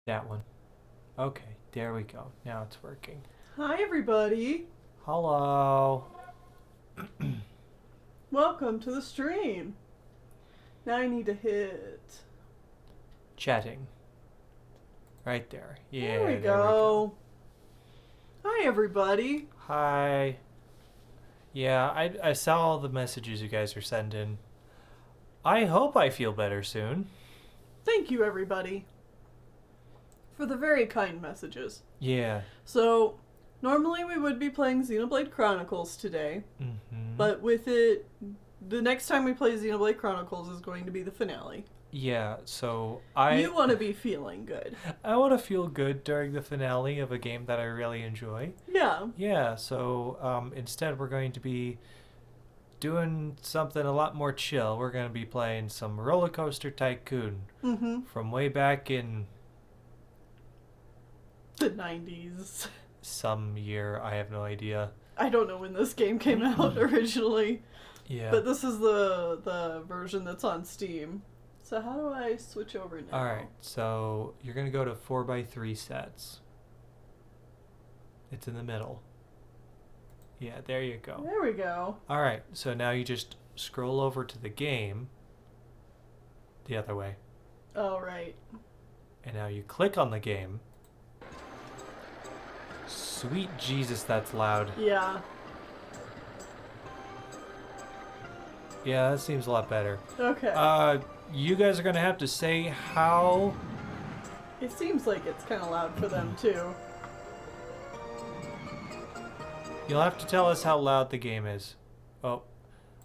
That one. Okay, there we go. Now it's working. Hi, everybody. Hello. Welcome to the stream. Now I need to hit. Chatting. Right there. Yeah, There we go. Hi, everybody. Hi. Yeah, I saw all the messages you guys are sending. I hope I feel better soon. Thank you, everybody, for the very kind messages. Yeah. So, normally we would be playing Xenoblade Chronicles today, but with it, the next time we play Xenoblade Chronicles is going to be the finale. Yeah, so You want to be feeling good. I want to feel good during the finale of a game that I really enjoy. Yeah. Yeah, so instead we're going to be doing something a lot more chill. We're going to be playing some RollerCoaster Tycoon from way back in the 90s. Some year, I have no idea. I don't know when this game came out originally. Yeah. But this is the version that's on Steam. So how do I switch over now? Alright, so you're going to go to 4x3 sets. It's in the middle. Yeah, there you go. There we go. Alright, so now you just scroll over to the game. The other way. Oh, right. And now you click on the game. Sweet Jesus, that's loud. Yeah. Yeah, that seems a lot better. Okay. You guys are going to have to say how... It seems like it's kind of loud for them, too. You'll have to tell us how loud the game is. Oh,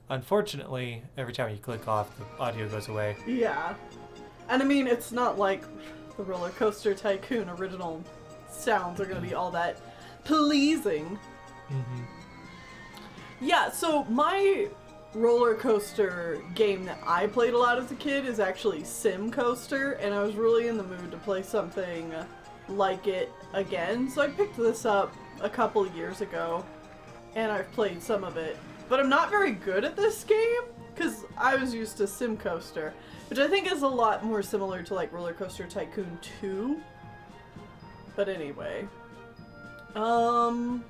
unfortunately, every time you click off, the audio goes away. Yeah. And I mean, it's not like the Roller Coaster Tycoon original sounds are going to be all that pleasing. Yeah, so my roller coaster game that I played a lot as a kid is actually Sim Coaster, and I was really in the mood to play something like it again, so I picked this up a couple years ago, and I've played some of it. But I'm not very good at this game, because I was used to Sim Coaster, which I think is a lot more similar to like Roller Coaster Tycoon 2. But anyway. So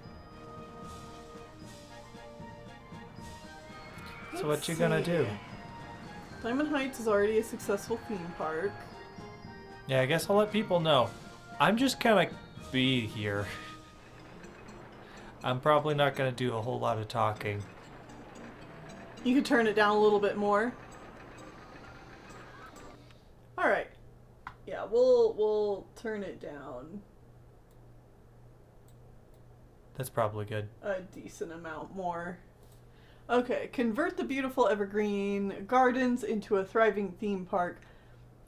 what you gonna do? Diamond Heights is already a successful theme park. Yeah, I guess I'll let people know. I'm just gonna be here. I'm probably not gonna do a whole lot of talking. You can turn it down a little bit more. Alright. Yeah, we'll turn it down That's probably good. a decent amount more. Okay, convert the beautiful evergreen gardens into a thriving theme park.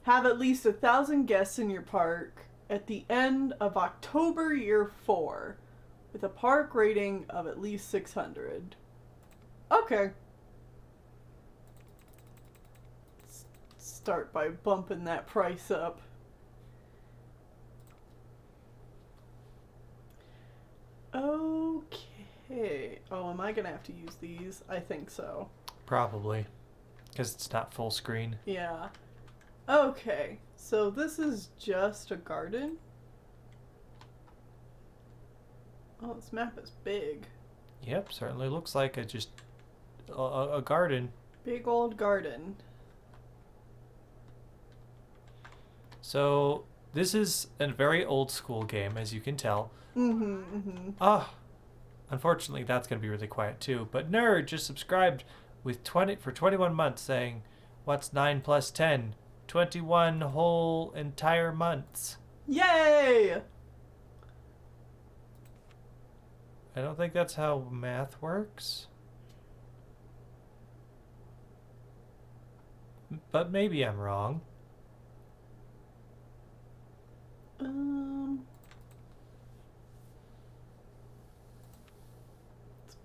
Have at least 1,000 guests in your park at the end of October year 4 with a park rating of at least 600. Okay. Start by bumping that price up. Okay. Oh, am I gonna have to use these? I think so. Probably. Because it's not full screen. Yeah. Okay. So this is just a garden? Oh, this map is big. Yep, certainly looks like a garden. Big old garden. So this is a very old school game, as you can tell. Unfortunately, that's going to be really quiet too. But Nerd just subscribed with 21 months saying, what's 9 plus 10? 21 whole entire months. Yay! I don't think that's how math works. But maybe I'm wrong. Let's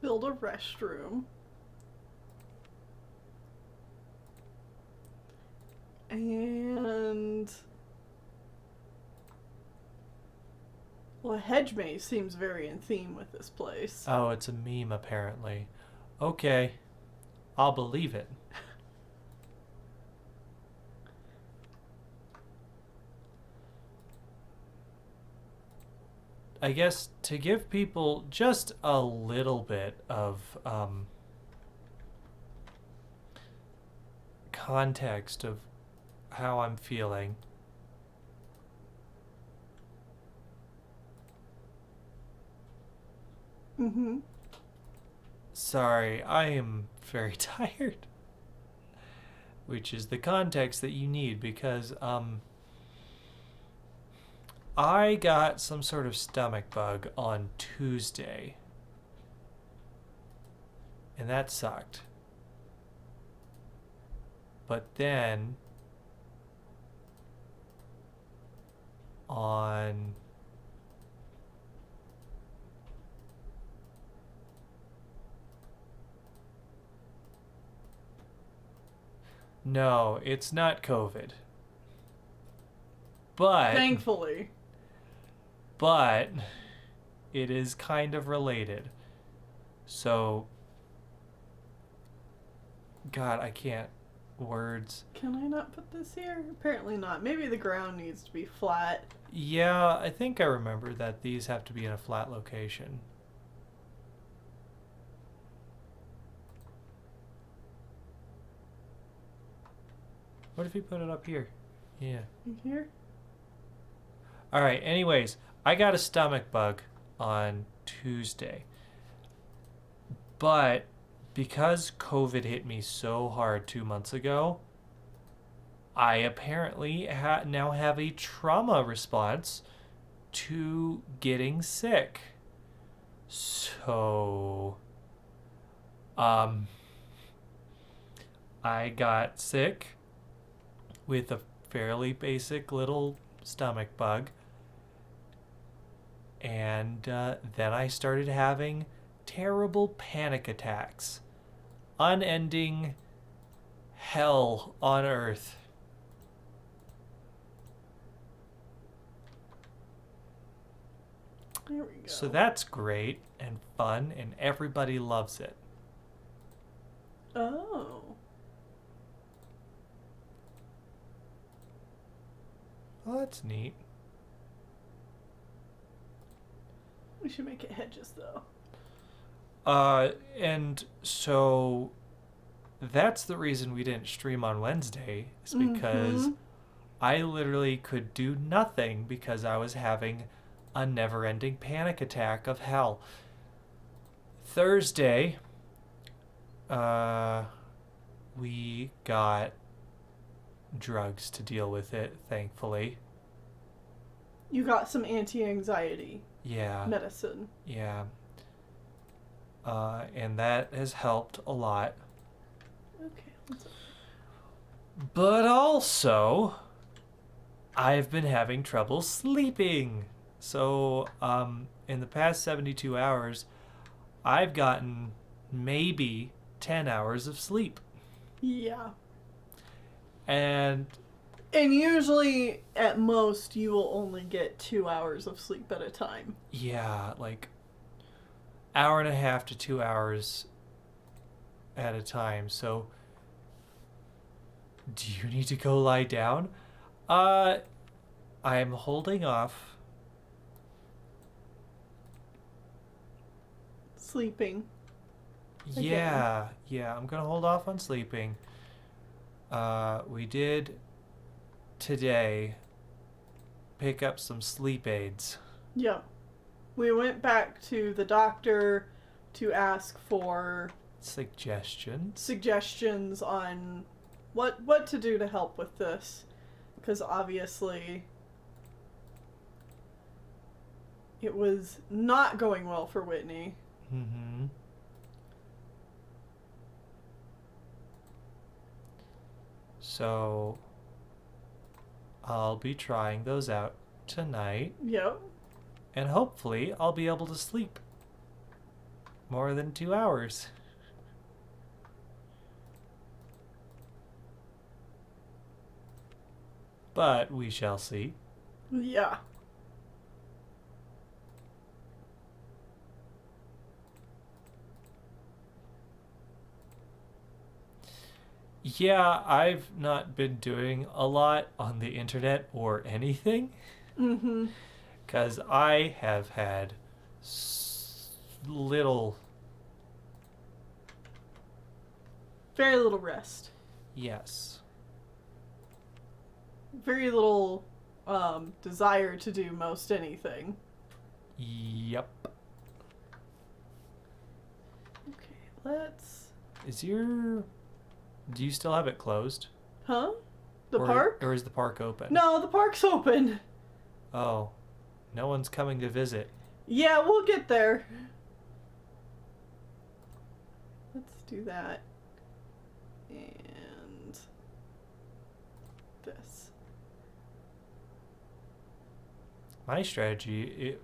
build a restroom. And well, a hedge maze seems very in theme with this place. Oh, it's a meme apparently. Okay, I'll believe it. I guess to give people just a little bit of context of how I'm feeling. Mm-hmm. Sorry, I am very tired. Which is the context that you need because I got some sort of stomach bug on Tuesday. And that sucked. But then on No, it's not COVID. Thankfully. But it is kind of related. So God, I can't words. Can I not put this here? Apparently not. Maybe the ground needs to be flat. Yeah, I think I remember that these have to be in a flat location. What if you put it up here? Yeah. Here? Alright, anyways, I got a stomach bug on Tuesday. But because COVID hit me so hard 2 months ago, I apparently now have a trauma response to getting sick. So, I got sick with a fairly basic little stomach bug. And then I started having terrible panic attacks. Unending hell on earth. There we go. So that's great and fun, and everybody loves it. Oh. Well, that's neat. We should make it hedges, though. And so that's the reason we didn't stream on Wednesday, is because I literally could do nothing because I was having a never-ending panic attack of hell. Thursday, we got drugs to deal with it, thankfully. You got some anti-anxiety Yeah. medicine. Yeah. And that has helped a lot. Okay. But also, I've been having trouble sleeping. So, in the past 72 hours, I've gotten maybe 10 hours of sleep. Yeah. And usually, at most, you will only get 2 hours of sleep at a time. yeah, like hour and a half to 2 hours at a time. So, do you need to go lie down? I'm holding off. Sleeping. Yeah, I'm gonna hold off on sleeping. We did today pick up some sleep aids. Yeah. We went back to the doctor to ask for suggestions on what to do to help with this. Because obviously it was not going well for Whitney. Mm-hmm. So I'll be trying those out tonight. Yep. And hopefully I'll be able to sleep more than 2 hours. But we shall see. Yeah. Yeah, I've not been doing a lot on the internet or anything. Mm-hmm. Because I have had little... Very little rest. Yes. Very little desire to do most anything. Yep. Okay, let's... Is your... Do you still have it closed? Huh? The park? Or is the park open? No, the park's open. Oh. No one's coming to visit. Yeah, we'll get there. Let's do that. And this. My strategy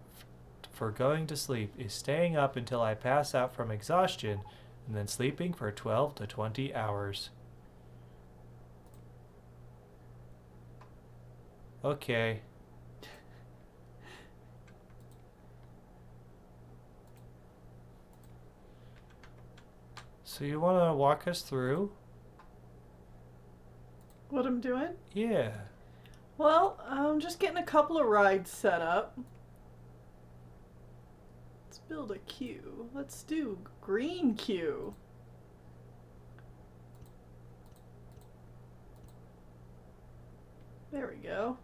for going to sleep is staying up until I pass out from exhaustion and then sleeping for 12 to 20 hours. Okay. So you want to walk us through? What I'm doing? Yeah. Well, I'm just getting a couple of rides set up. Let's build a queue. Let's do green queue. There we go.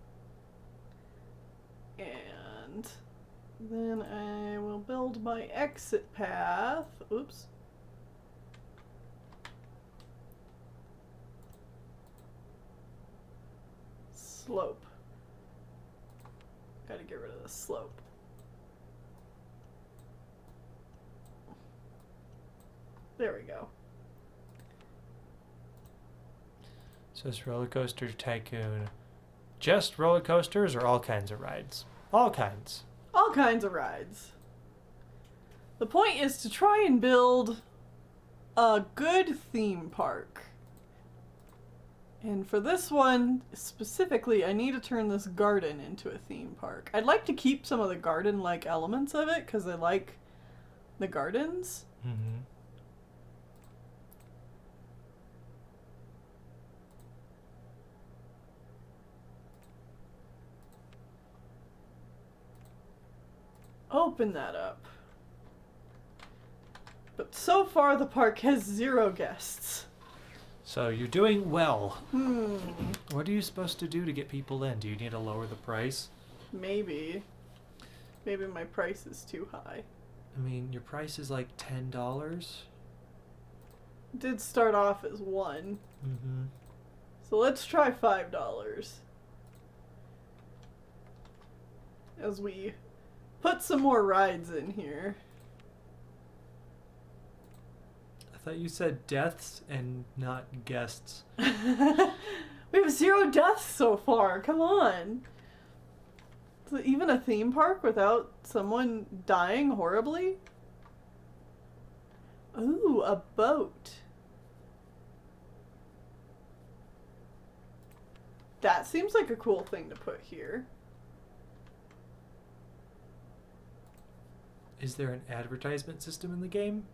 And then I will build my exit path. Oops. Slope. Gotta get rid of the slope. There we go. So it's RollerCoaster Tycoon. Just roller coasters or all kinds of rides? All kinds. All kinds of rides. The point is to try and build a good theme park. And for this one, specifically, I need to turn this garden into a theme park. I'd like to keep some of the garden-like elements of it, because I like the gardens. Mm-hmm. Open that up. But so far, the park has 0 guests. So you're doing well. What are you supposed to do to get people in? Do you need to lower the price? Maybe. Maybe my price is too high. I mean, your price is like $10. Did start off as 1. Mm-hmm. So let's try $5. As we put some more rides in here. I thought you said deaths and not guests. We have 0 deaths so far. Come on. Is it even a theme park without someone dying horribly? Ooh, a boat. That seems like a cool thing to put here. Is there an advertisement system in the game?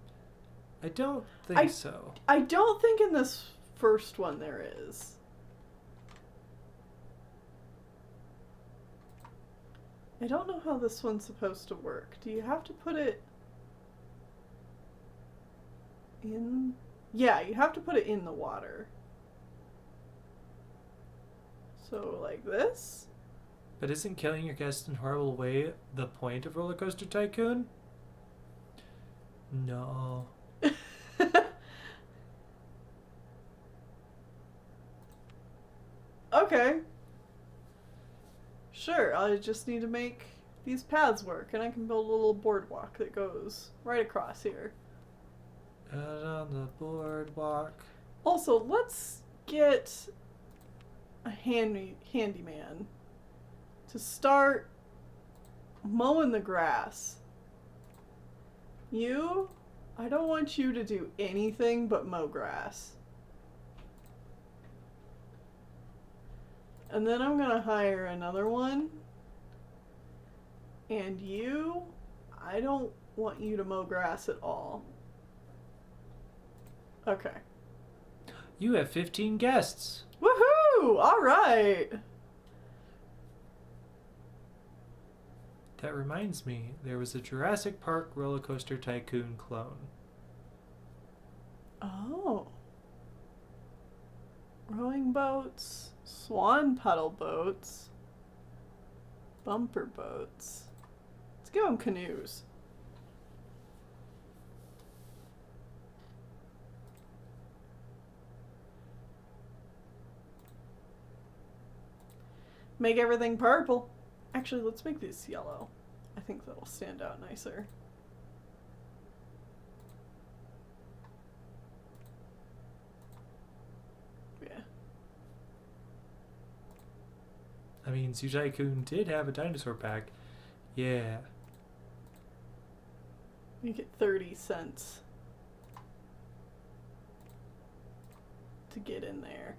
I don't think so. I don't think in this first one there is. I don't know how this one's supposed to work. Do you have to put it in? Yeah, you have to put it in the water. So like this? But isn't killing your guests in a horrible way the point of RollerCoaster Tycoon? No. Okay. Sure, I just need to make these paths work, and I can build a little boardwalk that goes right across here. Out on the boardwalk. Also, let's get a handyman to start mowing the grass. I don't want you to do anything but mow grass. And then I'm gonna hire another one. And I don't want you to mow grass at all. Okay. You have 15 guests. Woohoo! Alright! That reminds me, there was a Jurassic Park RollerCoaster Tycoon clone. Oh. Rowing boats, swan puddle boats, bumper boats. Let's give them canoes. Make everything purple. Actually, let's make this yellow. I think that'll stand out nicer. Yeah. I mean, Zoo Tycoon did have a dinosaur pack. Yeah. You get 30 cents to get in there.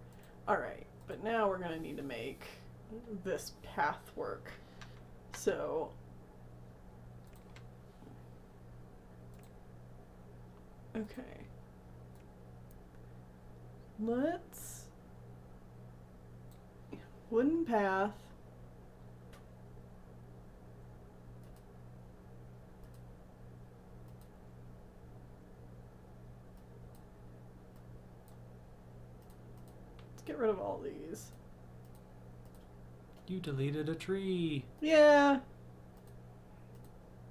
Alright, but now we're going to need to make this path work. So, okay. Let's wooden path. Let's get rid of all these. You deleted a tree. Yeah.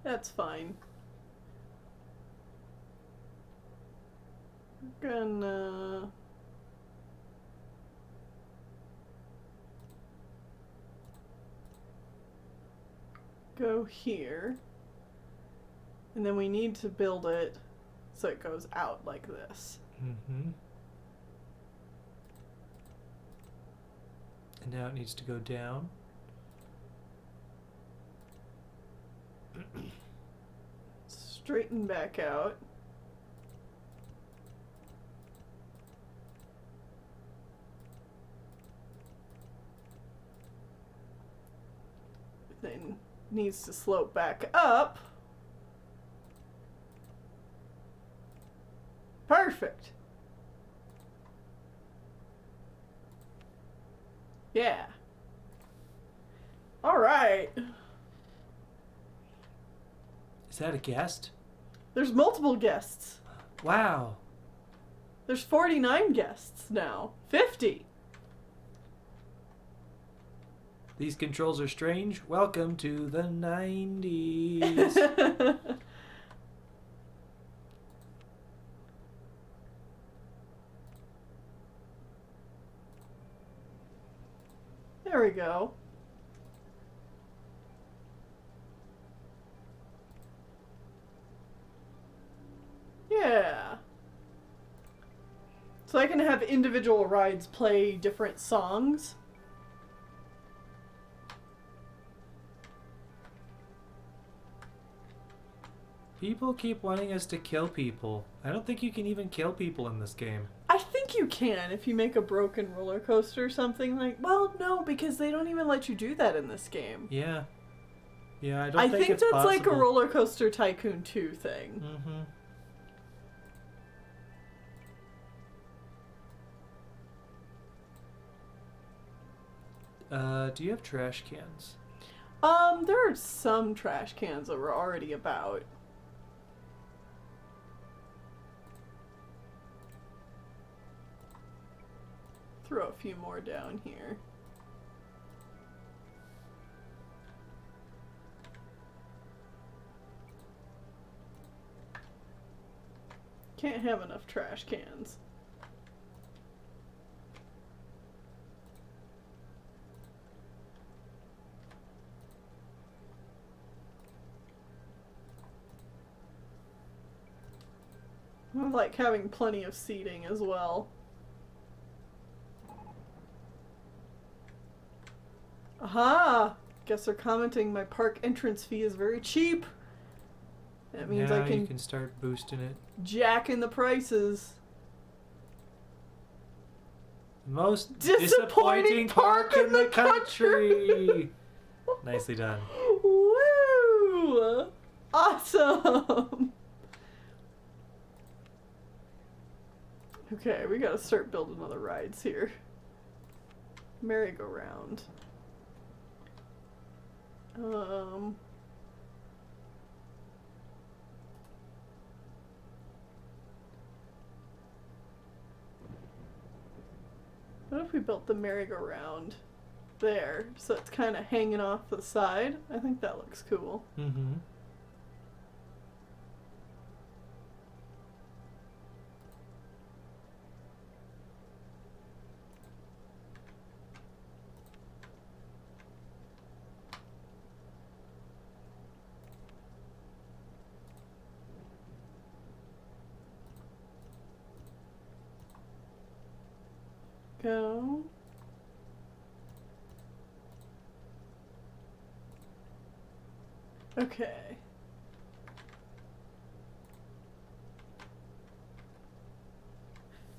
That's fine. We're gonna go here. And then we need to build it so it goes out like this. Mm-hmm. And now it needs to go down. Straighten back out. Then needs to slope back up. Perfect. Yeah. All right. Is that a guest? There's multiple guests. Wow. There's 49 guests now. 50. These controls are strange. Welcome to the 90s. There we go. Yeah. So I can have individual rides play different songs. People keep wanting us to kill people. I don't think you can even kill people in this game. I think you can if you make a broken roller coaster or something like. Well, no, because they don't even let you do that in this game. Yeah. Yeah, I don't think it's that's possible. like a RollerCoaster Tycoon 2 thing. Mm-hmm. Do you have trash cans? There are some trash cans that were already about. Throw a few more down here. Can't have enough trash cans. I like having plenty of seating as well. Aha! Guess they're commenting my park entrance fee is very cheap. That means now I you can start boosting it. jack in the prices. Most disappointing park in the country. Nicely done. Woo! Awesome! Okay, we gotta start building other rides here. Merry-go-round. What if we built the merry-go-round there, so it's kind of hanging off the side? I think that looks cool. Mm-hmm. Go. Okay.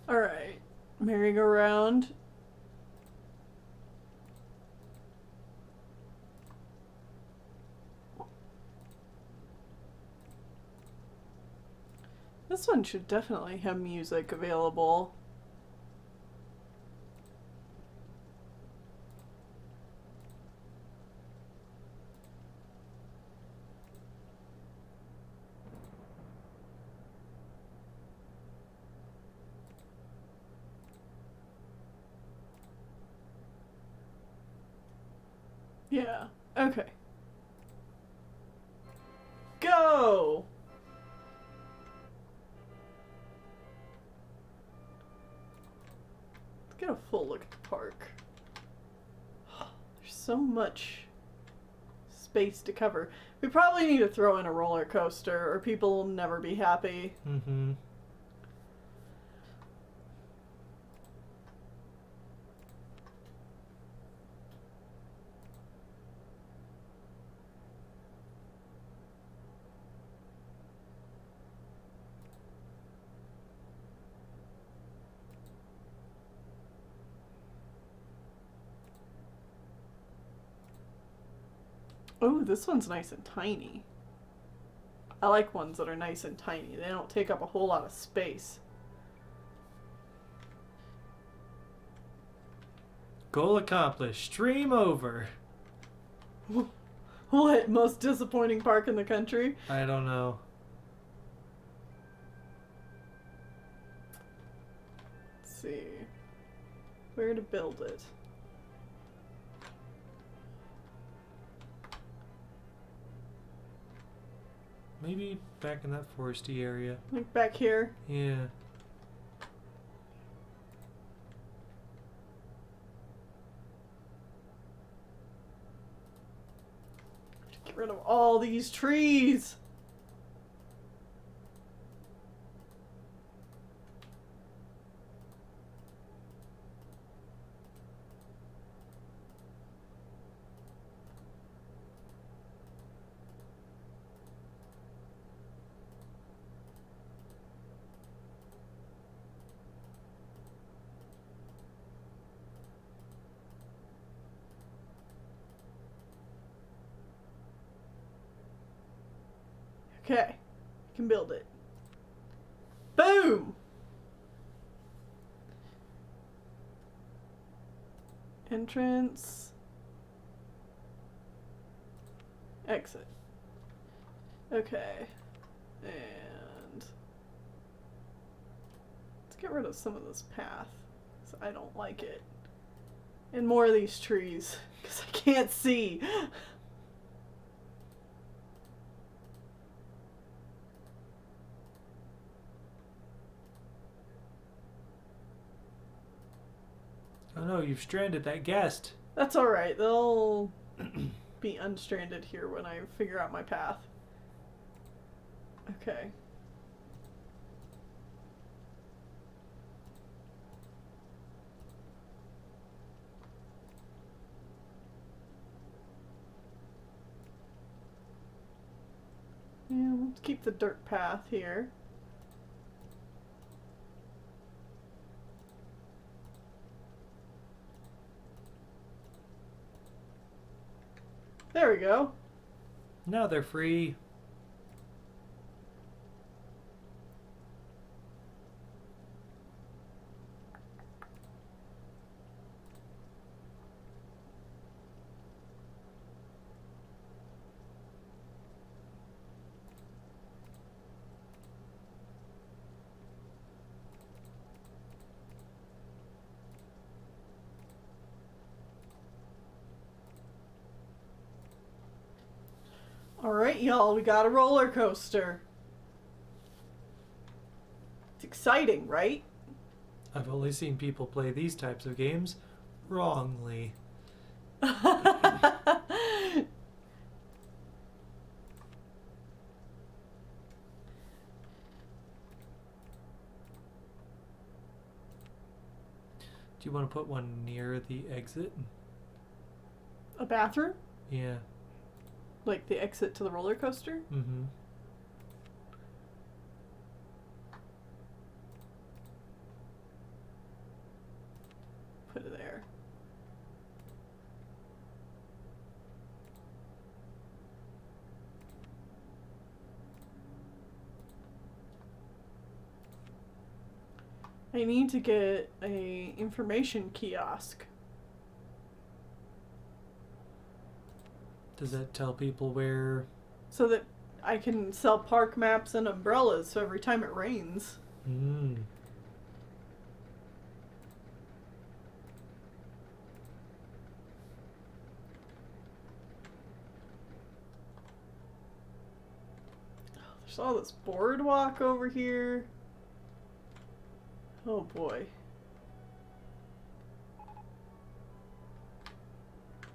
Alright. Merry-go-round. This one should definitely have music available. Yeah. Okay. Go! Let's get a full look at the park. There's so much space to cover. We probably need to throw in a roller coaster or people will never be happy. Mm-hmm. Oh, this one's nice and tiny. I like ones that are nice and tiny. They don't take up a whole lot of space. Goal accomplished. Stream over. What? Most disappointing park in the country? I don't know. Let's see. Where to build it? Maybe back in that foresty area. Like back here? Yeah. Get rid of all these trees! Okay, I can build it. Boom! Entrance. Exit. Okay. And let's get rid of some of this path, because I don't like it. And more of these trees, because I can't see. Oh no, you've stranded that guest. That's alright, they'll be unstranded here when I figure out my path. Okay. Yeah, let's keep the dirt path here. There we go. Now they're free. Alright, y'all, we got a roller coaster. It's exciting, right? I've only seen people play these types of games wrongly. Do you want to put one near the exit? A bathroom? Yeah. Like the exit to the roller coaster? Mm-hmm. Put it there. I need to get a information kiosk. Does that tell people where? So that I can sell park maps and umbrellas so every time it rains. Mm. There's all this boardwalk over here. Oh boy.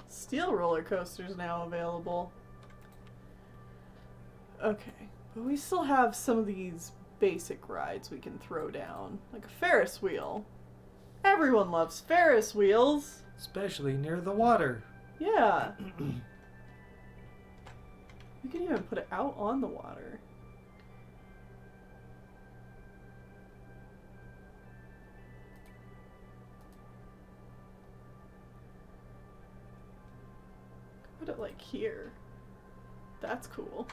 Steel roller coasters now available. Okay, but we still have some of these basic rides we can throw down. Like a Ferris wheel. Everyone loves Ferris wheels. Especially near the water. Yeah. We can even put it out on the water. Put it like here. That's cool.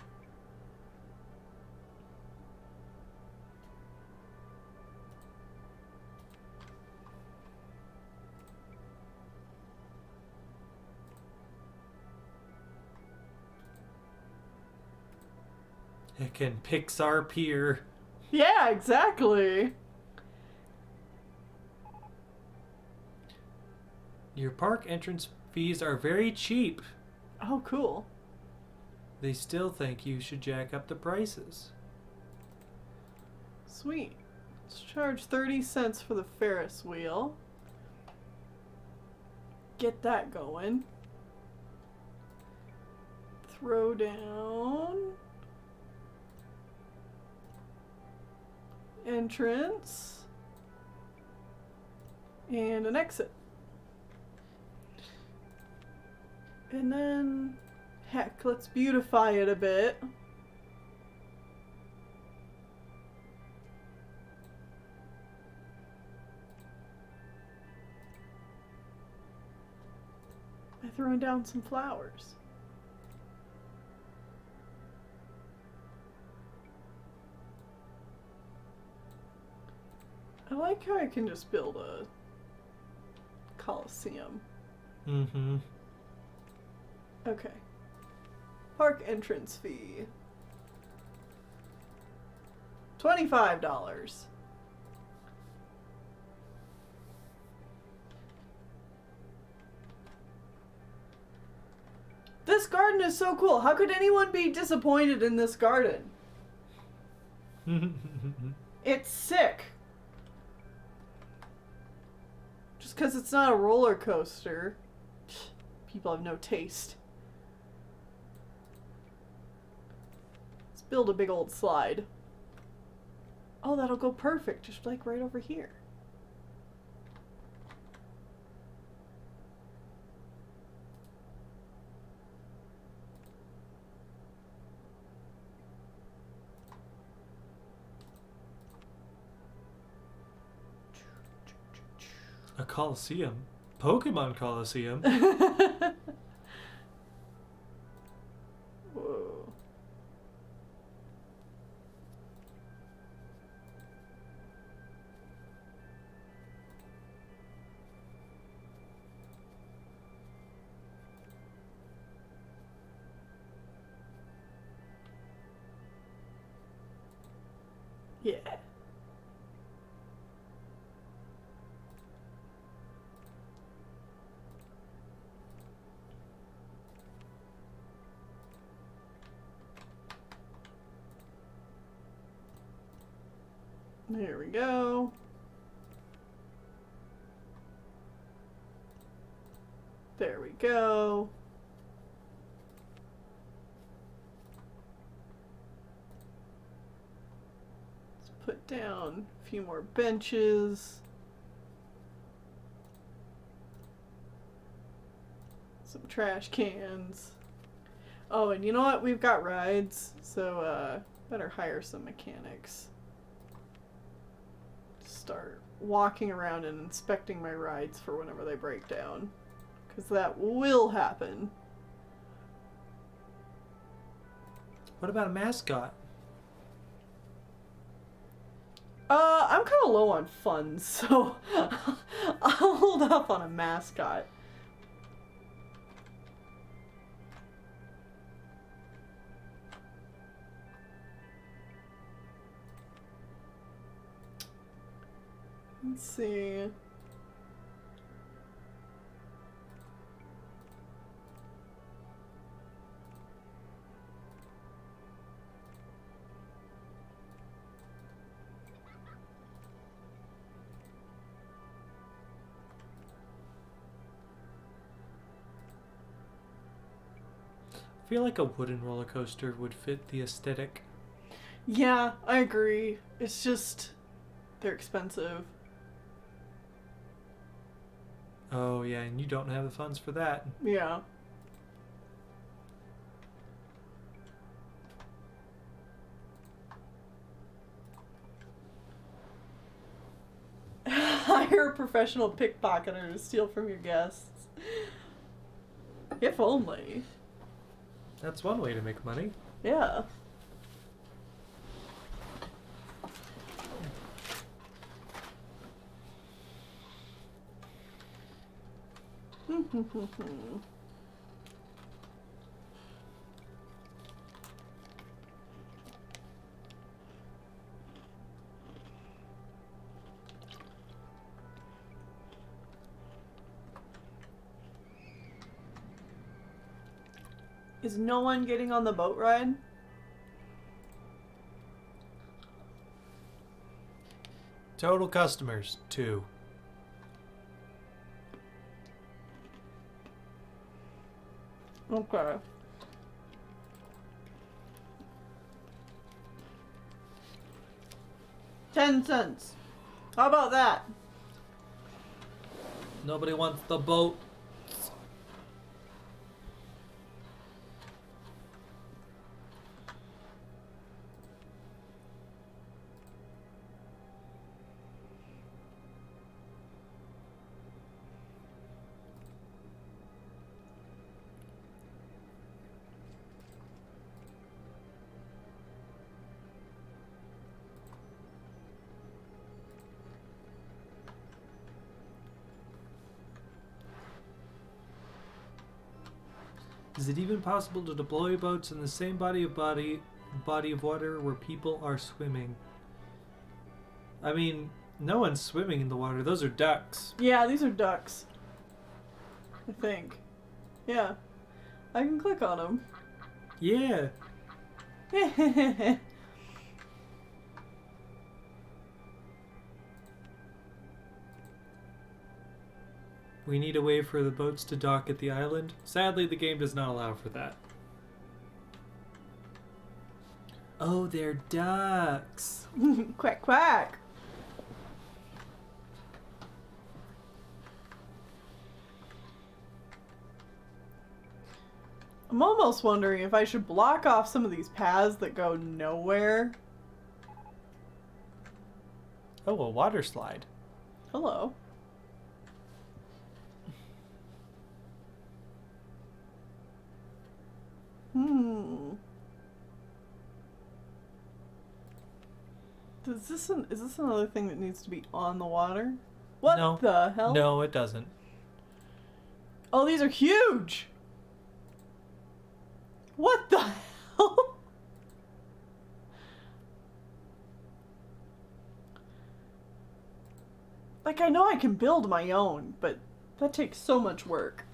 It can Pixar Pier. Yeah, exactly. Your park entrance fees are very cheap. Oh, cool. They still think you should jack up the prices. Sweet. Let's charge 30 cents for the Ferris wheel. Get that going. Throw down. Entrance. And an exit. And then, heck, let's beautify it a bit. By throwing down some flowers. I like how I can just build a coliseum. Mm-hmm. Okay. Park entrance fee. $25. This garden is so cool. How could anyone be disappointed in this garden? It's sick. Just because it's not a roller coaster. People have no taste. Let's build a big old slide. Oh, that'll go perfect, just like right over here. A Coliseum? Pokemon Coliseum? Whoa. Yeah. Here we go. There we go. Let's put down a few more benches. Some trash cans. Oh, and you know what? We've got rides, so better hire some mechanics. Start walking around and inspecting my rides for whenever they break down, because that will happen. What about a mascot? I'm kind of low on funds, so I'll hold off on a mascot. Let's see. I feel like a wooden roller coaster would fit the aesthetic. Yeah, I agree. It's just they're expensive. Oh, yeah, and you don't have the funds for that. Yeah. Hire a professional pickpocketer to steal from your guests. If only. That's one way to make money. Yeah. Is no one getting on the boat ride? Total customers, 2. Okay. $0.10. How about that? Nobody wants the boat. Is it even possible to deploy boats in the same body of water where people are swimming? I mean, no one's swimming in the water. Those are ducks. Yeah, these are ducks. I think. Yeah. I can click on them. Yeah. We need a way for the boats to dock at the island. Sadly, the game does not allow for that. Oh, they're ducks. Quack, quack. I'm almost wondering if I should block off some of these paths that go nowhere. Oh, a water slide. Hello. Is this another thing that needs to be on the water? What No. the hell? No, it doesn't. Oh, these are huge! What the hell? Like, I know I can build my own, but that takes so much work.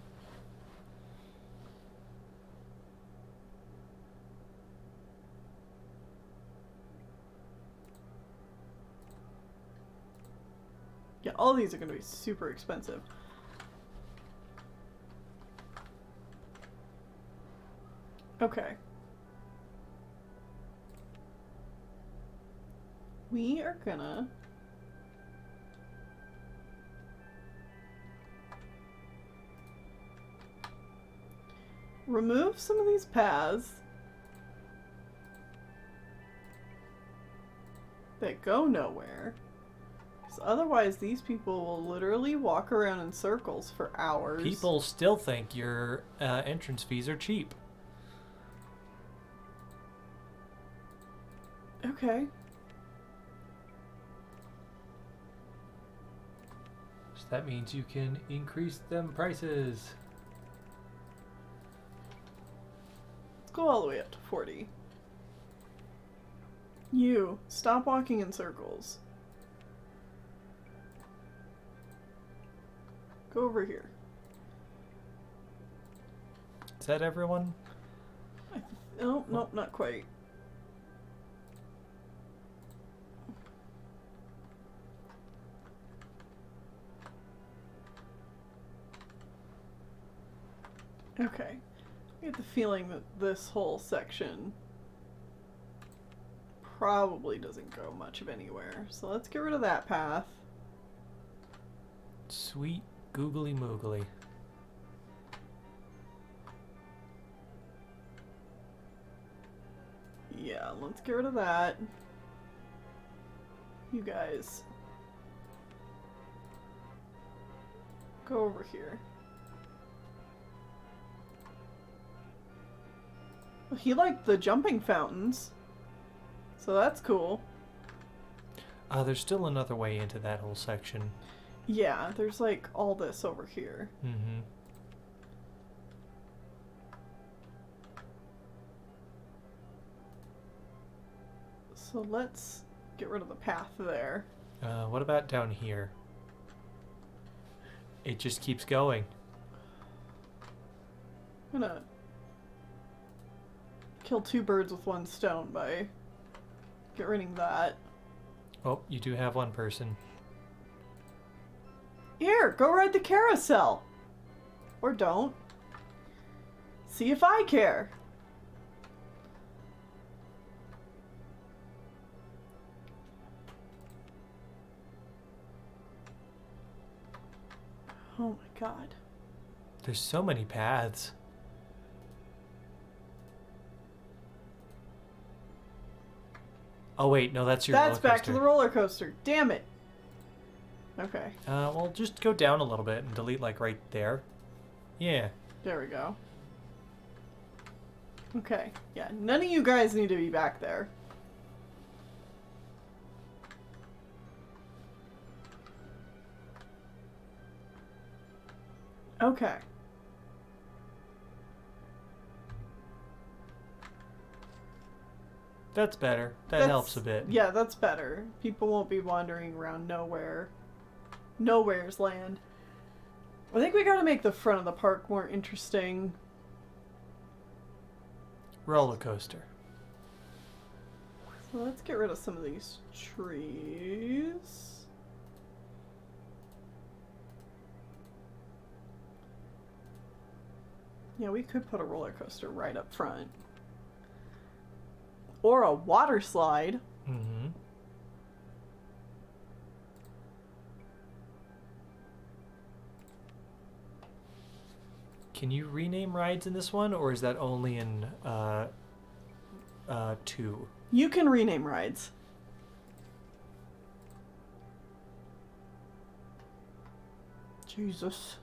all these are going to be super expensive. Okay. We are gonna remove some of these paths that go nowhere. Because otherwise these people will literally walk around in circles for hours. People still think your entrance fees are cheap. Okay. So that means you can increase them prices. Let's go all the way up to 40. You, stop walking in circles. Go over here. Is that everyone? Oh, nope, not quite. Okay. I get the feeling that this whole section probably doesn't go much of anywhere. So let's get rid of that path. Sweet googly moogly. Yeah, let's get rid of that. You guys. Go over here. He liked the jumping fountains, so that's cool. There's still another way into that whole section. Yeah, there's like all this over here. Mm-hmm. So let's get rid of the path there. What about down here? It just keeps going. I'm gonna kill two birds with one stone by get rid of that. Oh, you do have one person. Here, go ride the carousel. Or don't. See if I care. Oh my god. There's so many paths. Oh wait, no, that's your roller That's back to coaster. the roller coaster. Damn it. Okay. Well, just go down a little bit and delete like right there. Yeah. There we go. Okay. Yeah, none of you guys need to be back there. Okay. That's better. That helps a bit. Yeah, that's better. People won't be wandering around nowhere's land. I think we gotta make the front of the park more interesting. Roller coaster. So let's get rid of some of these trees. Yeah, we could put a roller coaster right up front. Or a water slide. Mm-hmm. Can you rename rides in this one, or is that only in 2? You can rename rides. Jesus.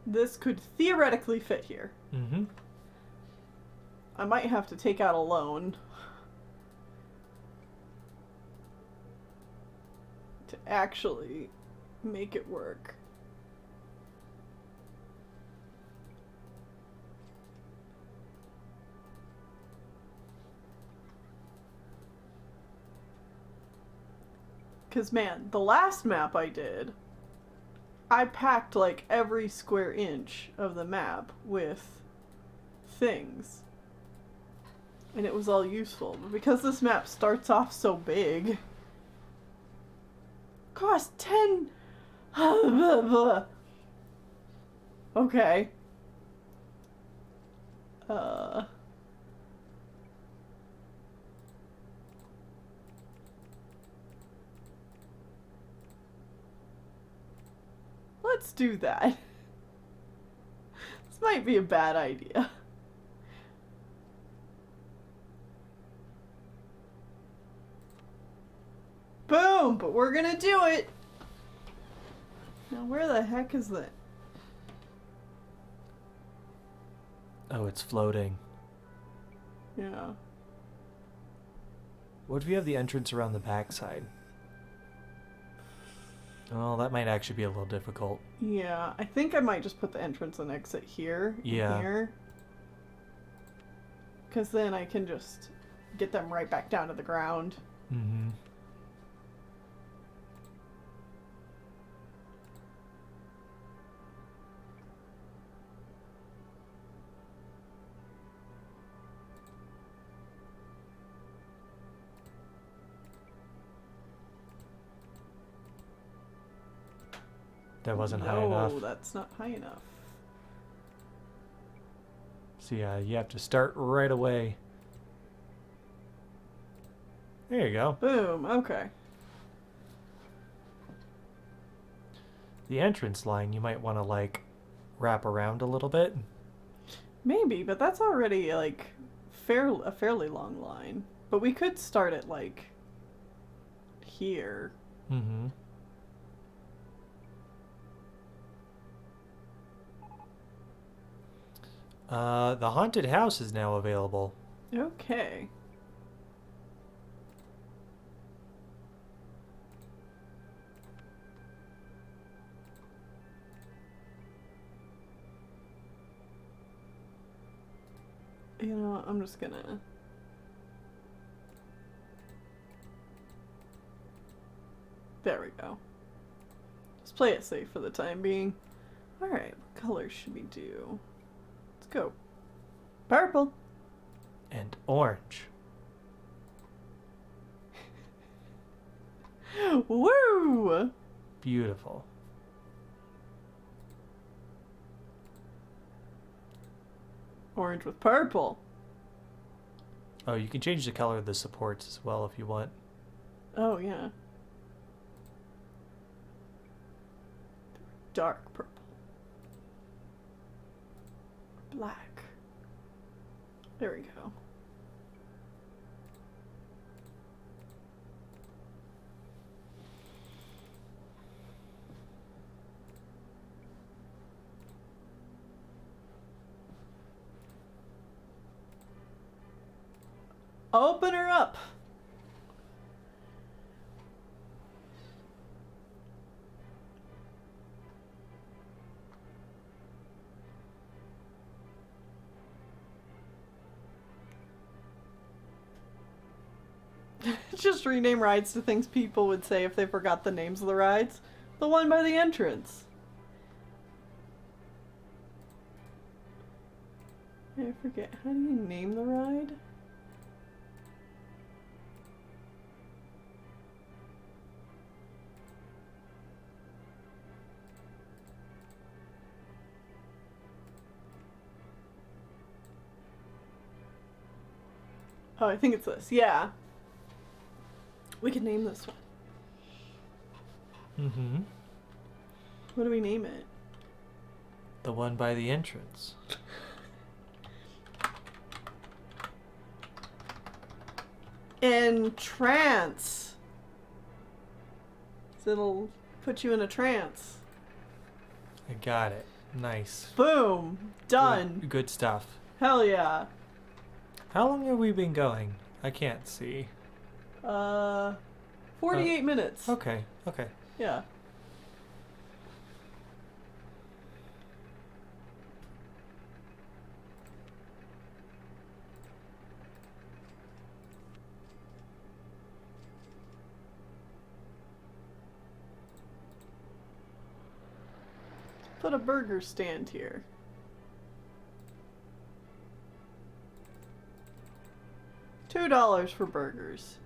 This could theoretically fit here. Mm-hmm. I might have to take out a loan to actually make it work. Because, man, the last map I did, I packed, like, every square inch of the map with things. And it was all useful. But because this map starts off so big, cost 10... Okay. Let's do that. This might be a bad idea. Boom! But we're gonna do it! Now where the heck is that? Oh, it's floating. Yeah. What if you have the entrance around the backside? Oh, that might actually be a little difficult. Yeah, I think I might just put the entrance and exit here. Yeah. Here. Because then I can just get them right back down to the ground. Mm-hmm. That wasn't high enough. No, that's not high enough. So yeah, you have to start right away. There you go. Boom, okay. The entrance line, you might want to, like, wrap around a little bit. Maybe, but that's already, like, a fairly long line. But we could start it, like, here. Mm-hmm. The haunted house is now available. Okay. You know, I'm just gonna... There we go. Just play it safe for the time being. Alright, what colors should we do? Let's go. Purple. And orange. Woo! Beautiful. Orange with purple. Oh, you can change the color of the supports as well if you want. Oh, yeah. Dark purple. Black. There we go. Open her up. Just rename rides to things people would say if they forgot the names of the rides. The one by the entrance. I forget. How do you name the ride? Oh, I think it's this. Yeah. We could name this one. Mm-hmm. What do we name it? The one by the entrance. Entrance. So it'll put you in a trance. I got it. Nice. Boom. Done. Good stuff. Hell yeah. How long have we been going? I can't see. 48 minutes. Okay, okay. Yeah. put a burger stand here. $2 for burgers.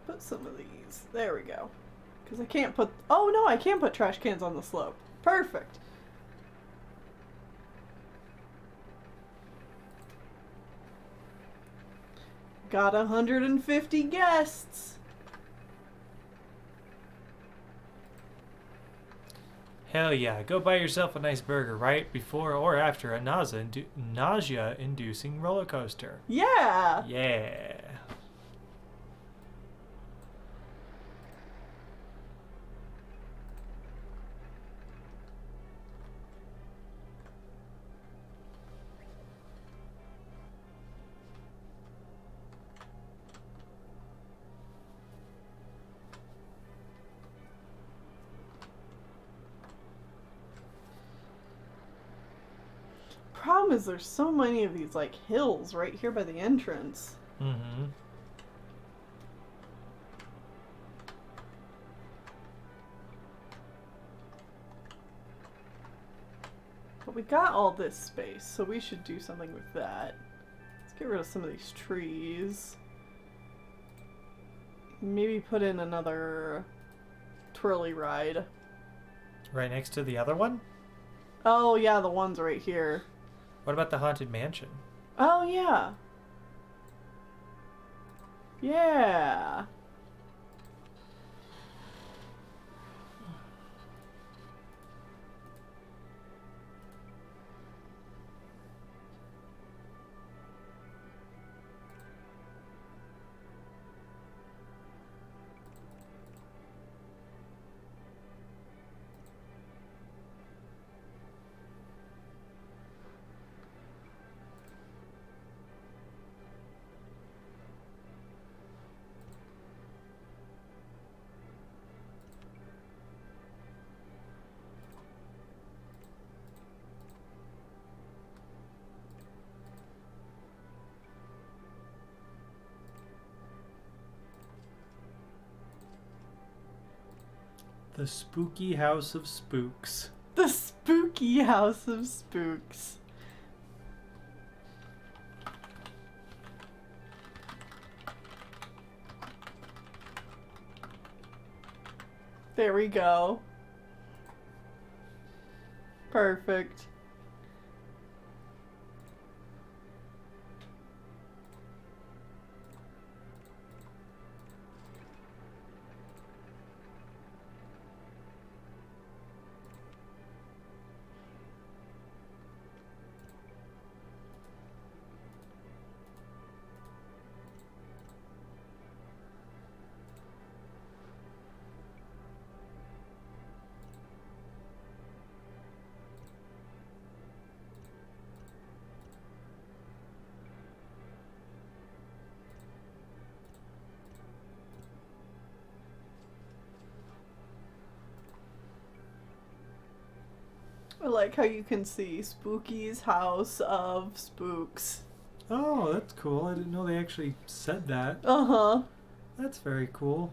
Put some of these. There we go. Because I can't put... Oh, no, I can put trash cans on the slope. Perfect. Got 150 guests. Hell yeah, go buy yourself a nice burger right before or after a nausea-inducing roller coaster. Yeah. Yeah. Problem is there's so many of these like hills right here by the entrance. Mm-hmm. But we got all this space, so we should do something with that. Let's get rid of some of these trees. Maybe put in another twirly ride. Right next to the other one? Oh yeah, the one's right here. What about the Haunted Mansion? Oh yeah. Yeah. The Spooky House of Spooks. The Spooky House of Spooks. There we go. Perfect. I like how you can see Spooky's House of Spooks. Oh, that's cool. I didn't know they actually said that. Uh-huh. That's very cool.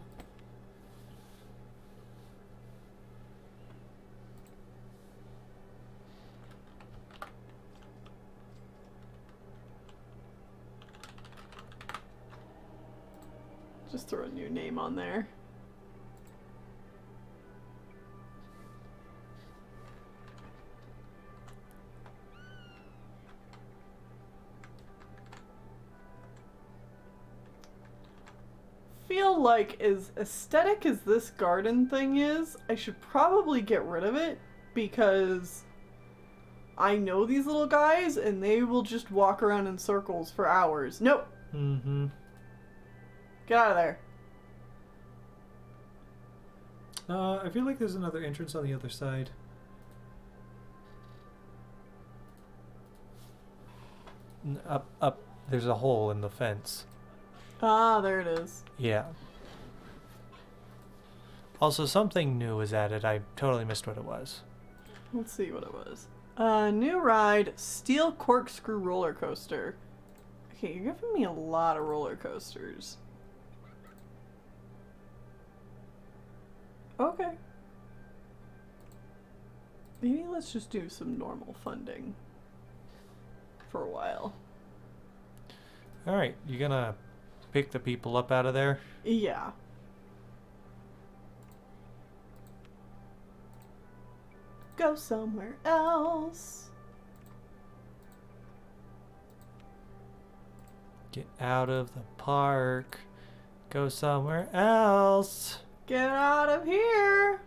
Just throw a new name on there. Feel like as aesthetic as this garden thing is, I should probably get rid of it because I know these little guys and they will just walk around in circles for hours. Nope. Mm-hmm. Get out of there. I feel like there's another entrance on the other side. Up. There's a hole in the fence. Ah, there it is. Yeah. Also, something new was added. I totally missed what it was. Let's see what it was. New ride, Steel Corkscrew roller coaster. Okay, you're giving me a lot of roller coasters. Okay. Maybe let's just do some normal funding for a while. Alright, you gonna pick the people up out of there? Yeah. Go somewhere else. Get out of the park. Go somewhere else. Get out of here.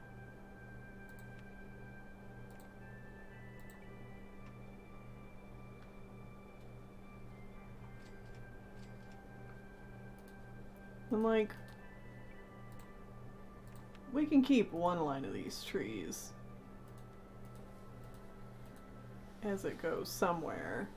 I'm like, we can keep one line of these trees as it goes somewhere.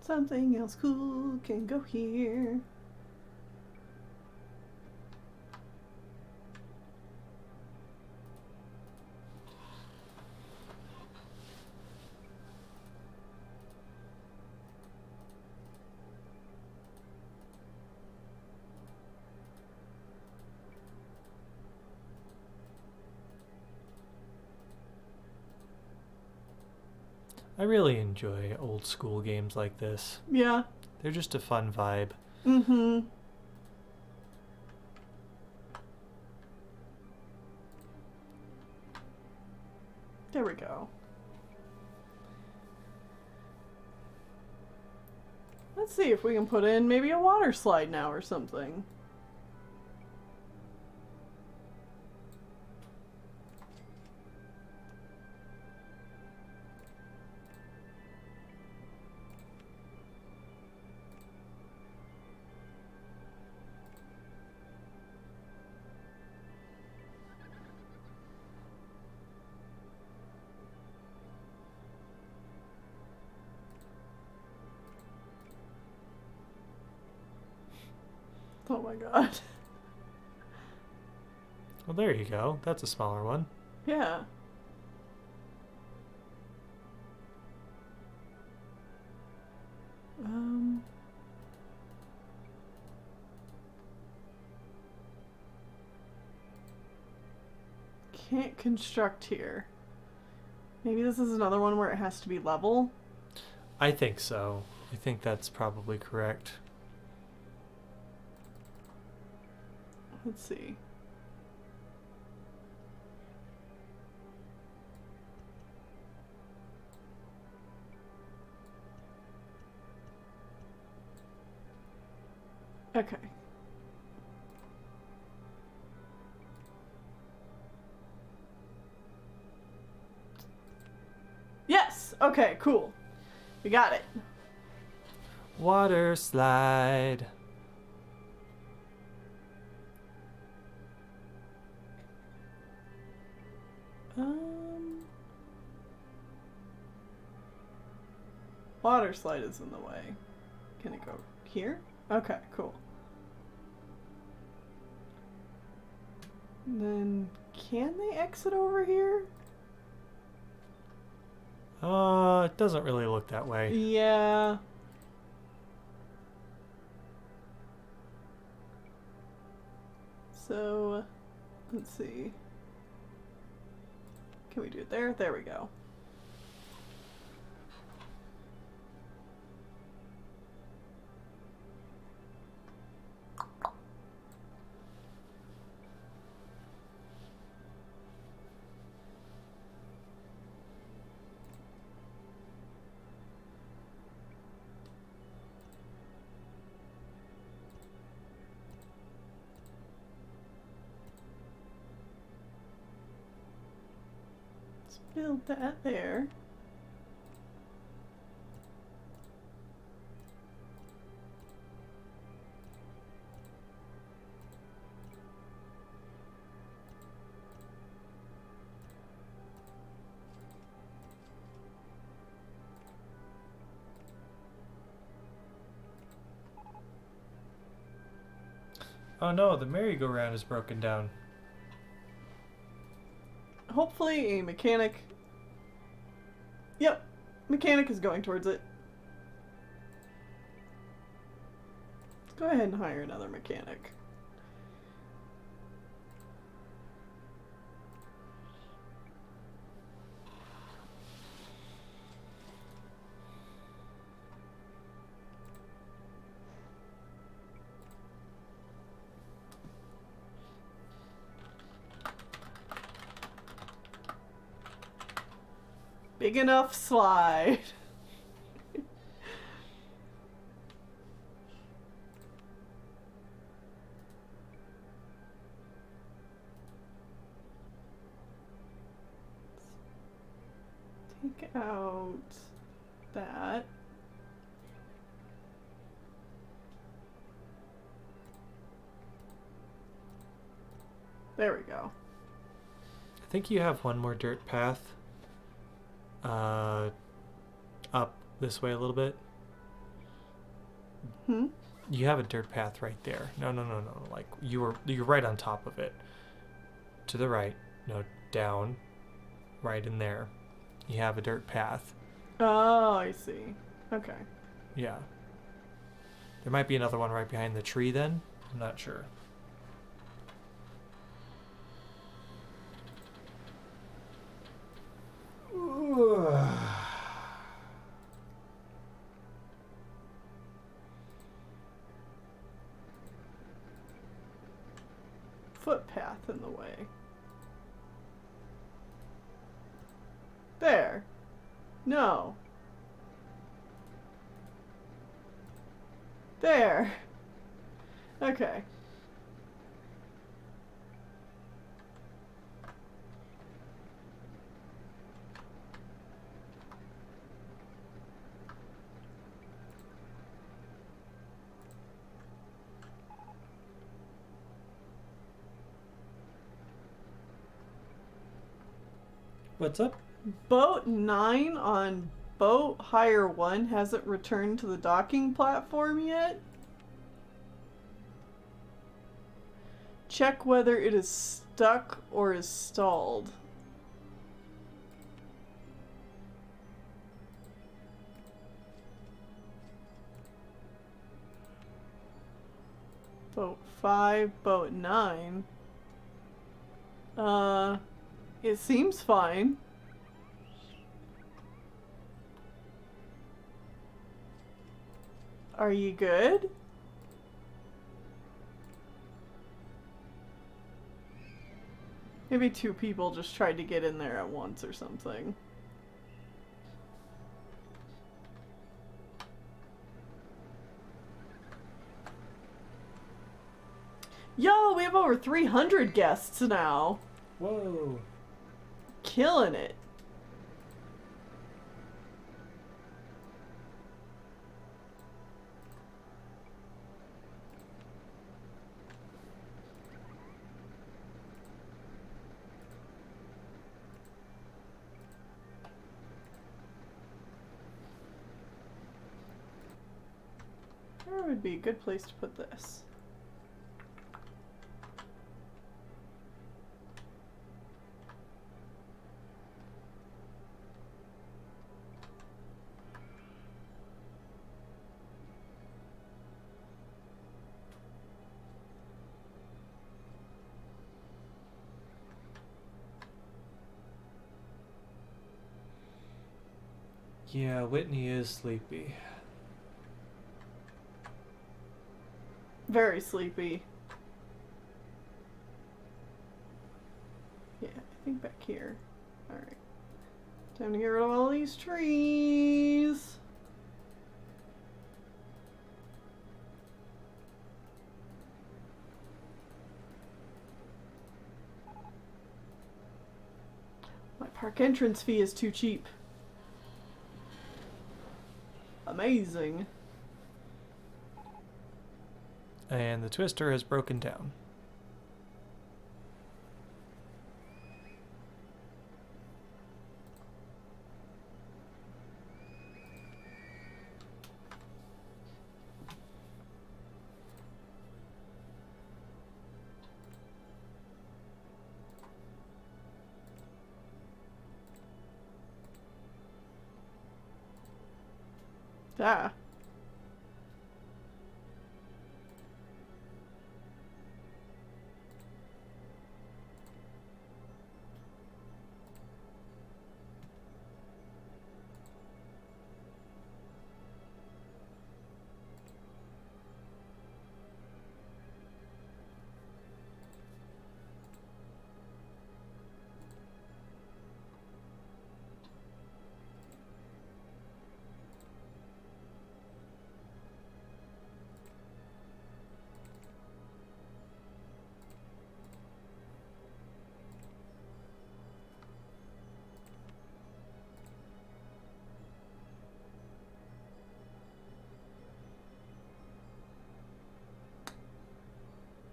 Something else cool can go here. I really enjoy old school games like this. Yeah. They're just a fun vibe. Mm-hmm. There we go. Let's see if we can put in maybe a water slide now or something. Oh my god. Well, there you go. That's a smaller one. Yeah. Can't construct here. Maybe this is another one where it has to be level. I think so. I think that's probably correct. Let's see. Okay. Yes! Okay, cool. We got it. Water slide. Water slide is in the way. Can it go here? Okay, cool. And then, can they exit over here? It doesn't really look that way. Yeah. So, let's see. Can we do it there? There we go. build that there. Oh no, the merry-go-round is broken down. Hopefully a mechanic... Yep, mechanic is going towards it. Let's go ahead and hire another mechanic. Big enough slide. Take out that. There we go. I think you have one more dirt path. Up this way a little bit. You have a dirt path right there. No. Like you're right on top of it. To the right. No, down. Right in there. You have a dirt path. Oh, I see. Okay. Yeah. There might be another one right behind the tree then. I'm not sure. Footpath in the way. There. No. There. Okay. What's up? Boat 9 on Boat Hire 1 hasn't returned to the docking platform yet. Check whether it is stuck or is stalled. Boat 5, Boat 9. It seems fine. Are you good? Maybe two people just tried to get in there at once or something. Yo, we have over 300 guests now. Whoa. Killing it. Where would be a good place to put this? Yeah, Whitney is sleepy. Very sleepy. Yeah, I think back here. Alright. Time to get rid of all these trees. My Park entrance fee is too cheap. Amazing. And the twister has broken down. Ah.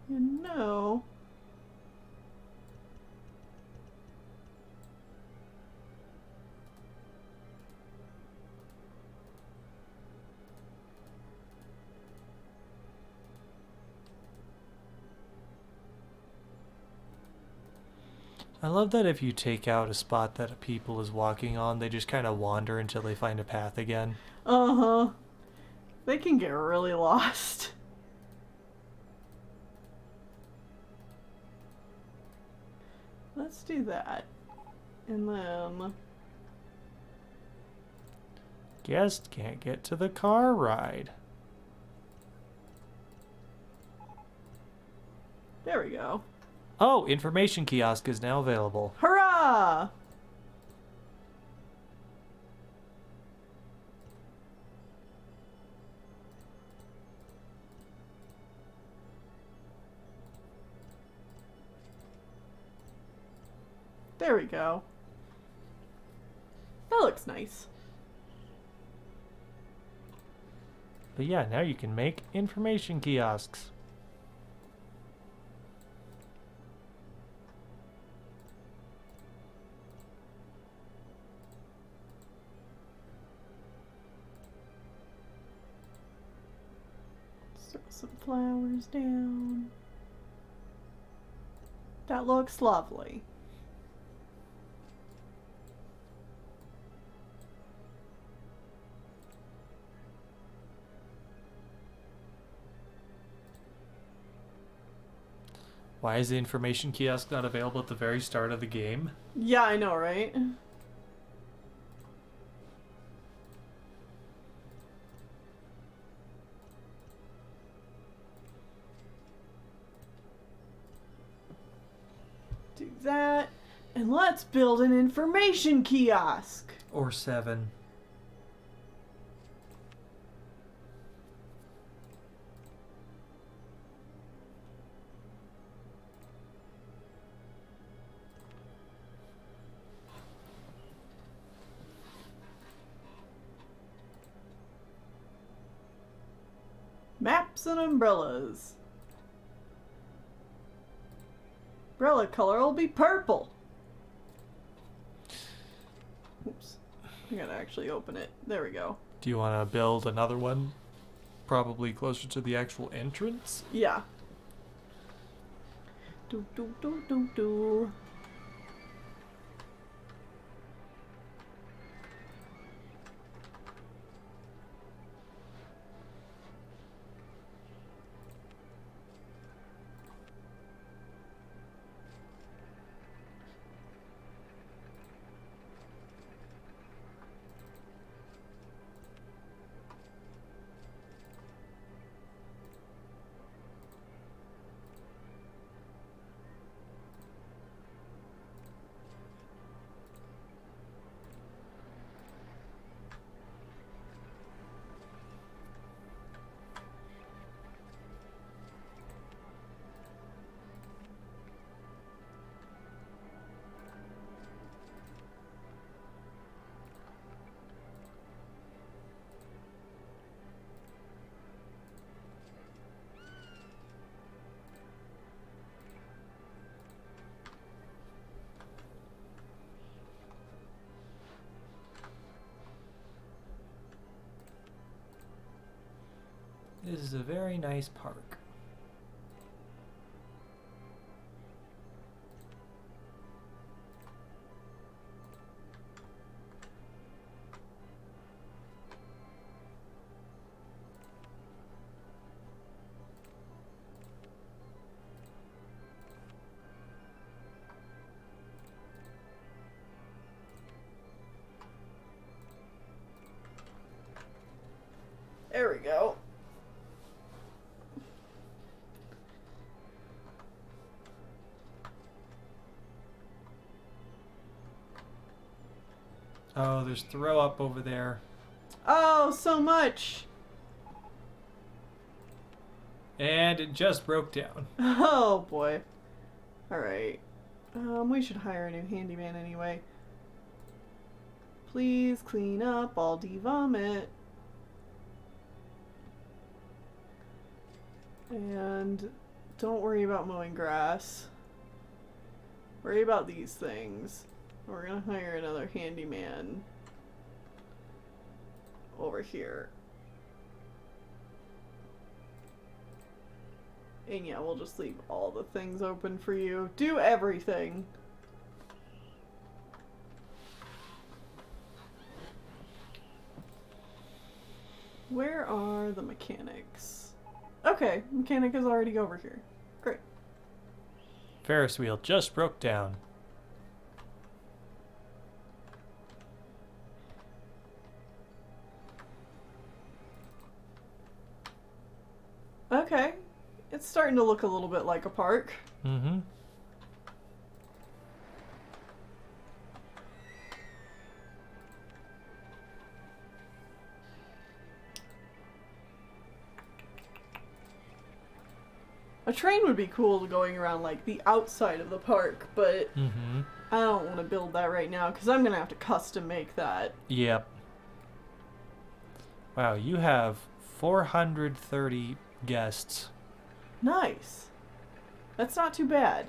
You know. I love that if you take out a spot that a people is walking on, they just kind of wander until they find a path again. Uh-huh. They can get really lost. Let's do that. And then... Guest can't get to the car ride. There we go. Oh, information kiosk is now available. Hurrah! There we go. That looks nice. But yeah, now you can make information kiosks. Throw some flowers down. That looks lovely. Why is the information kiosk not available at the very start of the game? Yeah, I know, right? Do that. And let's build an information kiosk. Or 7. Maps and umbrellas. Umbrella color will be purple. Oops. I gotta actually open it. There we go. Do you want to build another one? Probably closer to the actual entrance? Yeah. Do do do do do. This is a very nice park. There we go. Oh, there's throw up over there. Oh, so much. And it just broke down. Oh boy. Alright. We should hire a new handyman anyway. Please clean up Aldi vomit. And don't worry about mowing grass. Worry about these things. We're gonna hire another handyman over here. And yeah, we'll just leave all the things open for you. Do everything. Where are the mechanics? Okay, mechanic is already over here. Great. Ferris wheel just broke down. Okay. It's starting to look a little bit like a park. Mm-hmm. A train would be cool going around like the outside of the park, but I don't want to build that right now because I'm going to have to custom make that. Yep. Wow, you have 430 guests. Nice. That's not too bad.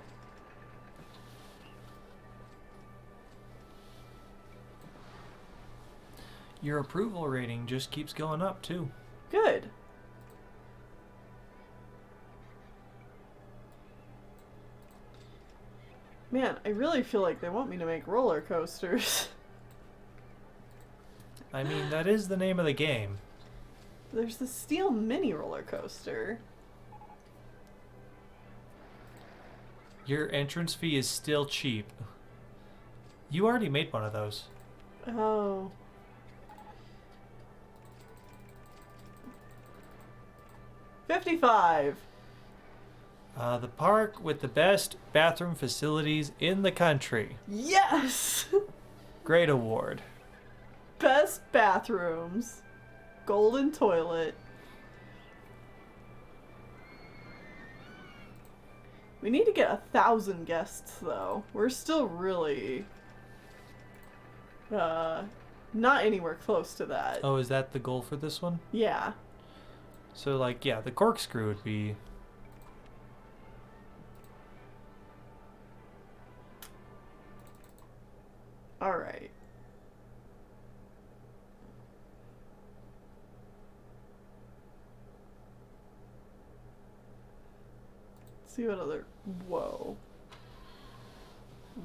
Your approval rating just keeps going up, too. Good. Man, I really feel like they want me to make roller coasters. I mean, that is the name of the game. There's the steel mini roller coaster. Your entrance fee is still cheap. You already made one of those. Oh. $55. The park with the best bathroom facilities in the country. Yes! Great award. Best bathrooms. Golden toilet. We need to get 1,000 guests, though. We're still really... not anywhere close to that. Oh, is that the goal for this one? Yeah. So, like, yeah, the corkscrew would be... Alright. See what other... Whoa.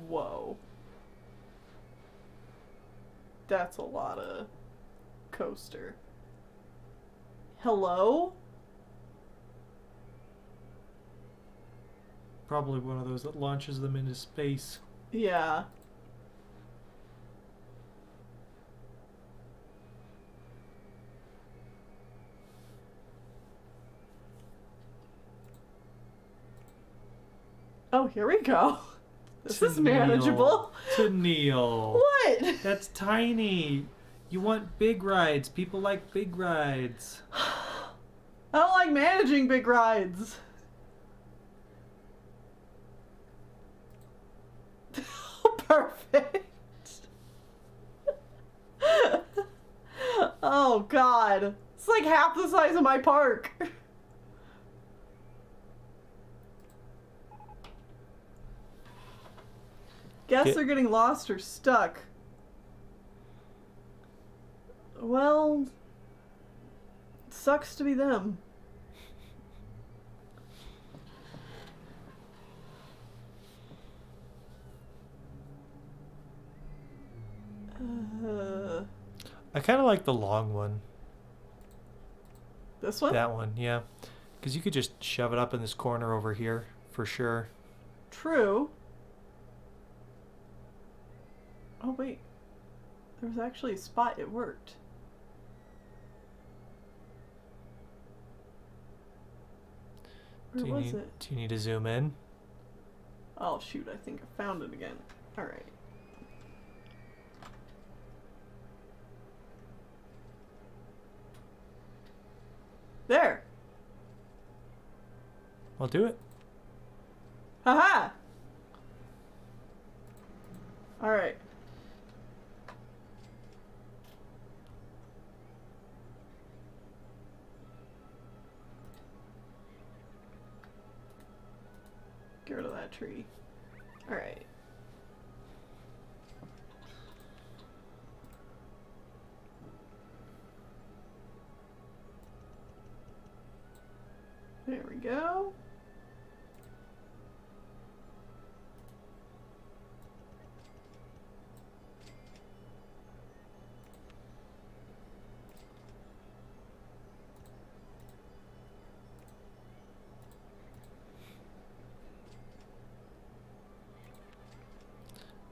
Whoa. That's a lot of coaster. Hello? Probably one of those that launches them into space. Yeah. Oh, here we go. This is manageable. Tennelle. What? That's tiny. You want big rides. People like big rides. I don't like managing big rides. Perfect. Oh, God. It's like half the size of my park. Guests are getting lost or stuck. Well, sucks to be them. I kind of like the long one. This one? That one, yeah. Because you could just shove it up in this corner over here, for sure. True. Oh, wait. There was actually a spot it worked. Where was it? Do you need to zoom in? Oh, shoot. I think I found it again. Alright. There! I'll do it. Haha! Alright. Get rid of that tree. Alright. There we go.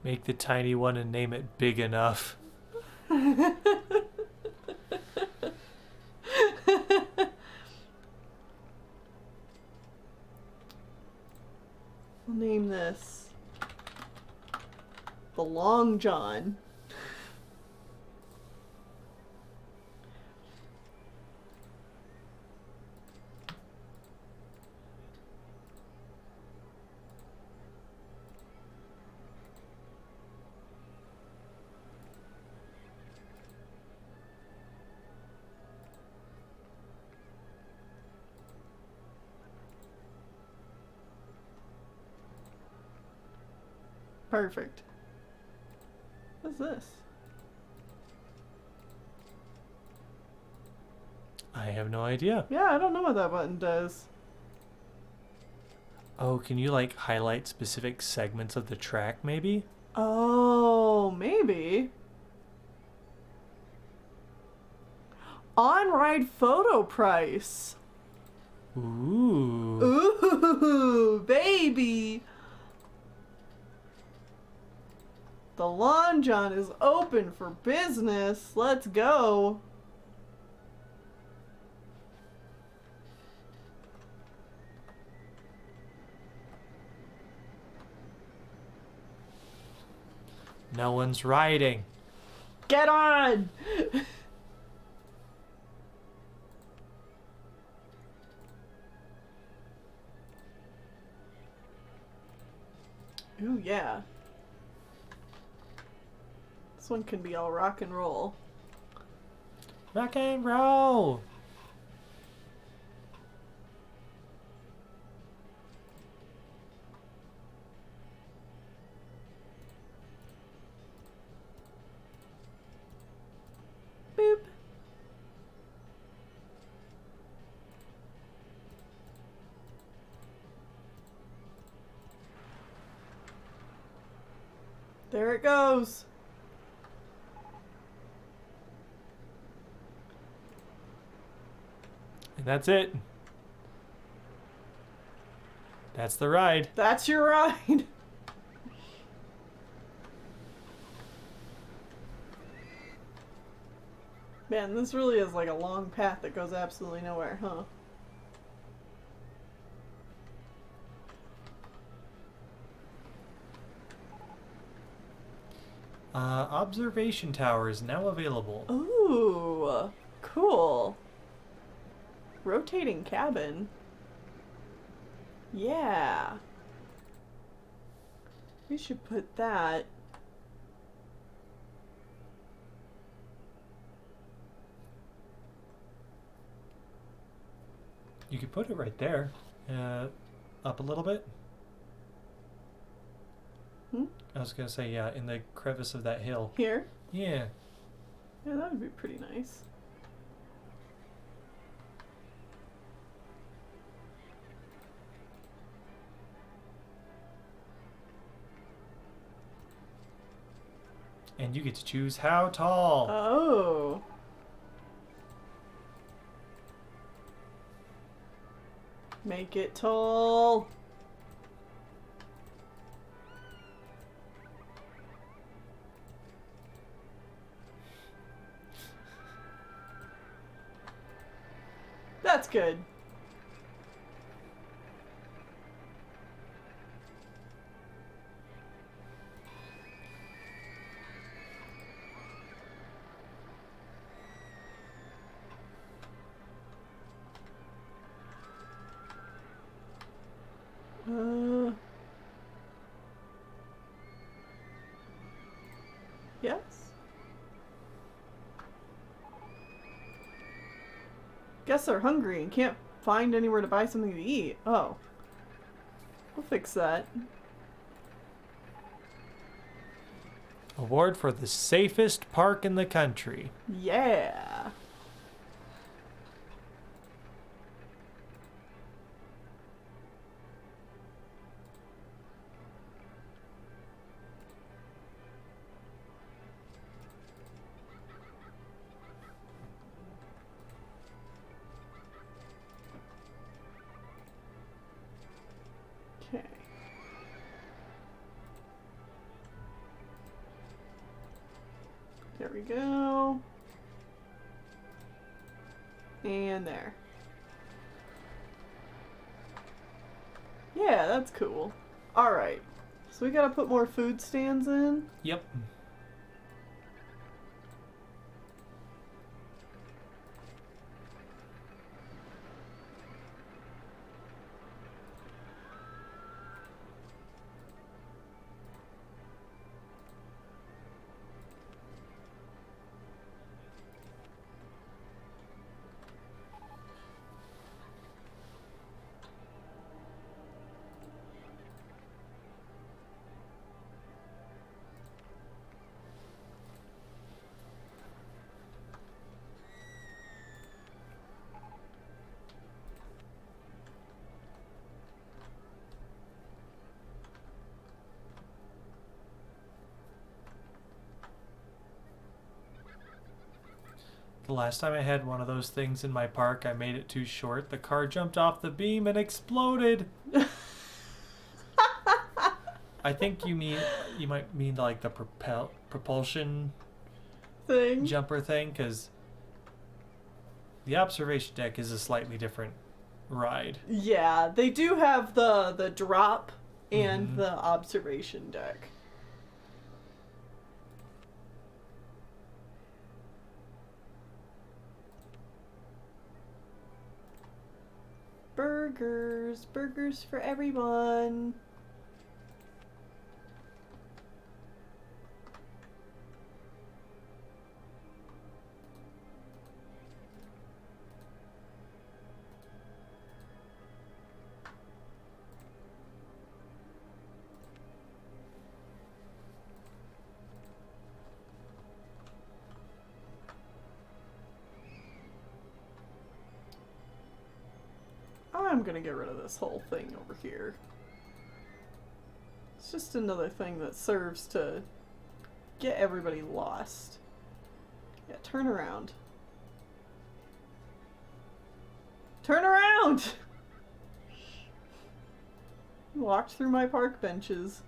Make the tiny one and name it Big Enough. We'll name this the Long John. Perfect. What's this? I have no idea. Yeah, I don't know what that button does. Oh, can you like highlight specific segments of the track maybe? Oh, maybe. On-ride photo price. Ooh. Ooh, baby. The Lawn John is open for business. Let's go. No one's riding. Get on. Ooh, yeah. This one can be all rock and roll. Rock and roll. Boop. There it goes. And that's it. That's the ride. That's your ride. Man, this really is like a long path that goes absolutely nowhere, huh? Observation tower is now available. Ooh, cool. Rotating cabin. Yeah. We should put that. You could put it right there. Up a little bit. Hmm? I was gonna say, yeah, in the crevice of that hill. Here? Yeah. Yeah, that would be pretty nice. And you get to choose how tall. Oh. Make it tall. That's good. Yes. Guess they're hungry and can't find anywhere to buy something to eat. Oh. We'll fix that. Award for the safest park in the country. Yeah. Okay. There we go. And there. Yeah, that's cool. Alright. So we gotta put more food stands in. Yep. The last time I had one of those things in my park, I made it too short. The car jumped off the beam and exploded. I think you might mean like the propulsion Thing. jumper thing, because the observation deck is a slightly different ride. Yeah, they do have the drop and the observation deck. Burgers. Burgers for everyone. I'm gonna get rid of this whole thing over here. It's just another thing that serves to get everybody lost. Yeah, turn around. Turn around! Walked through my park benches.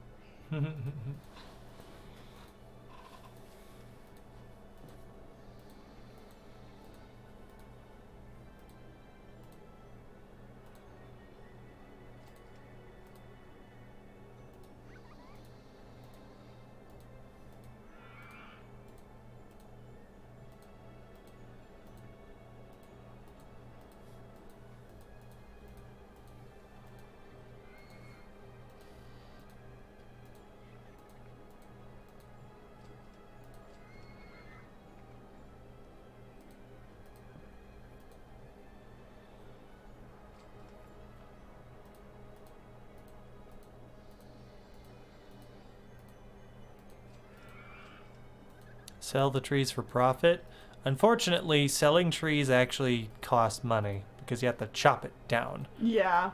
Sell the trees for profit. Unfortunately, selling trees actually costs money because you have to chop it down. Yeah.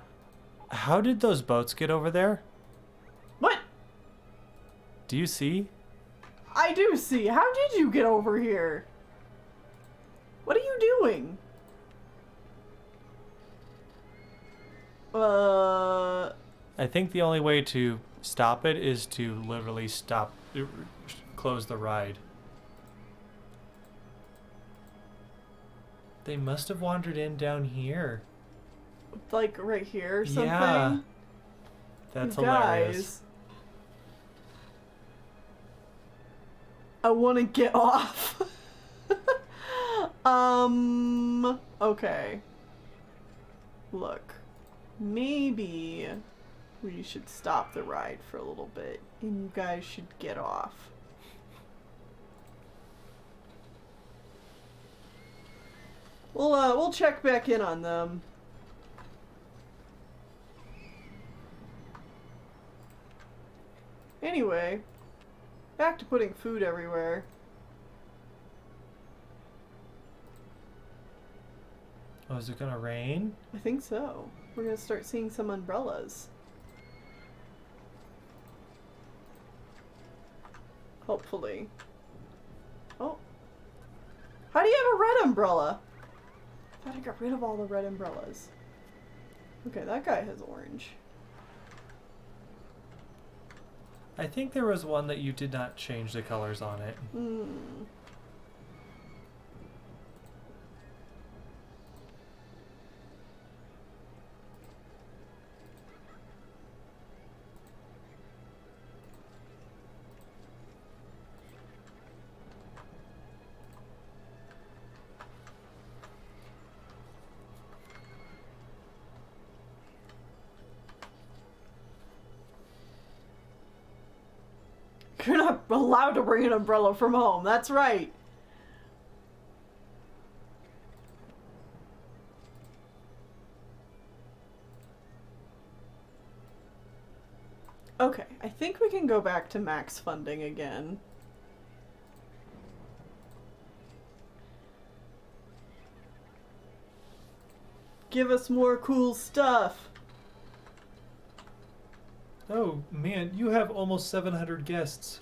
How did those boats get over there? What? Do you see? I do see. How did you get over here? What are you doing? I think the only way to stop it is to literally close the ride. They must have wandered in down here. Like right here or something? Yeah. That's hilarious. Guys. I want to get off. Okay. Look. Maybe we should stop the ride for a little bit and you guys should get off. We'll check back in on them. Anyway, back to putting food everywhere. Oh, is it gonna rain? I think so. We're gonna start seeing some umbrellas. Hopefully. Oh. How do you have a red umbrella? I thought I got rid of all the red umbrellas. Okay, that guy has orange. I think there was one that you did not change the colors on it. You're not allowed to bring an umbrella from home. That's right. Okay, I think we can go back to max funding again. Give us more cool stuff. Oh, man, you have almost 700 guests.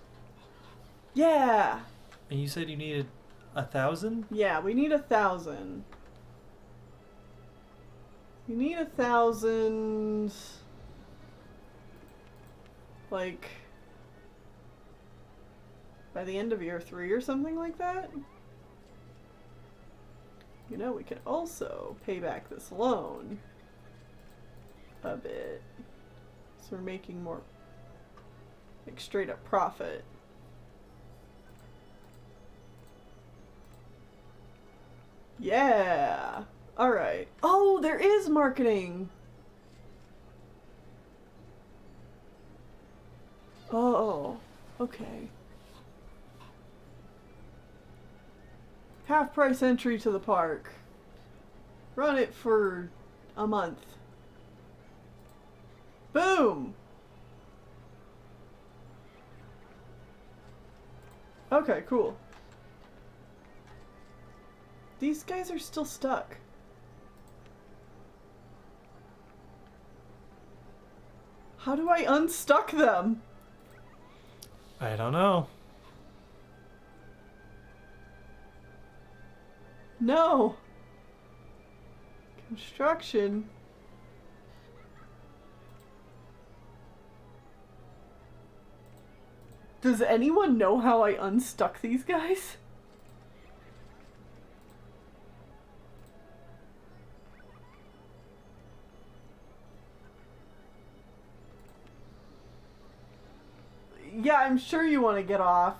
Yeah. And you said you needed 1,000? Yeah, we need 1,000. We need 1,000... like... by the end of year 3 or something like that? You know, we could also pay back this loan a bit. So we're making more, like, straight up profit. Yeah! Alright. Oh, there is marketing! Oh, okay. Half price entry to the park. Run it for a month. Boom! Okay, cool. These guys are still stuck. How do I unstuck them? I don't know. No. Construction. Does anyone know how I unstuck these guys? Yeah, I'm sure you want to get off.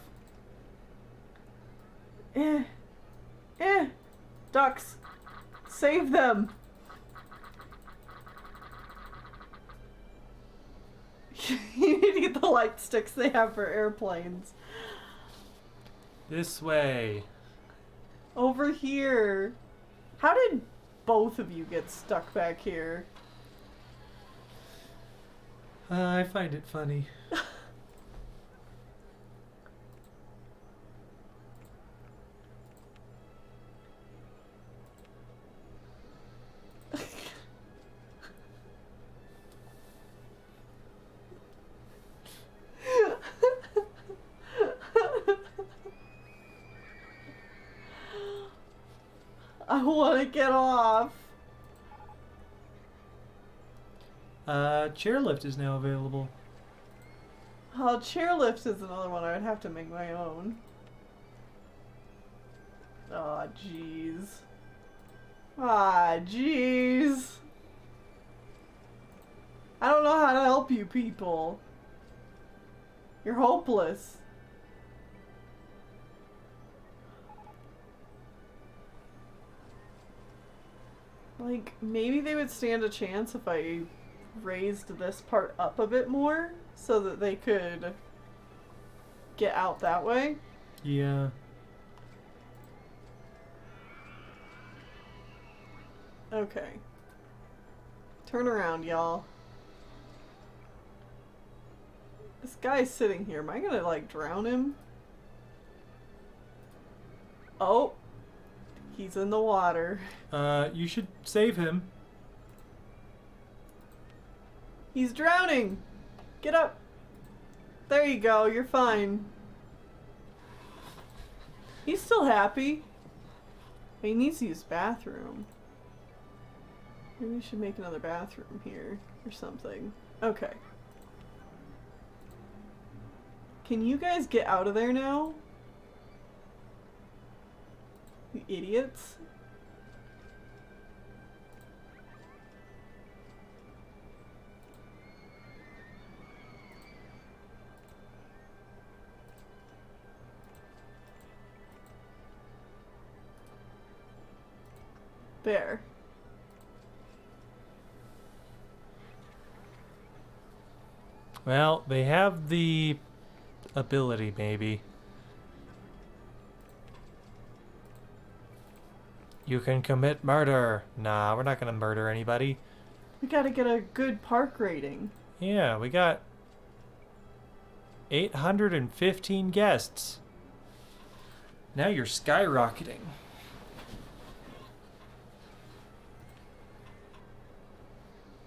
Ducks. Save them. You need to get the light sticks they have for airplanes. This way. Over here. How did both of you get stuck back here? I find it funny. I want to get off. Chairlift is now available. Oh, chairlift is another one. I would have to make my own. Aw, jeez. Ah, jeez. I don't know how to help you people. You're hopeless. Like, maybe they would stand a chance if I raised this part up a bit more so that they could get out that way. Yeah. Okay. Turn around, y'all. This guy's sitting here. Am I gonna, like, drown him? Oh. He's in the water. You should save him. He's drowning! Get up! There you go, you're fine. He's still happy. He needs to use the bathroom. Maybe we should make another bathroom here or something. Okay. Can you guys get out of there now? You idiots. There. Well, they have the ability, maybe. You can commit murder. Nah, we're not gonna murder anybody. We gotta get a good park rating. Yeah, we got 815 guests. Now you're skyrocketing.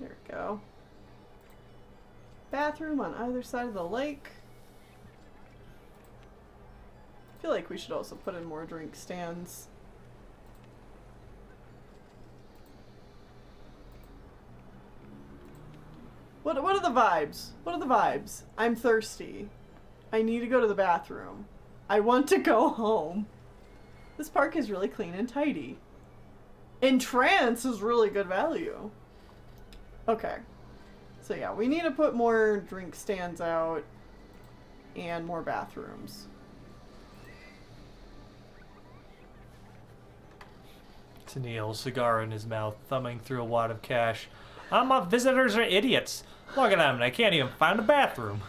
There we go. Bathroom on either side of the lake. I feel like we should also put in more drink stands. What are the vibes? What are the vibes? I'm thirsty. I need to go to the bathroom. I want to go home. This park is really clean and tidy. Entrance is really good value. Okay. So yeah, we need to put more drink stands out and more bathrooms. Tennelle, cigar in his mouth, thumbing through a wad of cash. My visitors are idiots. Look at them, and I can't even find a bathroom.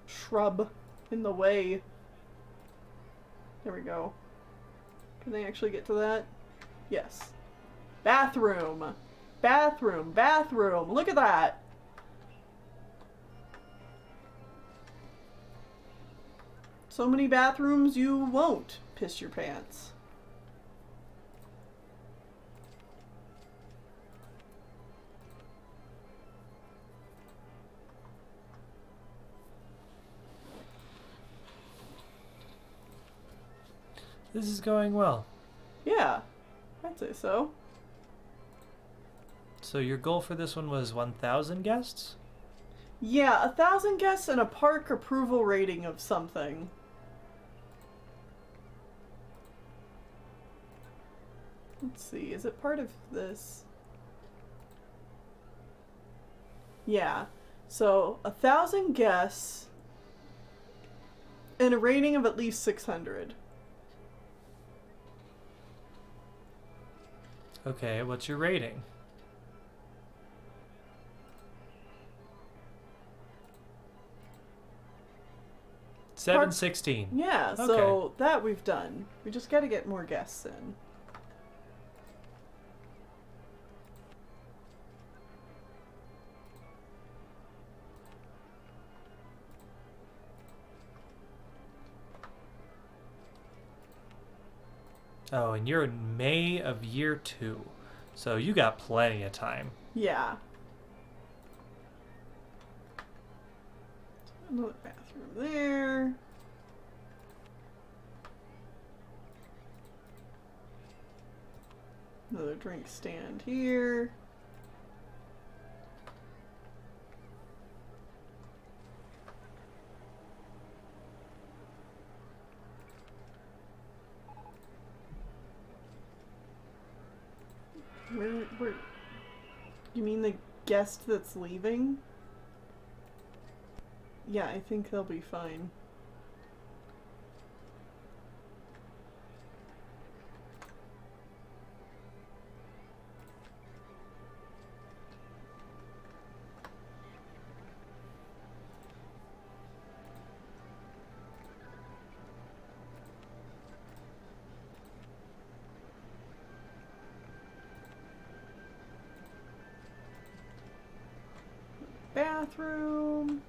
Shrub in the way. There we go. Can they actually get to that? Yes. Bathroom. Bathroom. Bathroom. Look at that. So many bathrooms you won't piss your pants. This is going well. Yeah, I'd say so. So your goal for this one was 1,000 guests? Yeah, 1,000 guests and a park approval rating of something. Let's see, is it part of this? Yeah, so 1,000 guests and a rating of at least 600. Okay, what's your rating? Park- 716. Yeah, so that we've done. We just gotta get more guests in. Oh, and you're in May of year 2. So you got plenty of time. Yeah. Another bathroom there. Another drink stand here. Where? You mean the guest that's leaving? Yeah, I think they'll be fine. Bathroom.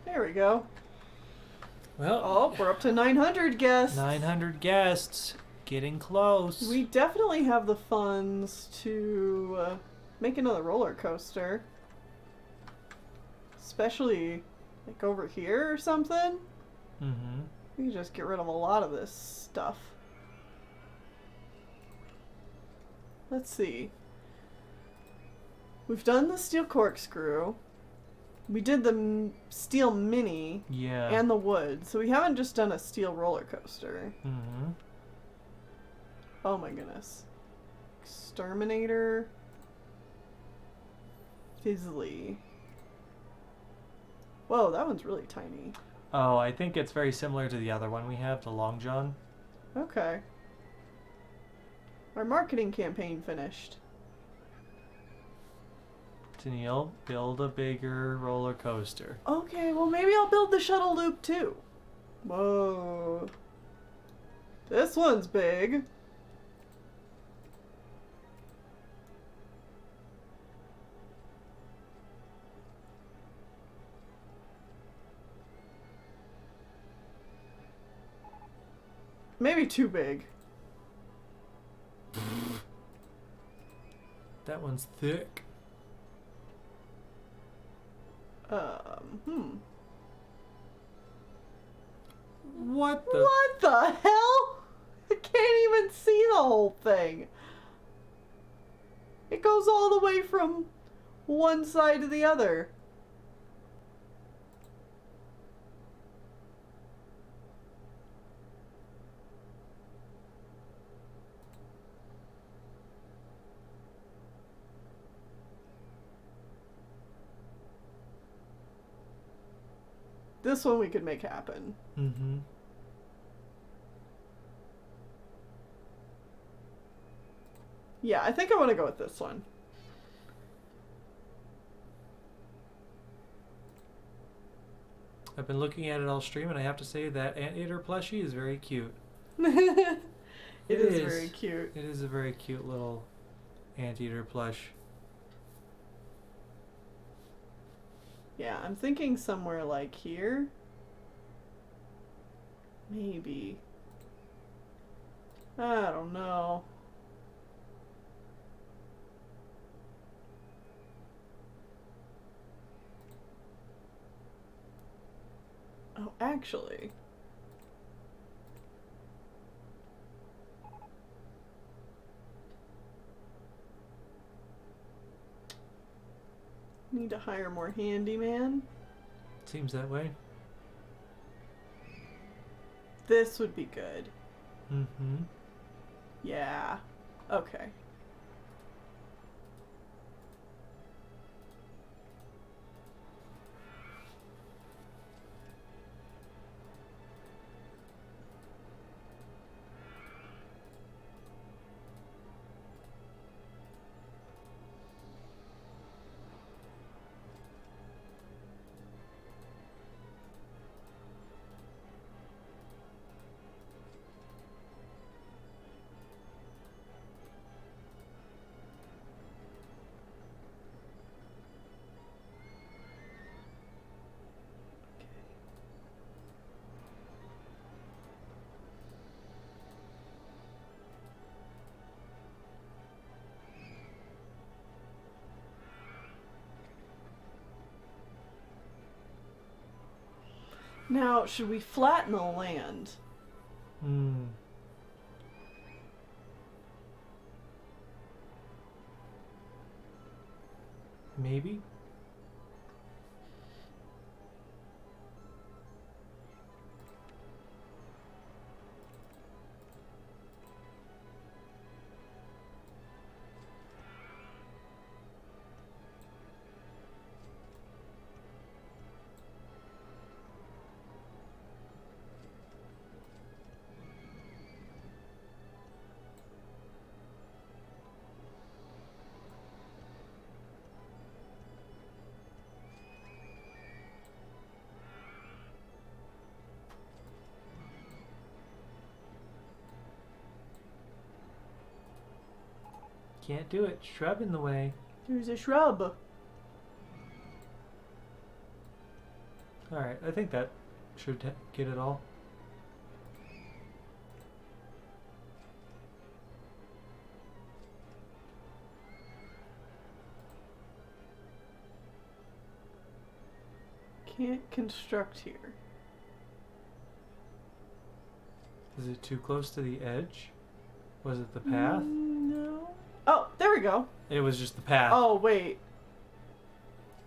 There we go. Well, Oh, we're up to 900 guests. 900 guests. Getting close. We definitely have the funds to make another roller coaster. Especially like over here or something. Mm-hmm. We can just get rid of a lot of this stuff. Let's see. We've done the steel corkscrew. We did the steel mini. Yeah. And the wood. So we haven't just done a steel roller coaster. Mm-hmm. Oh my goodness. Exterminator. Fizzly. Whoa, that one's really tiny. Oh, I think it's very similar to the other one we have, the Long John. Okay. Our marketing campaign finished. Tennelle, build a bigger roller coaster. Okay, well maybe I'll build the shuttle loop too. Whoa. This one's big. Maybe too big. That one's thick. What the? What the hell? I can't even see the whole thing. It goes all the way from one side to the other. This one we could make happen. Mm-hmm. Yeah, I think I want to go with this one. I've been looking at it all stream, and I have to say that Anteater plushie is very cute. It is very cute. It is a very cute little Anteater plush. Yeah, I'm thinking somewhere like here. Maybe. I don't know. Oh, actually. Need to hire more handyman. Seems that way. This would be good. Mm-hmm. Yeah. Okay. Now, should we flatten the land? Hmm. Maybe? Can't do it. Shrub in the way. There's a shrub. Alright, I think that should get it all. Can't construct here. Is it too close to the edge? Was it the path? No. Oh, there we go. It was just the path. Oh, wait.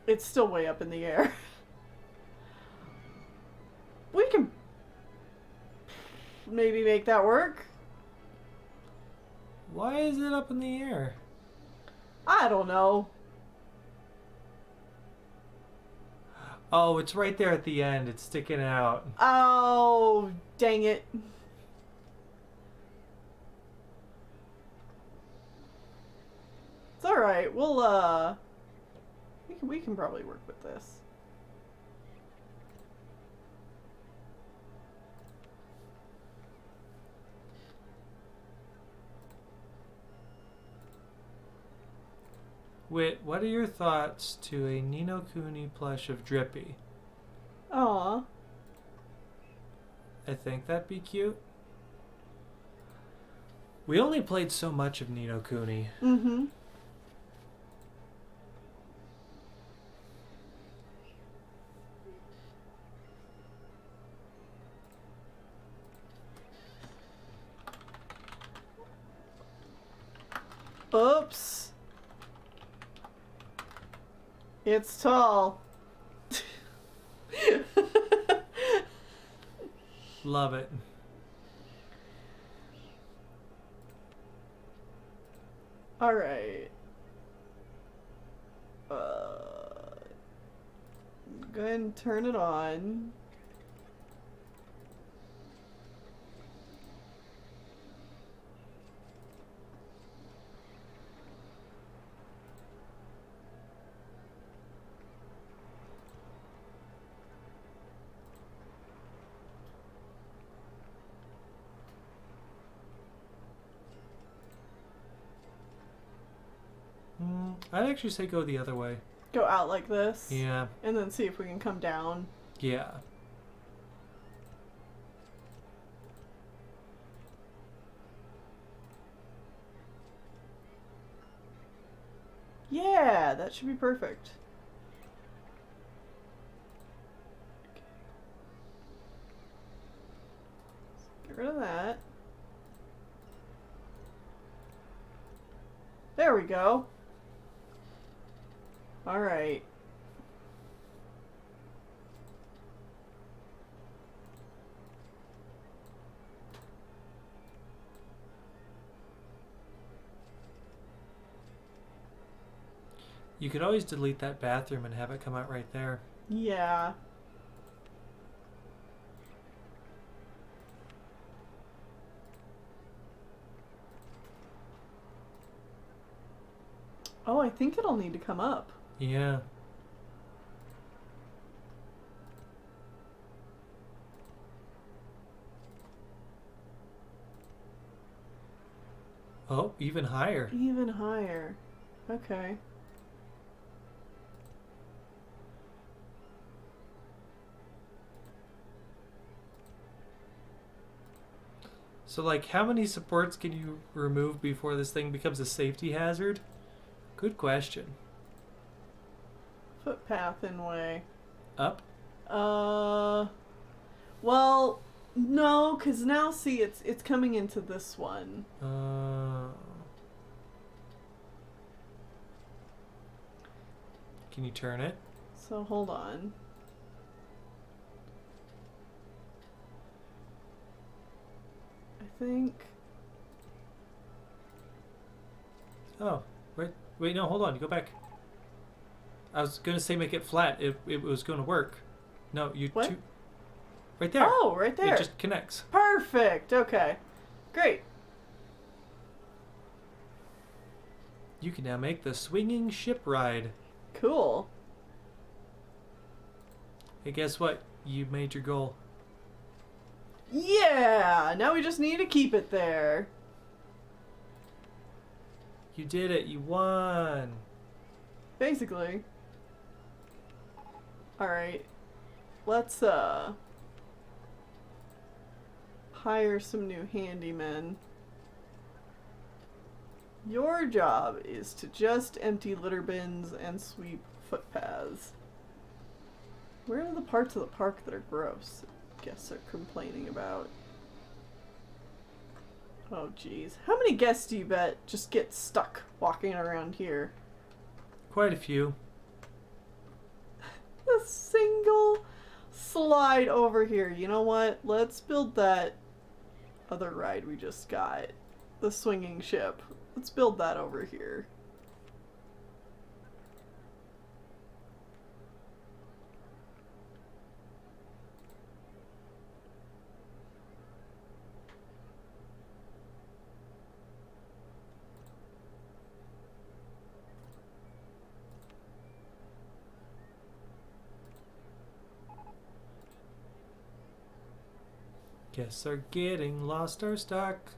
It's still way up in the air. We can maybe make that work. Why is it up in the air? I don't know. Oh, it's right there at the end. It's sticking out. Oh, dang it. It's alright. We'll, we can probably work with this. Wit, what are your thoughts to a Nino Cooney plush of Drippy? Aw. I think that'd be cute. We only played so much of Nino Cooney. Mm-hmm. Oops. It's tall. Love it. Alright. Go ahead and turn it on. I'd actually say go the other way. Go out like this. Yeah. And then see if we can come down. Yeah. Yeah, that should be perfect. Get rid of that. There we go. All right. You could always delete that bathroom and have it come out right there. Yeah. Oh, I think it'll need to come up. Yeah. Oh, even higher. Even higher. Okay. So, like, how many supports can you remove before this thing becomes a safety hazard? Good question. Footpath in way. Up? Well, no, because now, see, it's coming into this one. Can you turn it? So, hold on. I think... Oh, wait, no, hold on. Go back. I was going to say make it flat. It was going to work. No, What? Right there. Oh, right there. It just connects. Perfect. Okay. Great. You can now make the swinging ship ride. Cool. Hey, guess what? You made your goal. Yeah! Now we just need to keep it there. You did it. You won. Basically. Alright. Let's, hire some new handymen. Your job is to just empty litter bins and sweep footpaths. Where are the parts of the park that are gross? Guests are complaining about. Oh geez. How many guests do you bet just get stuck walking around here? Quite a few. A single slide over here. You know what? Let's build that other ride we just got. The swinging ship. Let's build that over here. Guests are getting lost or stuck.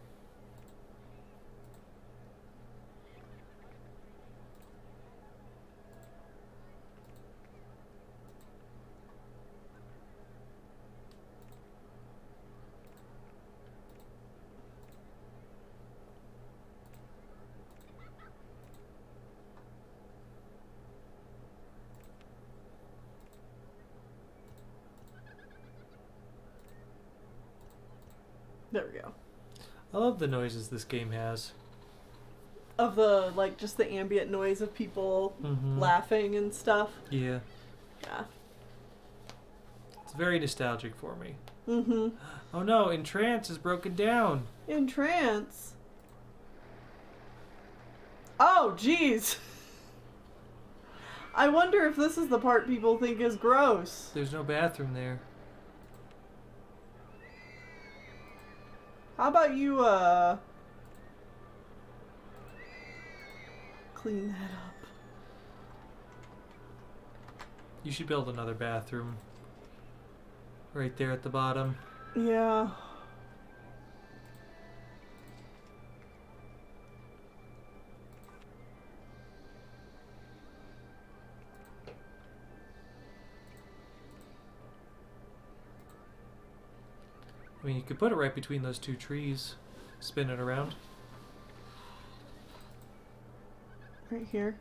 There we go. I love the noises this game has. Of the, like, just the ambient noise of people laughing and stuff. Yeah. Yeah. It's very nostalgic for me. Mm-hmm. Oh no, Entrance is broken down. Entrance. Oh, jeez. I wonder if this is the part people think is gross. There's no bathroom there. How about you, clean that up? You should build another bathroom. Right there at the bottom. Yeah. I mean, you could put it right between those two trees. Spin it around. Right here.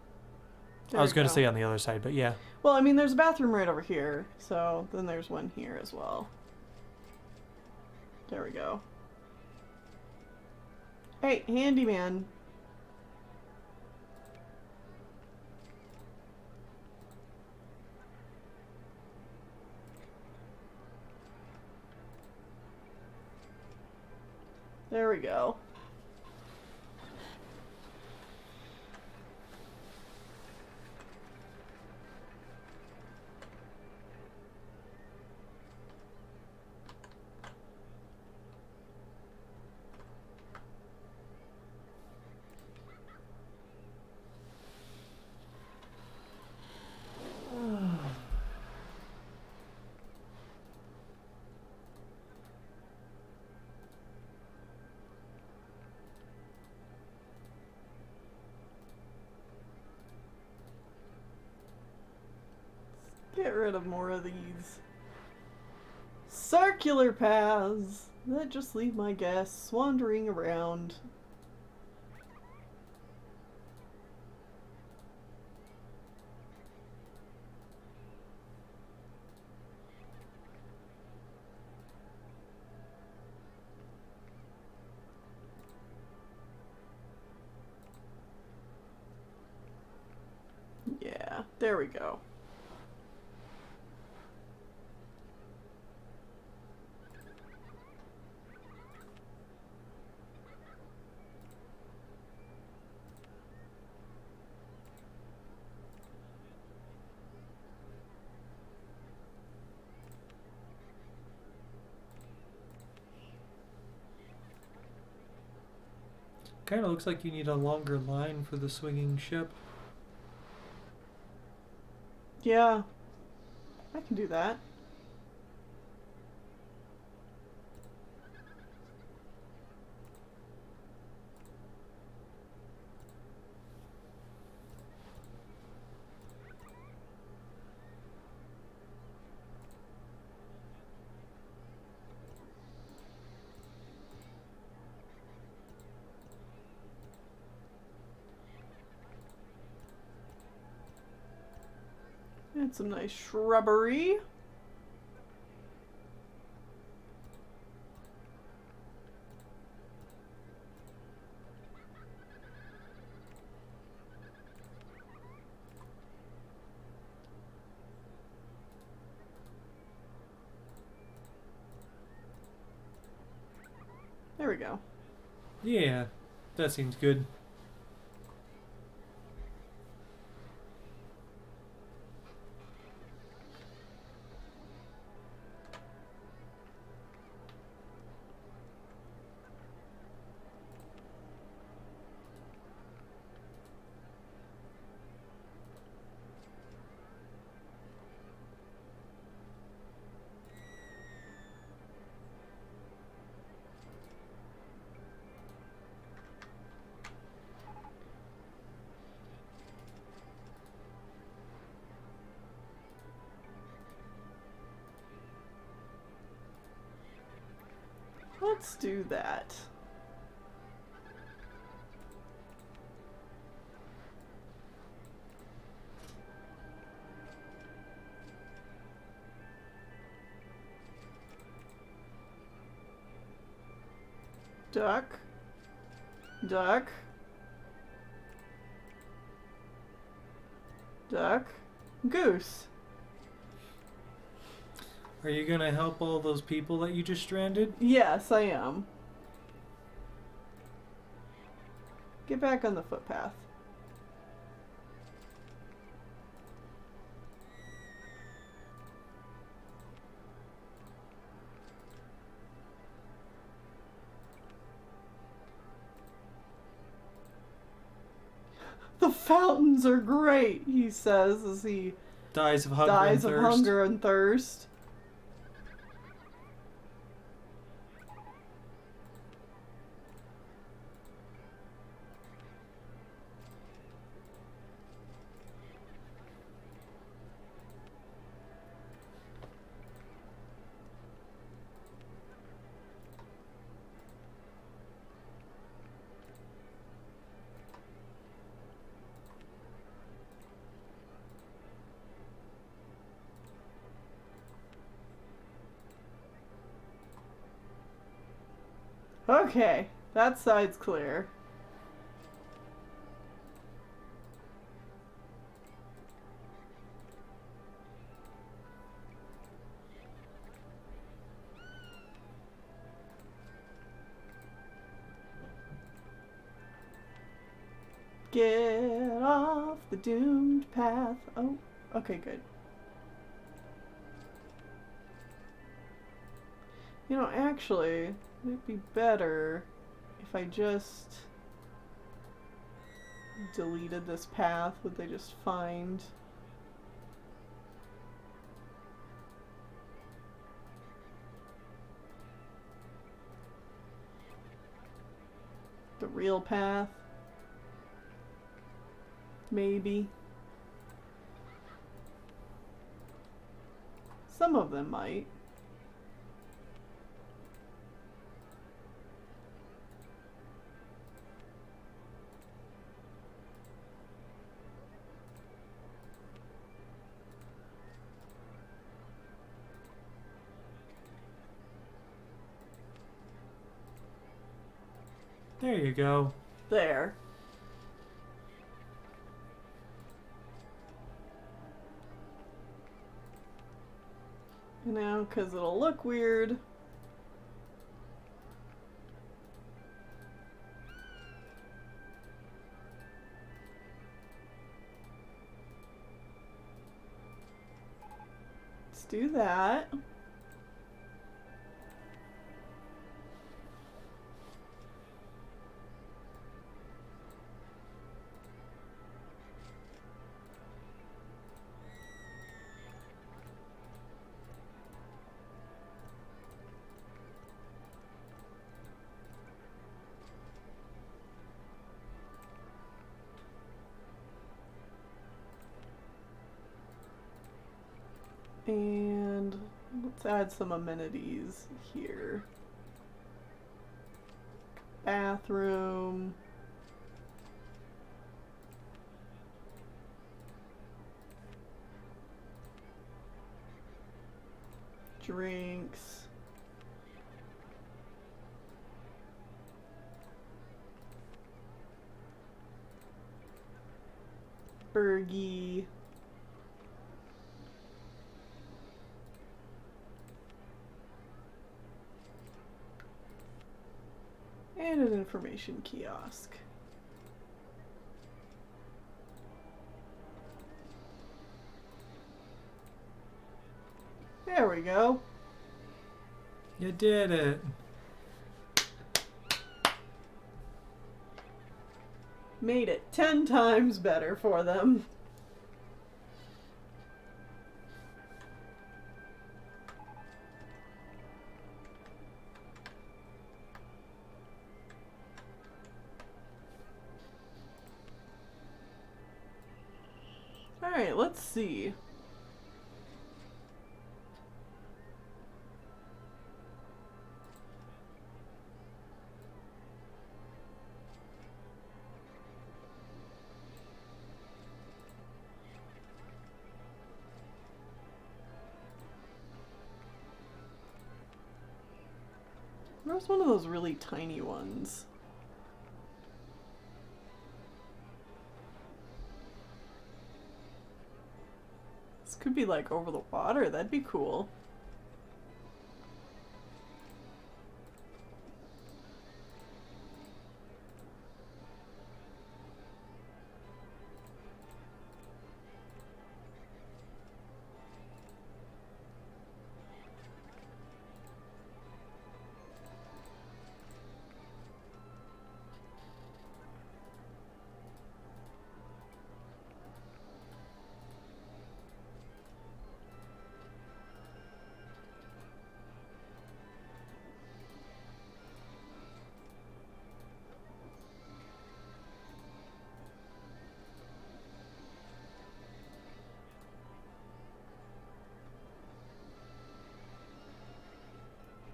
I was going to say on the other side, but yeah. Well, I mean, there's a bathroom right over here, so then there's one here as well. There we go. Hey, handyman. There we go. Get rid of more of these circular paths that just leave my guests wandering around. There we go. Kind of looks like you need a longer line for the swinging ship. Yeah, I can do that. And some nice shrubbery. There we go. Yeah, that seems good. Let's do that. Duck. Duck. Duck. Goose. Are you gonna help all those people that you just stranded? Yes, I am. Get back on the footpath. The fountains are great, he says as he Dies of hunger dies and of thirst. hunger and thirst. Okay, that side's clear. Get off the doomed path. Oh, okay, good. You know, actually, it'd be better if I just deleted this path. Would they just find... the real path? Maybe. Some of them might. There you go. There. You know, because it'll look weird. Let's do that. And let's add some amenities here. Bathroom. Drinks. Burgie. And an information kiosk. There we go. You did it. Made it 10 times better for them. Alright, let's see. Where's one of those really tiny ones? This could be like over the water. That'd be cool.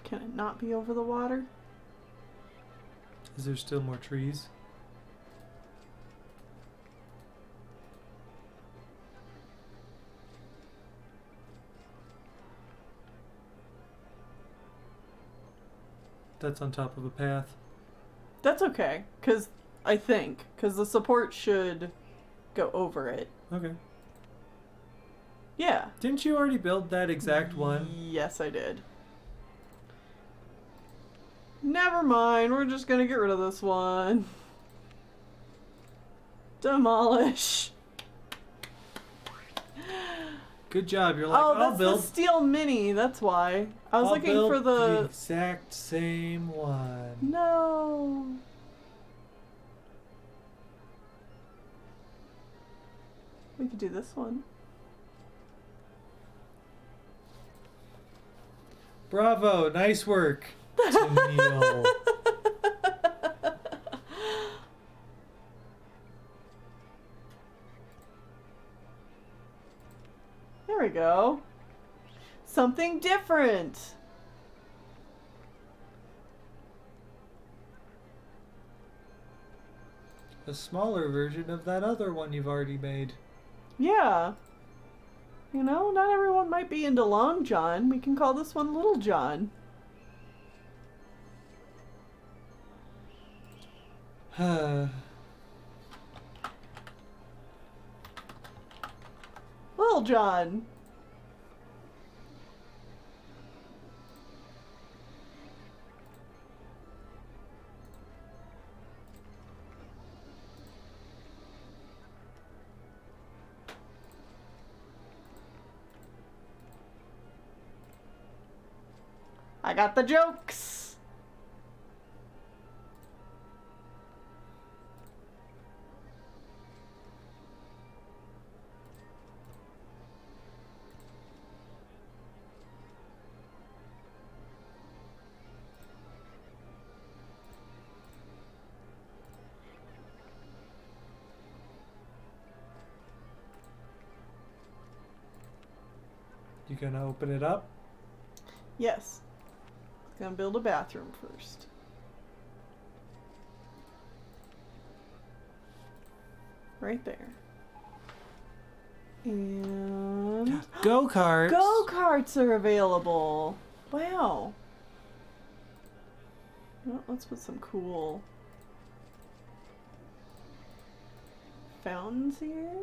Can it not be over the water? Is there still more trees? That's on top of a path. That's okay, because the support should go over it. Okay. Yeah. Didn't you already build that exact one? Yes, I did. Never mind, we're just gonna get rid of this one. Demolish. Good job. You're like, oh, I'll that's build the steel mini, that's why. I was I'll looking build for the exact same one. No. We could do this one. Bravo, nice work, Tennelle. There we go. Something different. A smaller version of that other one you've already made. Yeah. You know, not everyone might be into Long John. We can call this one Little John. Little John. I got the jokes. You gonna open it up? Yes. Gonna build a bathroom first. Right there. And Go-karts! go-karts are available. Wow. Well, let's put some cool fountains here.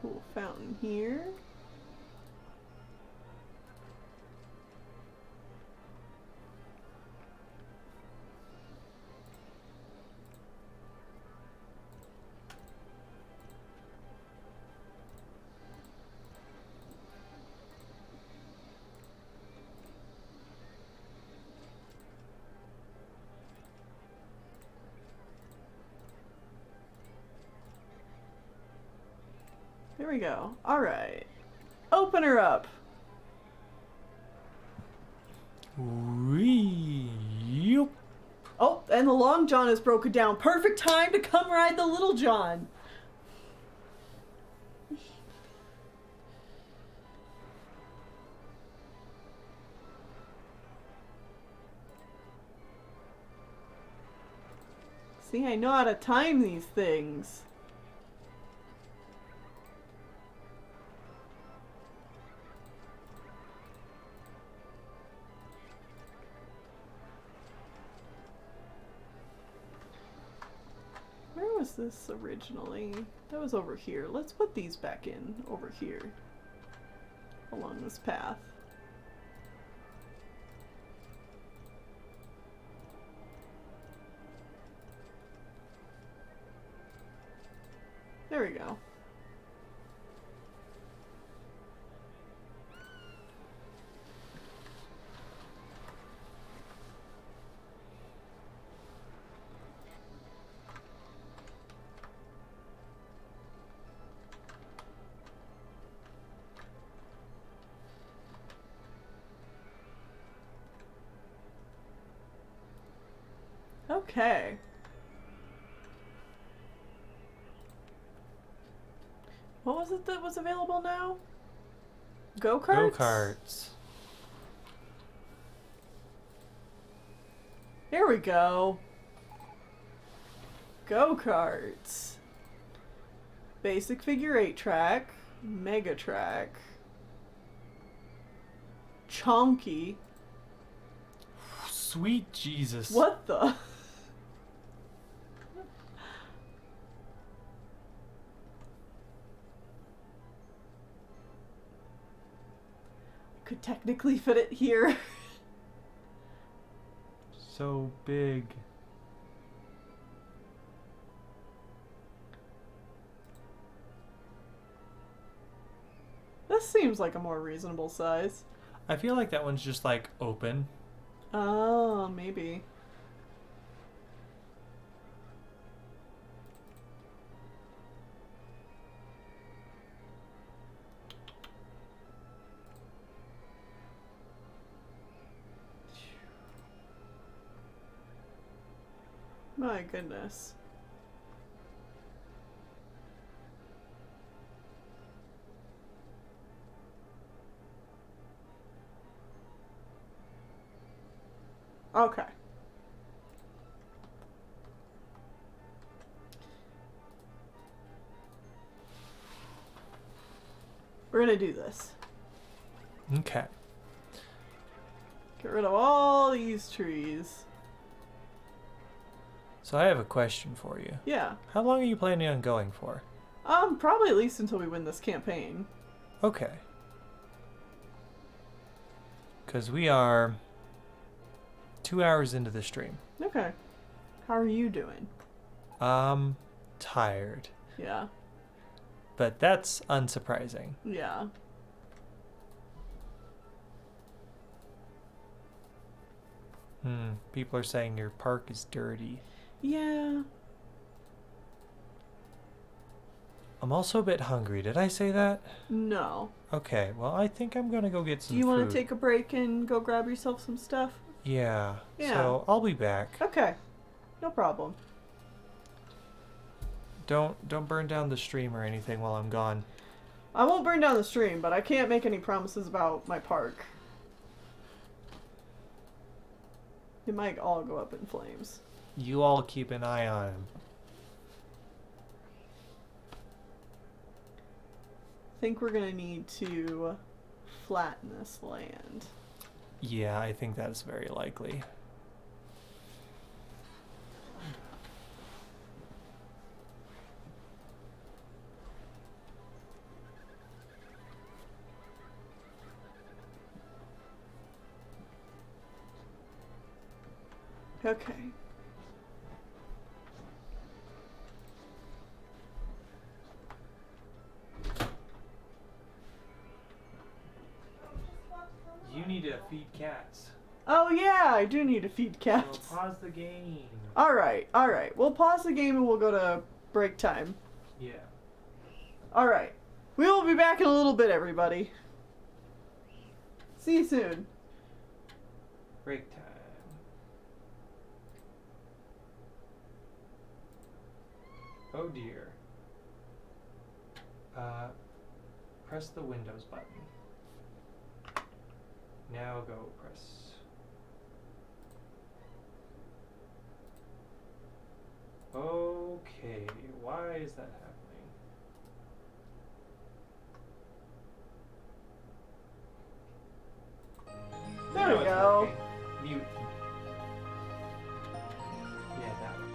Cool fountain here. There we go. All right. Open her up. Yup. Oh, and the Long John is broken down. Perfect time to come ride the Little John. See, I know how to time these things. Where was this originally? That was over here. Let's put these back in over here along this path. There we go. Okay. What was it that was available now? Go-karts? Go-karts. Here we go. Go-karts. Basic figure 8 track. Mega track. Chonky. Sweet Jesus. What the? Could technically fit it here. So big. This seems like a more reasonable size. I feel like that one's just like open. Oh, maybe. My goodness. Okay. We're gonna do this. Okay. Get rid of all these trees. So I have a question for you. Yeah. How long are you planning on going for? Probably at least until we win this campaign. Okay. Because we are 2 hours into the stream. Okay. How are you doing? Tired. Yeah. But that's unsurprising. Yeah. People are saying your park is dirty. Yeah. I'm also a bit hungry. Did I say that? No. Okay, well, I think I'm gonna go get some food. Do you want to take a break and go grab yourself some stuff? Yeah. Yeah. So I'll be back. Okay. No problem. Don't burn down the stream or anything while I'm gone. I won't burn down the stream, but I can't make any promises about my park. It might all go up in flames. You all keep an eye on him. I think we're gonna need to flatten this land. Yeah, I think that's very likely. Okay. You need to feed cats. Oh yeah, I do need to feed So cats. pause the game. Alright. We'll pause the game and we'll go to break time. Yeah. Alright. We will be back in a little bit, everybody. See you soon. Break time. Oh dear. Press the Windows button. Now go press. Okay, why is that happening? There we go. Working. Mute. Yeah, that one.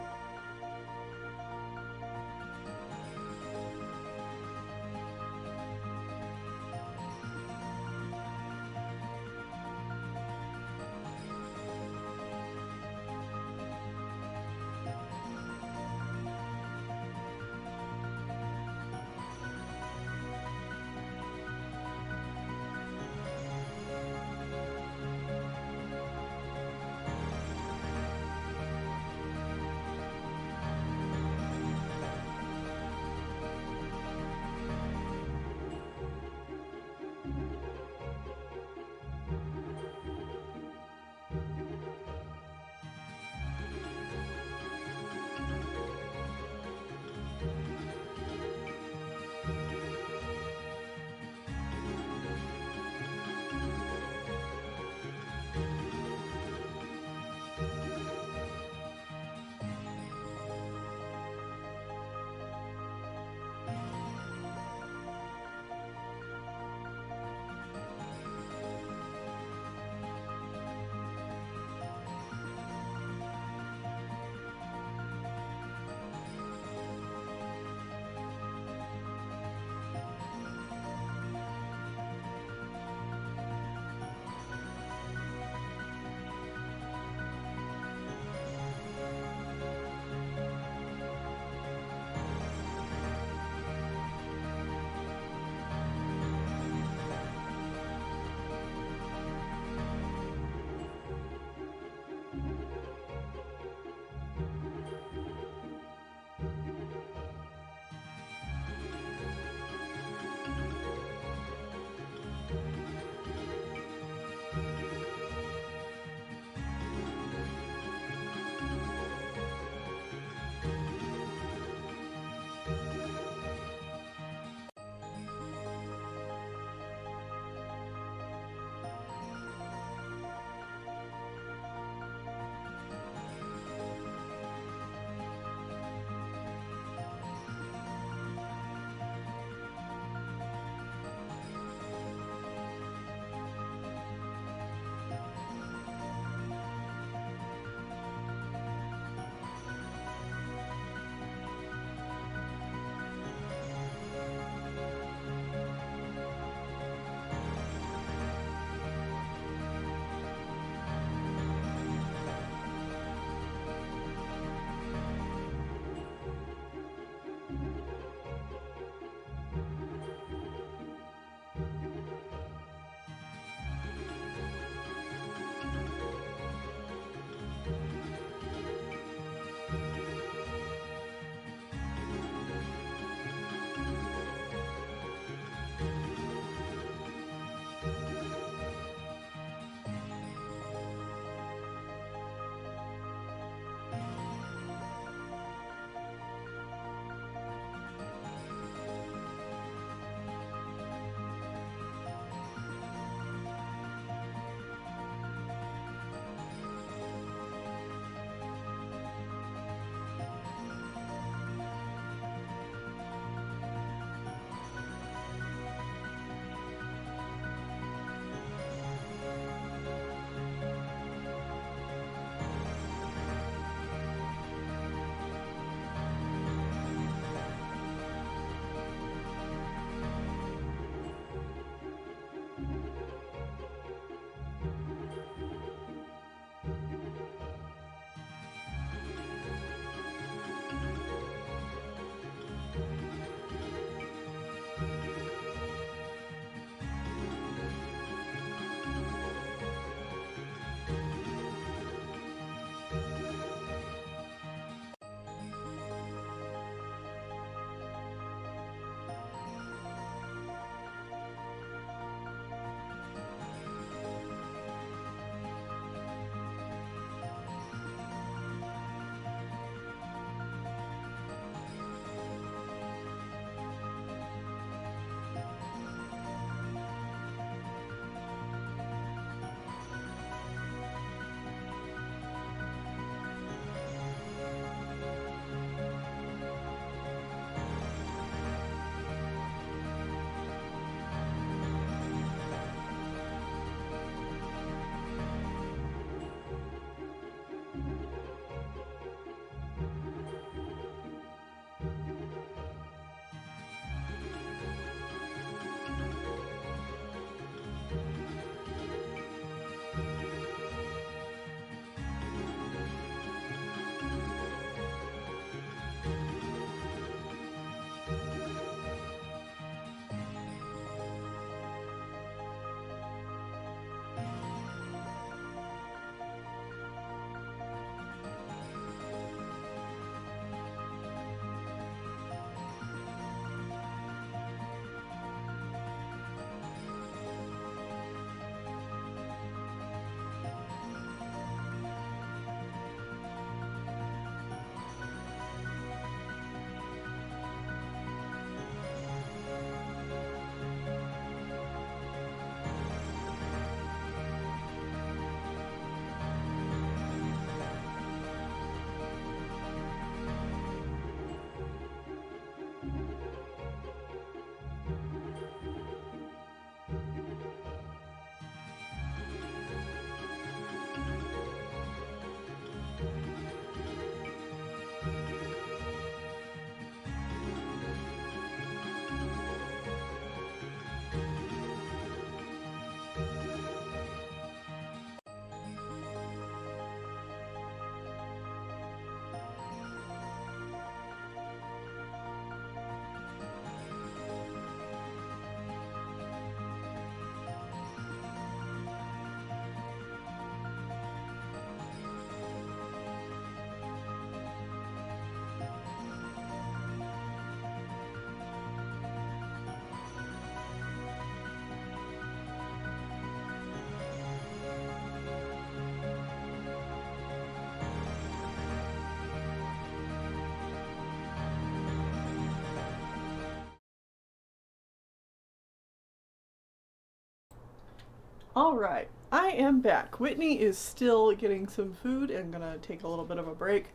Alright, I am back. Whitney is still getting some food and gonna take a little bit of a break.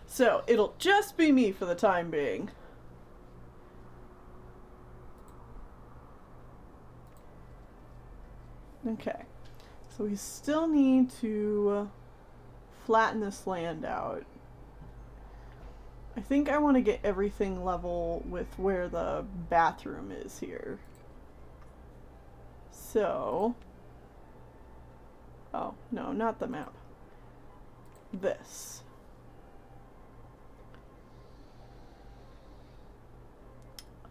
So it'll just be me for the time being. Okay, so we still need to flatten this land out. I think I want to get everything level with where the bathroom is here. So... oh, no, not the map. This.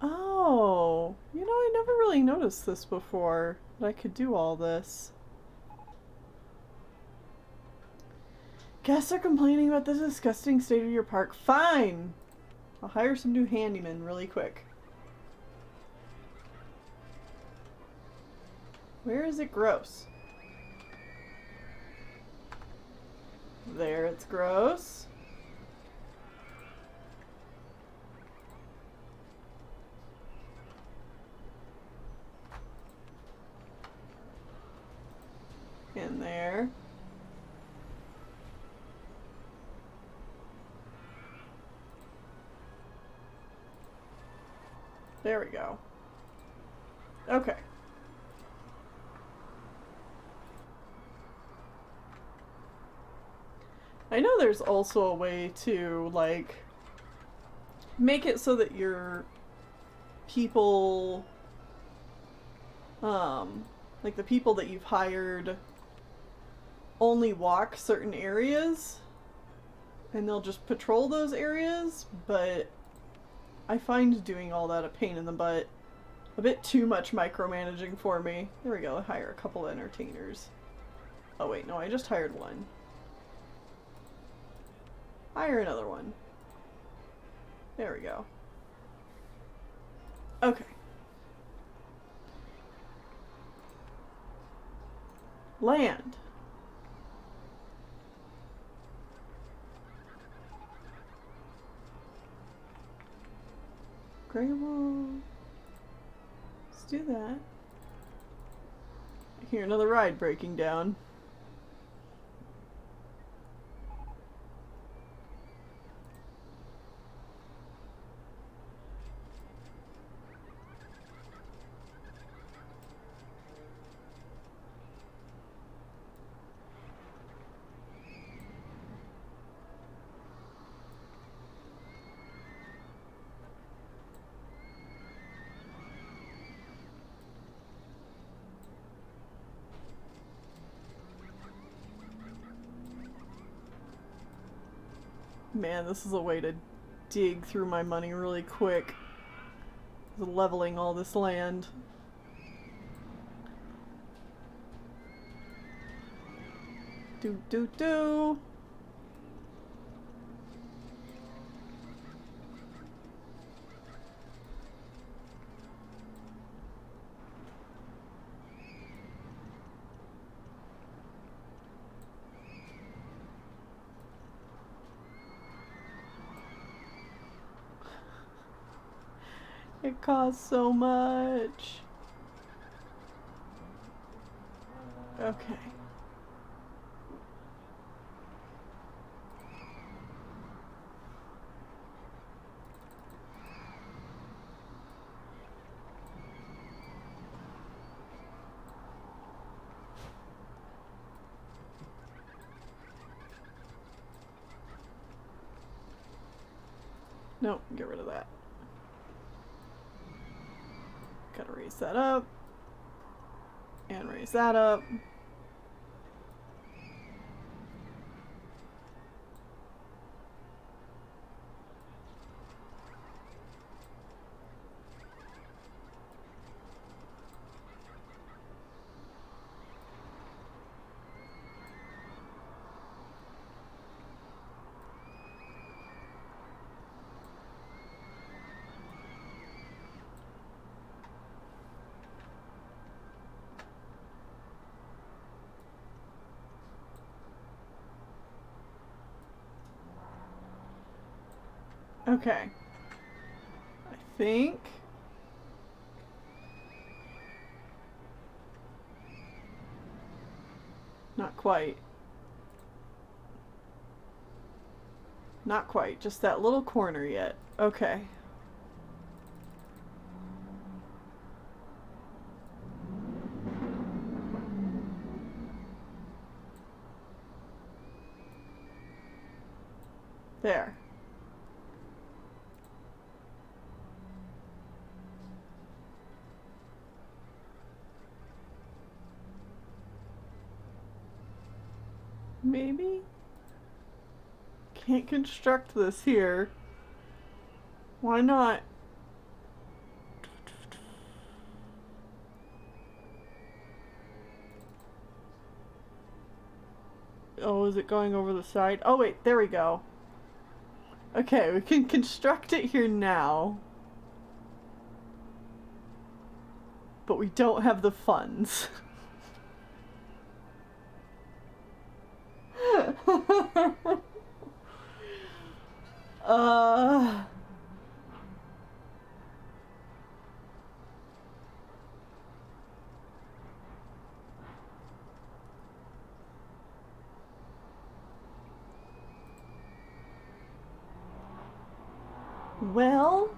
Oh, you know, I never really noticed this before, that I could do all this. Guests are complaining about the disgusting state of your park. Fine! I'll hire some new handymen really quick. Where is it gross? There, it's gross. In there. There we go. Okay. I know there's also a way to, like, make it so that your people, like the people that you've hired only walk certain areas and they'll just patrol those areas, but I find doing all that a pain in the butt. A bit too much micromanaging for me. There we go, hire a couple entertainers. Oh wait, no, I just hired one. Hire another one. There we go. Okay. Land. Grandma. Let's do that. I hear another ride breaking down. Man, this is a way to dig through my money really quick. Leveling all this land. Do. It costs so much. Okay. Nope, get rid of that. Gotta raise that up. And raise that up. Okay. I think... quite. Not quite, just that little corner yet. Okay. There. Maybe? Can't construct this here. Why not? Oh, is it going over the side? Oh wait, there we go. Okay, we can construct it here now. But we don't have the funds. uh... Well...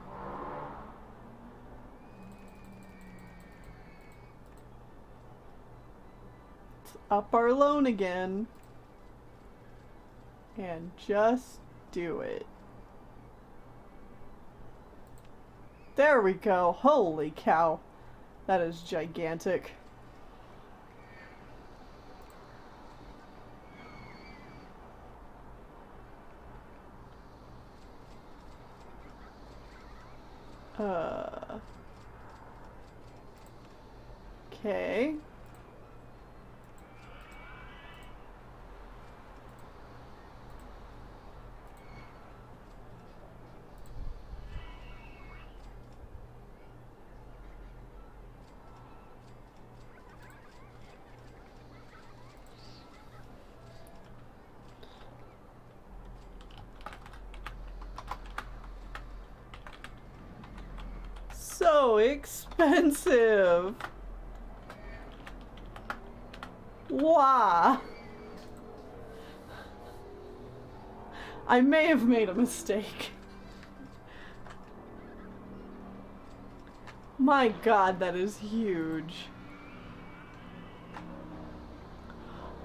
Let's up our loan again. And just do it. There we go. Holy cow. That is gigantic. Okay. So expensive. Wow. I may have made a mistake. My God, that is huge.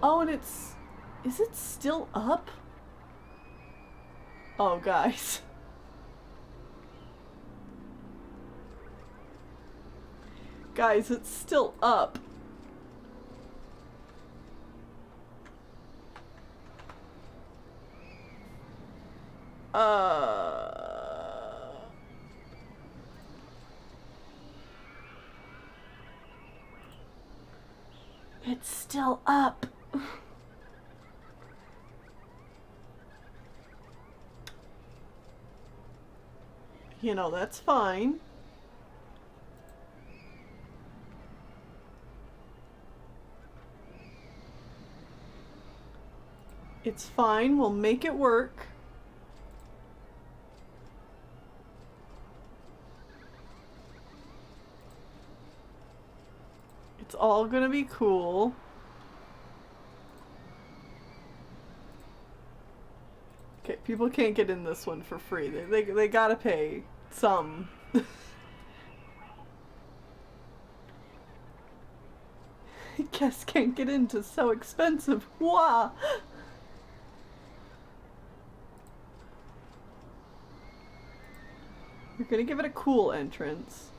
Oh, and it's... Is it still up? Oh, guys. Guys, it's still up. It's still up. You know, that's fine. It's fine, we'll make it work. It's all gonna be cool. Okay, people can't get in this one for free. They gotta pay some. Guests can't get into so expensive. Wow. We're gonna give it a cool entrance.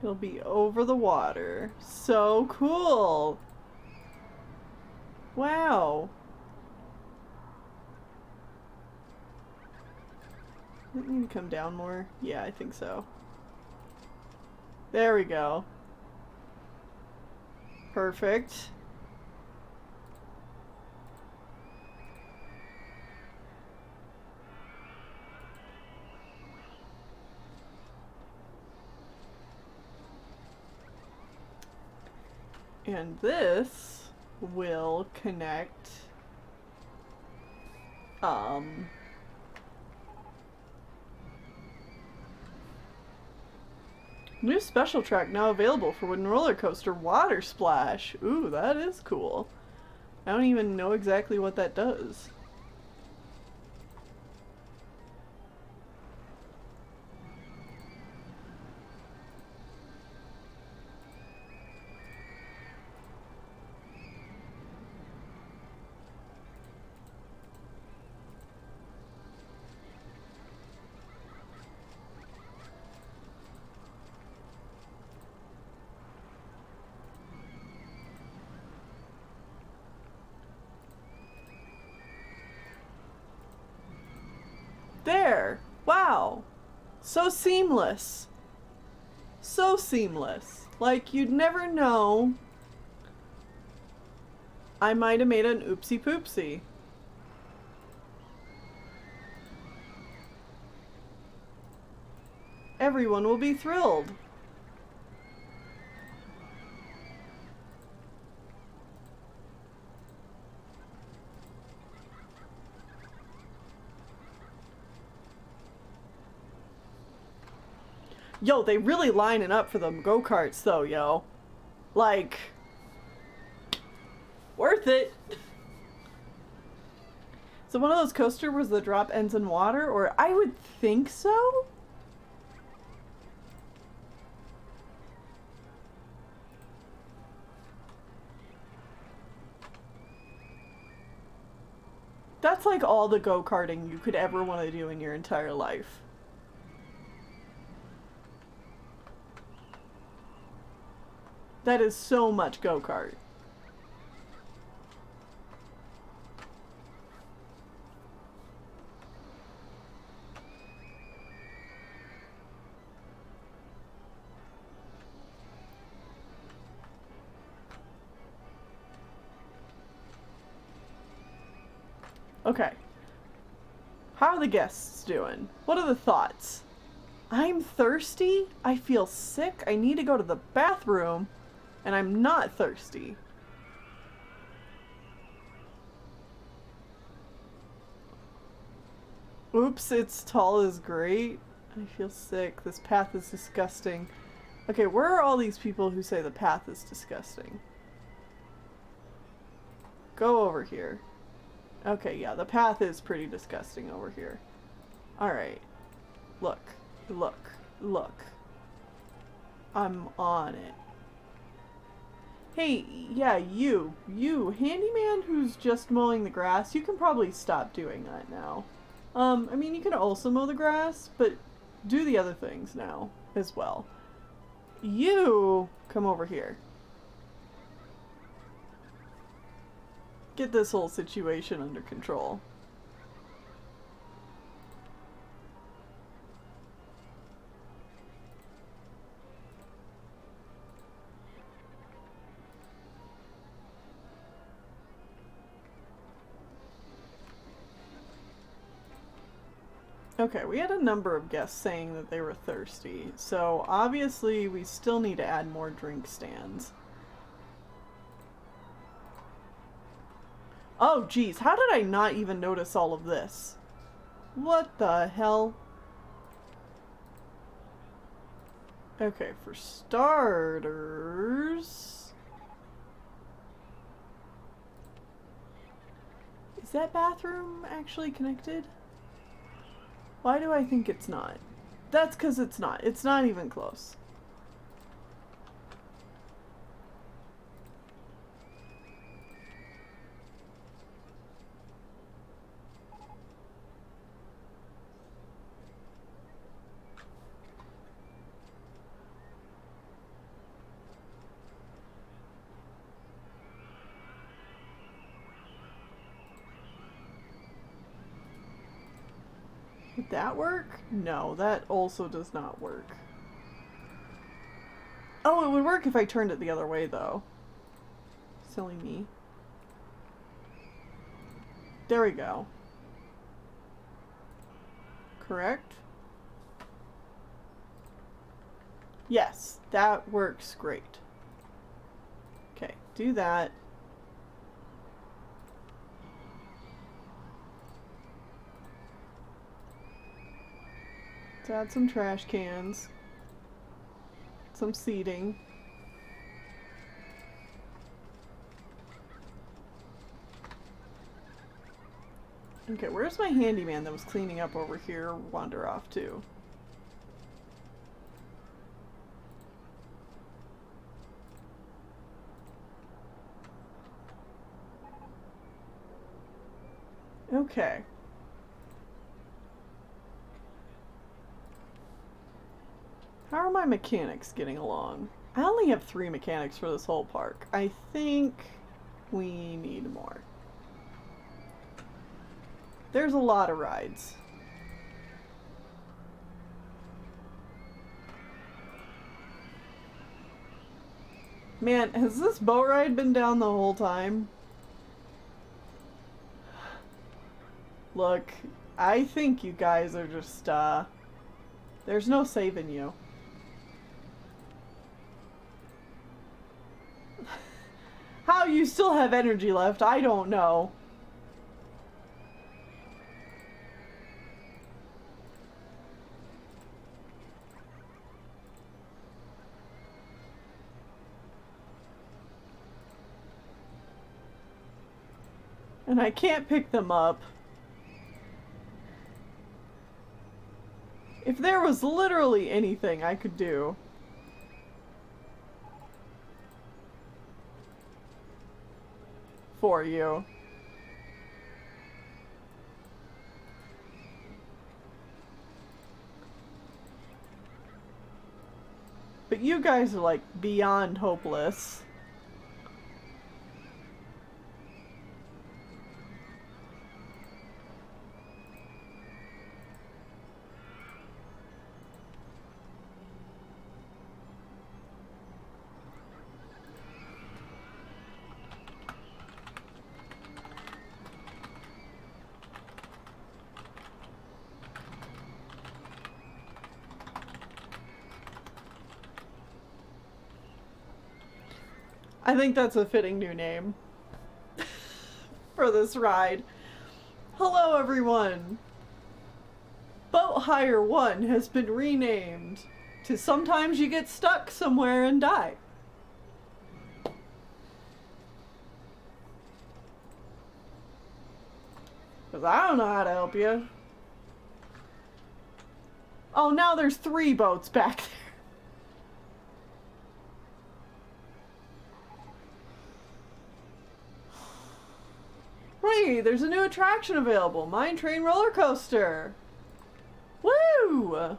It'll be over the water. So cool. Wow. Does it need to come down more? Yeah, I think so. There we go. Perfect. And this will connect new special track now available for wooden roller coaster, water splash. Ooh, that is cool. I don't even know exactly what that does. There! Wow! So seamless. So seamless. Like, you'd never know. I might have made an oopsie poopsie. Everyone will be thrilled. Yo, they really lining up for the go-karts though, yo. Like, worth it. So one of those coasters where the drop ends in water, or I would think so? That's like all the go-karting you could ever want to do in your entire life. That is so much go-kart. Okay. How are the guests doing? What are the thoughts? I'm thirsty. I feel sick. I need to go to the bathroom. And I'm not thirsty. Oops, it's tall is great. I feel sick. This path is disgusting. Okay, where are all these people who say the path is disgusting? Go over here. Okay, yeah, the path is pretty disgusting over here. Alright. Look. Look. Look. I'm on it. Hey, yeah, you, handyman who's just mowing the grass, you can probably stop doing that now. I mean, you can also mow the grass, but do the other things now as well. You, come over here. Get this whole situation under control. Okay, we had a number of guests saying that they were thirsty, so obviously we still need to add more drink stands. Oh geez, how did I not even notice all of this? What the hell? Okay, for starters... Is that bathroom actually connected? Why do I think it's not? That's because it's not. It's not even close. Would that work? No, that also does not work. Oh, it would work if I turned it the other way, though. Silly me. There we go. Correct? Yes, that works great. Okay, do that. Let's add some trash cans. Some seating. Okay, where's my handyman that was cleaning up over here wander off to? Okay. How are my mechanics getting along? I only have 3 mechanics for this whole park. I think we need more. There's a lot of rides. Man, has this boat ride been down the whole time? Look, I think you guys are just, there's no saving you. How you still have energy left, I don't know. And I can't pick them up. If there was literally anything I could do. For you. But you guys are like beyond hopeless. I think that's a fitting new name for this ride. Hello everyone! Boat Hire 1 has been renamed to Sometimes You Get Stuck Somewhere and Die. Because I don't know how to help you. Oh, now there's 3 boats back there. Hey, there's a new attraction available. Mine Train Roller Coaster. Woo! Oh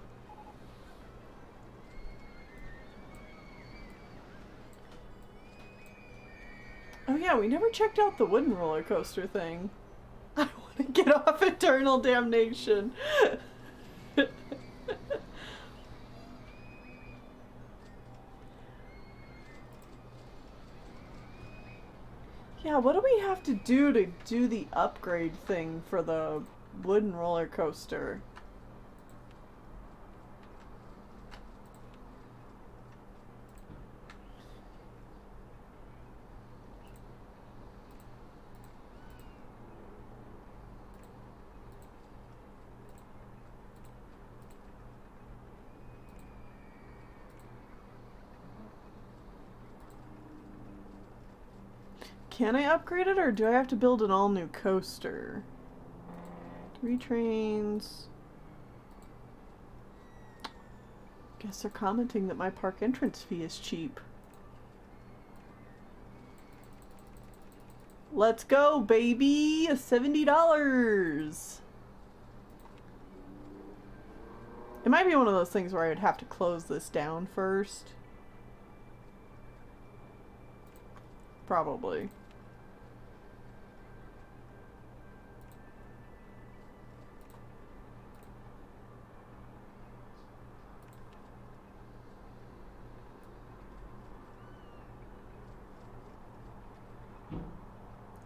yeah, we never checked out the wooden roller coaster thing. I want to get off Eternal Damnation. Yeah, what do we have to do the upgrade thing for the wooden roller coaster? Can I upgrade it, or do I have to build an all-new coaster? 3 trains. Guess they're commenting that my park entrance fee is cheap. Let's go, baby! $70! It might be one of those things where I'd have to close this down first. Probably.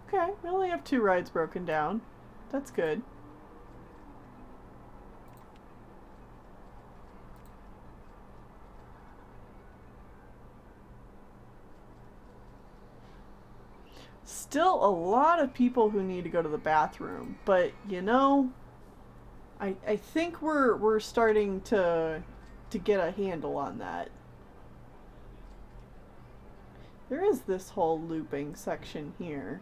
Okay, we only have 2 rides broken down. That's good. still a lot of people who need to go to the bathroom, but you know, I think we're starting to get a handle on that. There is this whole looping section here.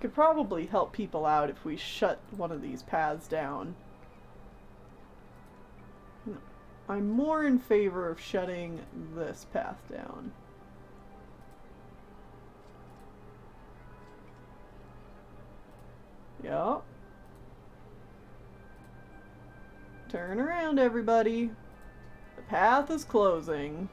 Could probably help people out if we shut one of these paths down. I'm more in favor of shutting this path down. Yup. Turn around, everybody. The path is closing.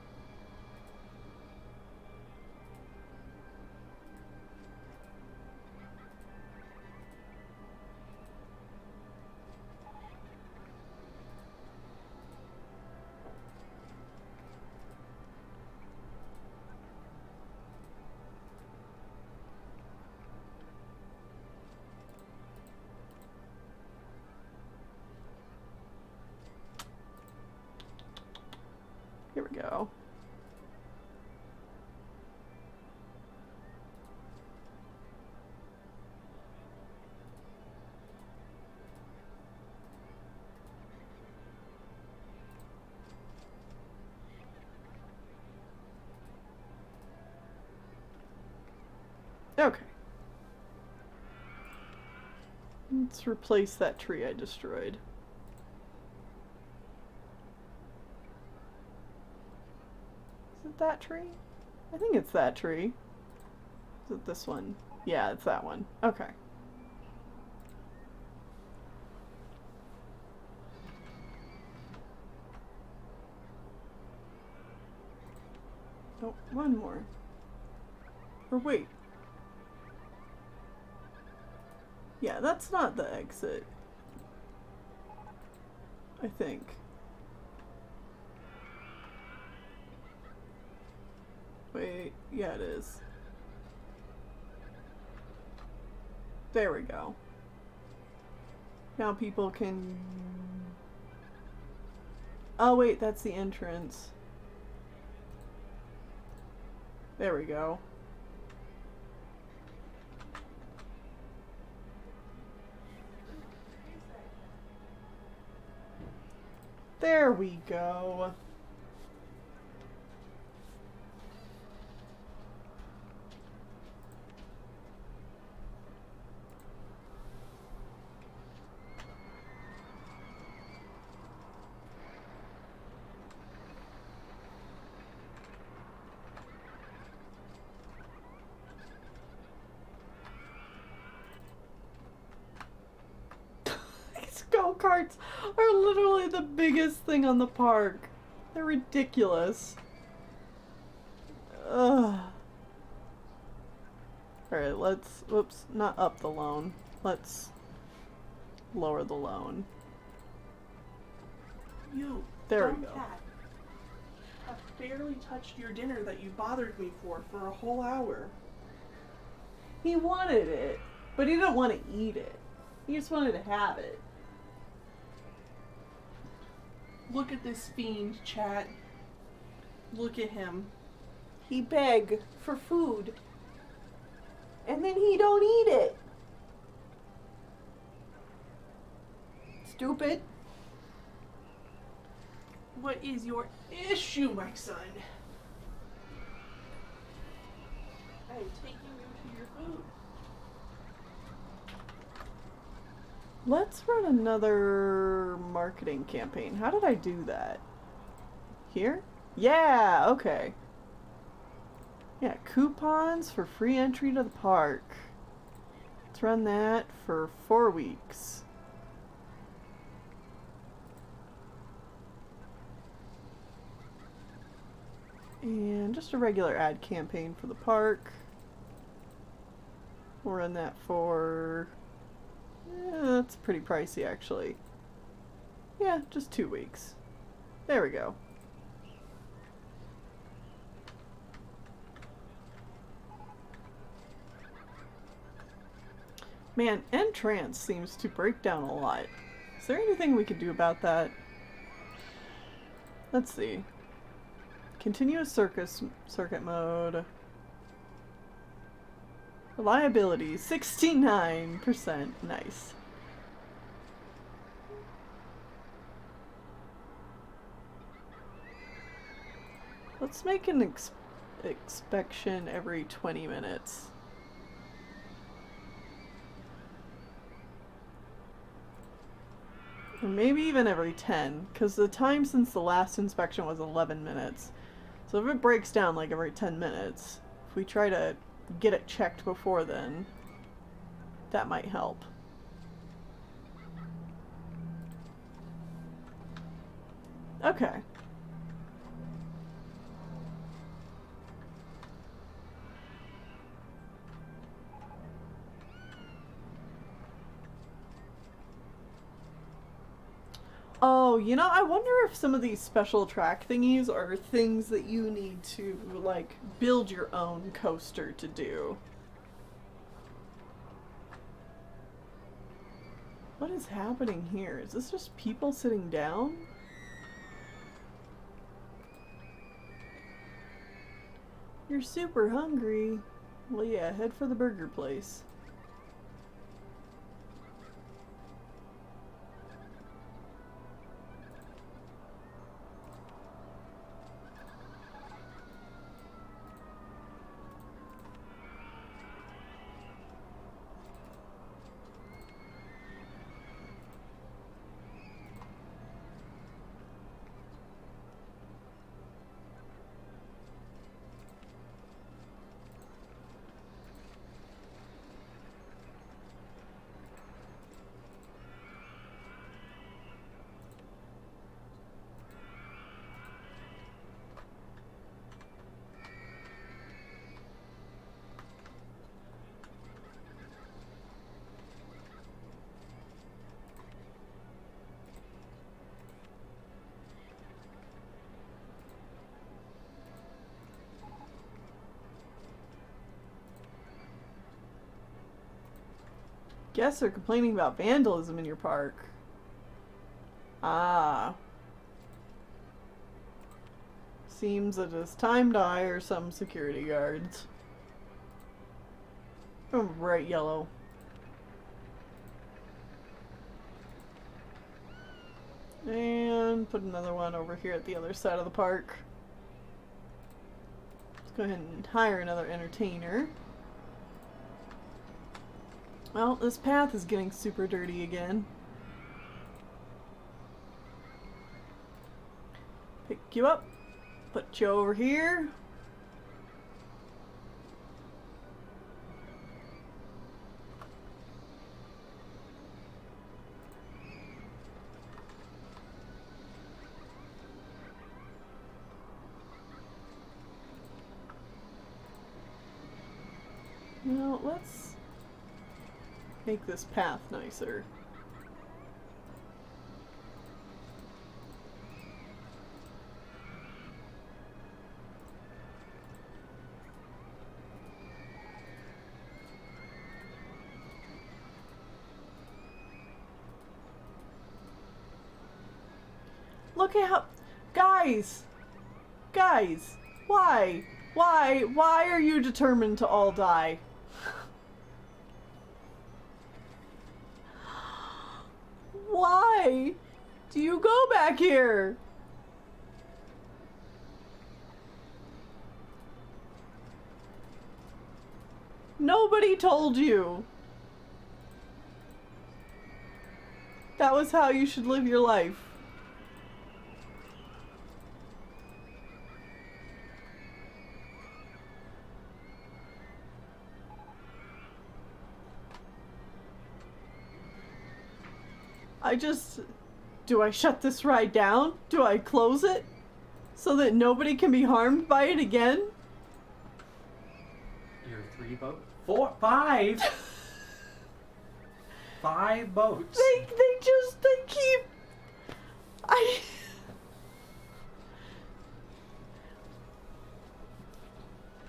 Here we go. Okay. Let's replace that tree I destroyed. Is it that tree? I think it's that tree. Is it this one? Yeah, it's that one. Okay. Oh, one more. Or wait. Yeah, that's not the exit. I think. Wait, yeah it is. There we go. Now people can... Oh wait, that's the entrance. There we go. There we go. Go-karts are literally the biggest thing on the park. They're ridiculous. Ugh. Alright, let's... Whoops, not up the loan. Let's lower the loan. You, there dumb we go. Cat. I barely touched your dinner that you bothered me for a whole hour. He wanted it, but he didn't want to eat it. He just wanted to have it. Look at this fiend, chat. Look at him. He beg for food, and then he don't eat it. Stupid. What is your issue, my son? I am taking you to your food. Let's run another marketing campaign. How did I do that? Here? Yeah, okay. Yeah, coupons for free entry to the park. Let's run that for 4 weeks. And just a regular ad campaign for the park. We'll run that for... that's pretty pricey, actually. Yeah, just 2 weeks. There we go. Man, Entrance seems to break down a lot. Is there anything we could do about that? Let's see. Continuous circuit mode. Reliability 69%. Nice. Let's make an inspection every 20 minutes. Or maybe even every 10, because the time since the last inspection was 11 minutes. So if it breaks down like every 10 minutes, if we try to get it checked before then, that might help. Okay. Oh, you know, I wonder if some of these special track thingies are things that you need to, like, build your own coaster to do. What is happening here? Is this just people sitting down? You're super hungry. Well, yeah, head for the burger place. Guests are complaining about vandalism in your park. Ah. Seems it is time to hire some security guards. Oh, bright yellow. And put another one over here at the other side of the park. Let's go ahead and hire another entertainer. Well, this path is getting super dirty again. Pick you up, put you over here. Now, let's make this path nicer. Look at how... Guys! Guys! Why? Why are you determined to all die? Why do you go back here? Nobody told you. That was how you should live your life. Do I shut this ride down? Do I close it? So that nobody can be harmed by it again? Your 3 boats? 4, 5! 5 boats. They keep...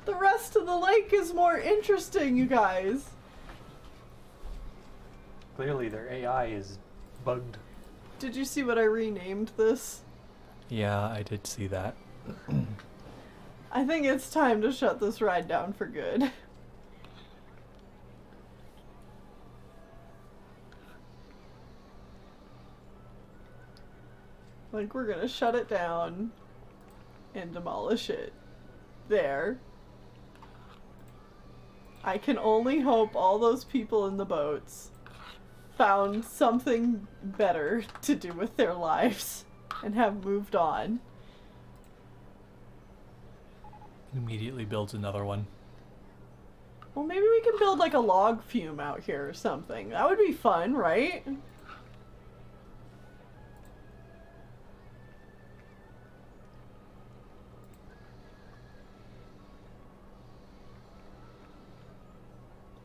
The rest of the lake is more interesting, you guys. Clearly their AI is bugged. Did you see what I renamed this? Yeah, I did see that. I think it's time to shut this ride down for good. Like, we're gonna shut it down and demolish it. There. I can only hope all those people in the boats found something better to do with their lives and have moved on. Immediately builds another one. Well, maybe we can build like a log fume out here or something. That would be fun, right?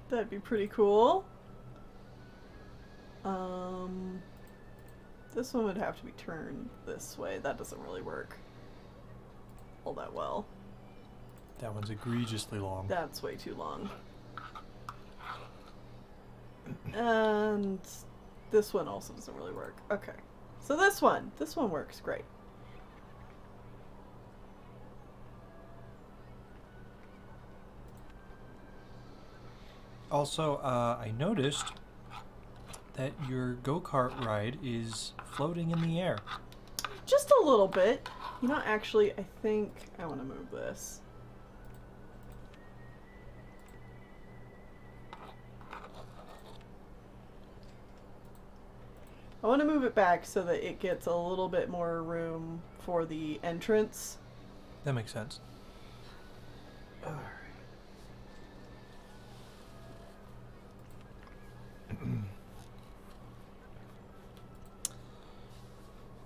That'd be pretty cool. This one would have to be turned this way. That doesn't really work all that well. That one's egregiously long. That's way too long. And this one also doesn't really work. Okay. So this one works great. Also, I noticed that your go-kart ride is floating in the air. Just a little bit. You know, actually, I think I want to move this. I want to move it back so that it gets a little bit more room for the entrance. That makes sense. Alright.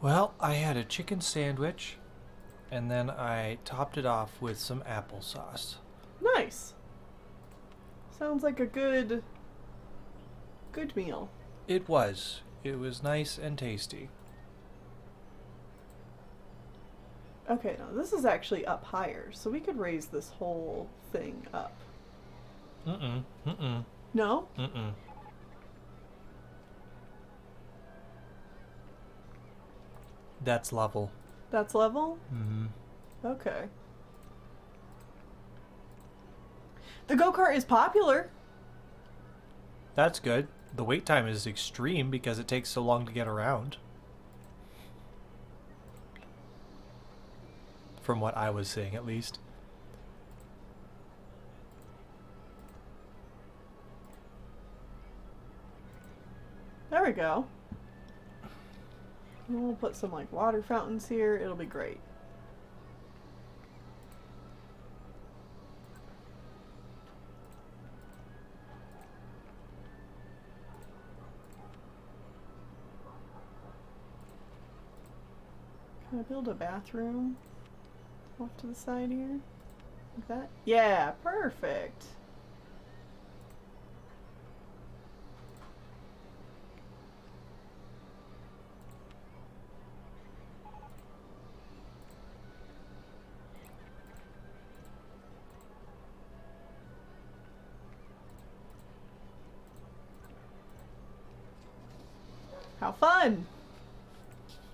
Well, I had a chicken sandwich, and then I topped it off with some applesauce. Nice. Sounds like a good meal. It was. It was nice and tasty. Okay, now this is actually up higher, so we could raise this whole thing up. Mm-mm. Mm-mm. No? Mm-mm. That's level. That's level? Mm-hmm. Okay. The go-kart is popular. That's good. The wait time is extreme because it takes so long to get around. From what I was seeing, at least. There we go. And we'll put some like water fountains here. It'll be great. Can I build a bathroom off to the side here? Like that? Yeah, perfect. How fun!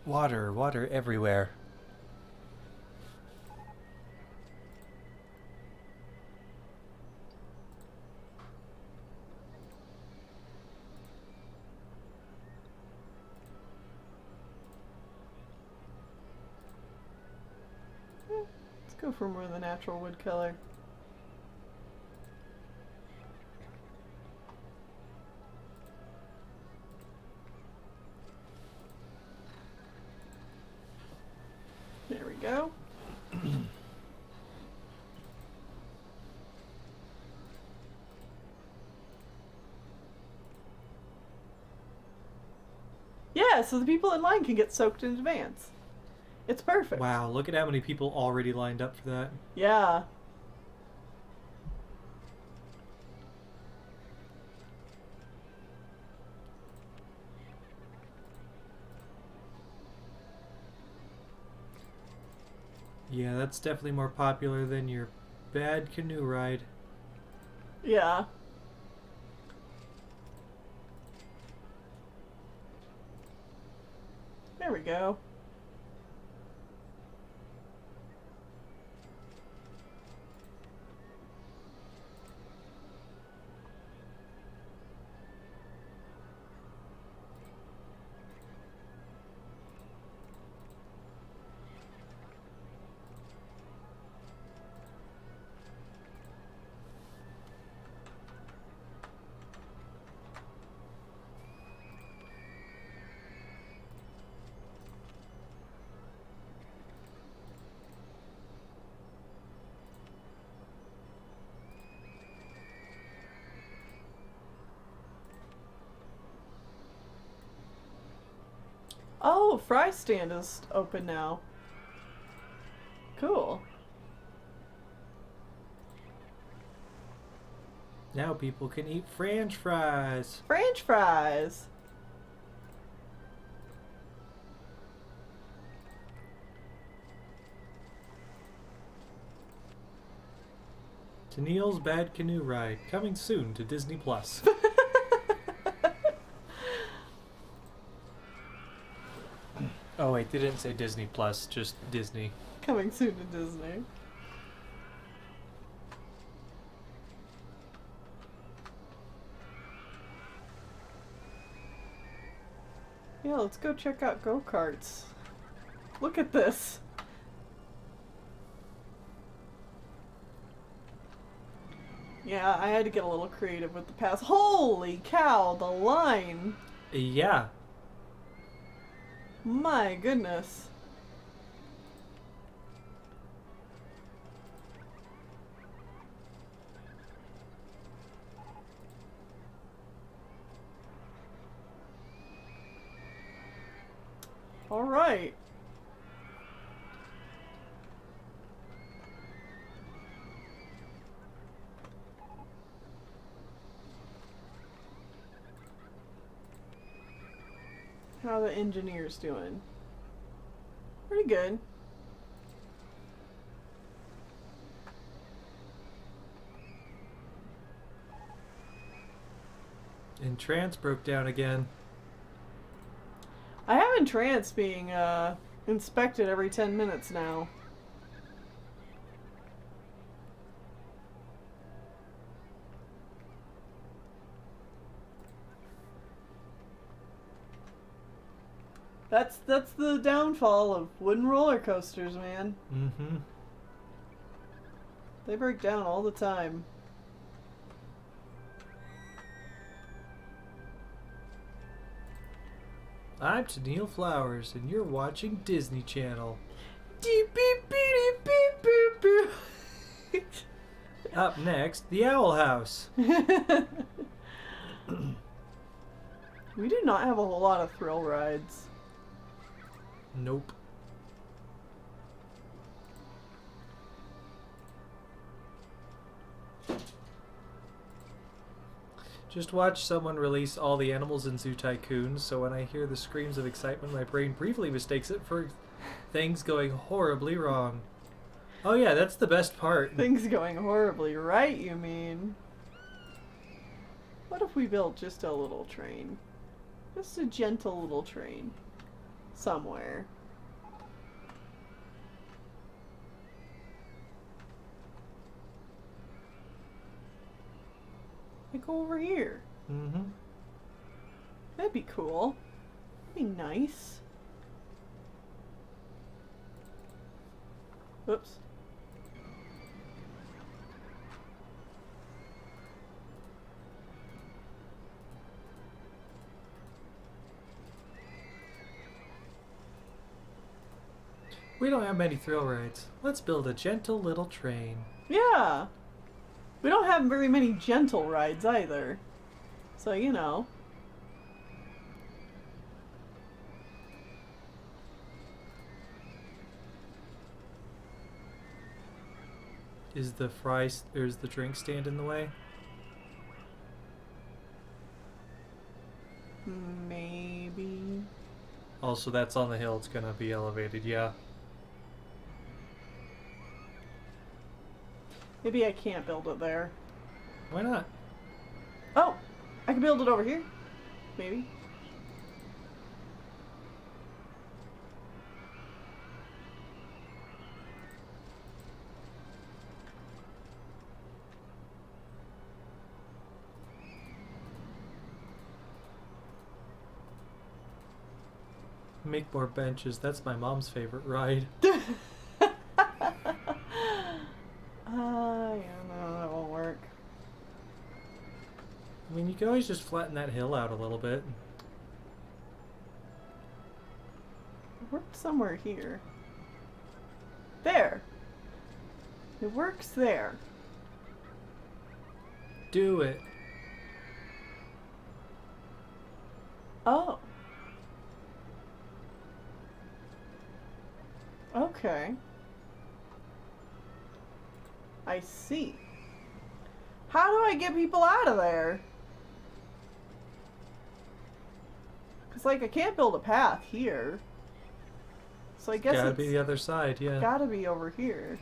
Water, water everywhere. Let's go for more of the natural wood color. There we go. Yeah, so the people in line can get soaked in advance. It's perfect. Wow, look at how many people already lined up for that. Yeah. Yeah, that's definitely more popular than your bad canoe ride. Yeah. There we go. Oh, fry stand is open now. Cool. Now people can eat French fries. French fries. Tenelle's Bad Canoe Ride, coming soon to Disney Plus. Oh wait, they didn't say Disney Plus, just Disney. Coming soon to Disney. Yeah, let's go check out go-karts. Look at this. Yeah, I had to get a little creative with the pass. Holy cow, the line! Yeah. My goodness. All right. How are the engineers doing? Pretty good. Entrance broke down again. I have Entrance being inspected every 10 minutes now. That's the downfall of wooden roller coasters, man. Mm-hmm. They break down all the time. I'm Tennelle Flowers, and you're watching Disney Channel. Beep beep beep beep beep beep. Up next, the Owl House. We do not have a whole lot of thrill rides. Nope. Just watch someone release all the animals in Zoo Tycoon, so when I hear the screams of excitement, my brain briefly mistakes it for things going horribly wrong. Oh yeah, that's the best part. Things going horribly right, you mean? What if we built just a little train? Just a gentle little train. Somewhere. Like over here. Mm-hmm. That'd be cool. That'd be nice. Whoops. We don't have many thrill rides. Let's build a gentle little train. Yeah. We don't have very many gentle rides either. So, you know. Is the is the drink stand in the way? Maybe. Also, that's on the hill. It's gonna be elevated, yeah. Maybe I can't build it there. Why not? Oh! I can build it over here. Maybe. Make more benches. That's my mom's favorite ride. Yeah, no, that won't work. I mean, you can always just flatten that hill out a little bit. It worked somewhere here. There! It works there. Do it. Oh. Okay. I see. How do I get people out of there? Because, like, I can't build a path here. So I guess Gotta it's be the other side, yeah. gotta be over here.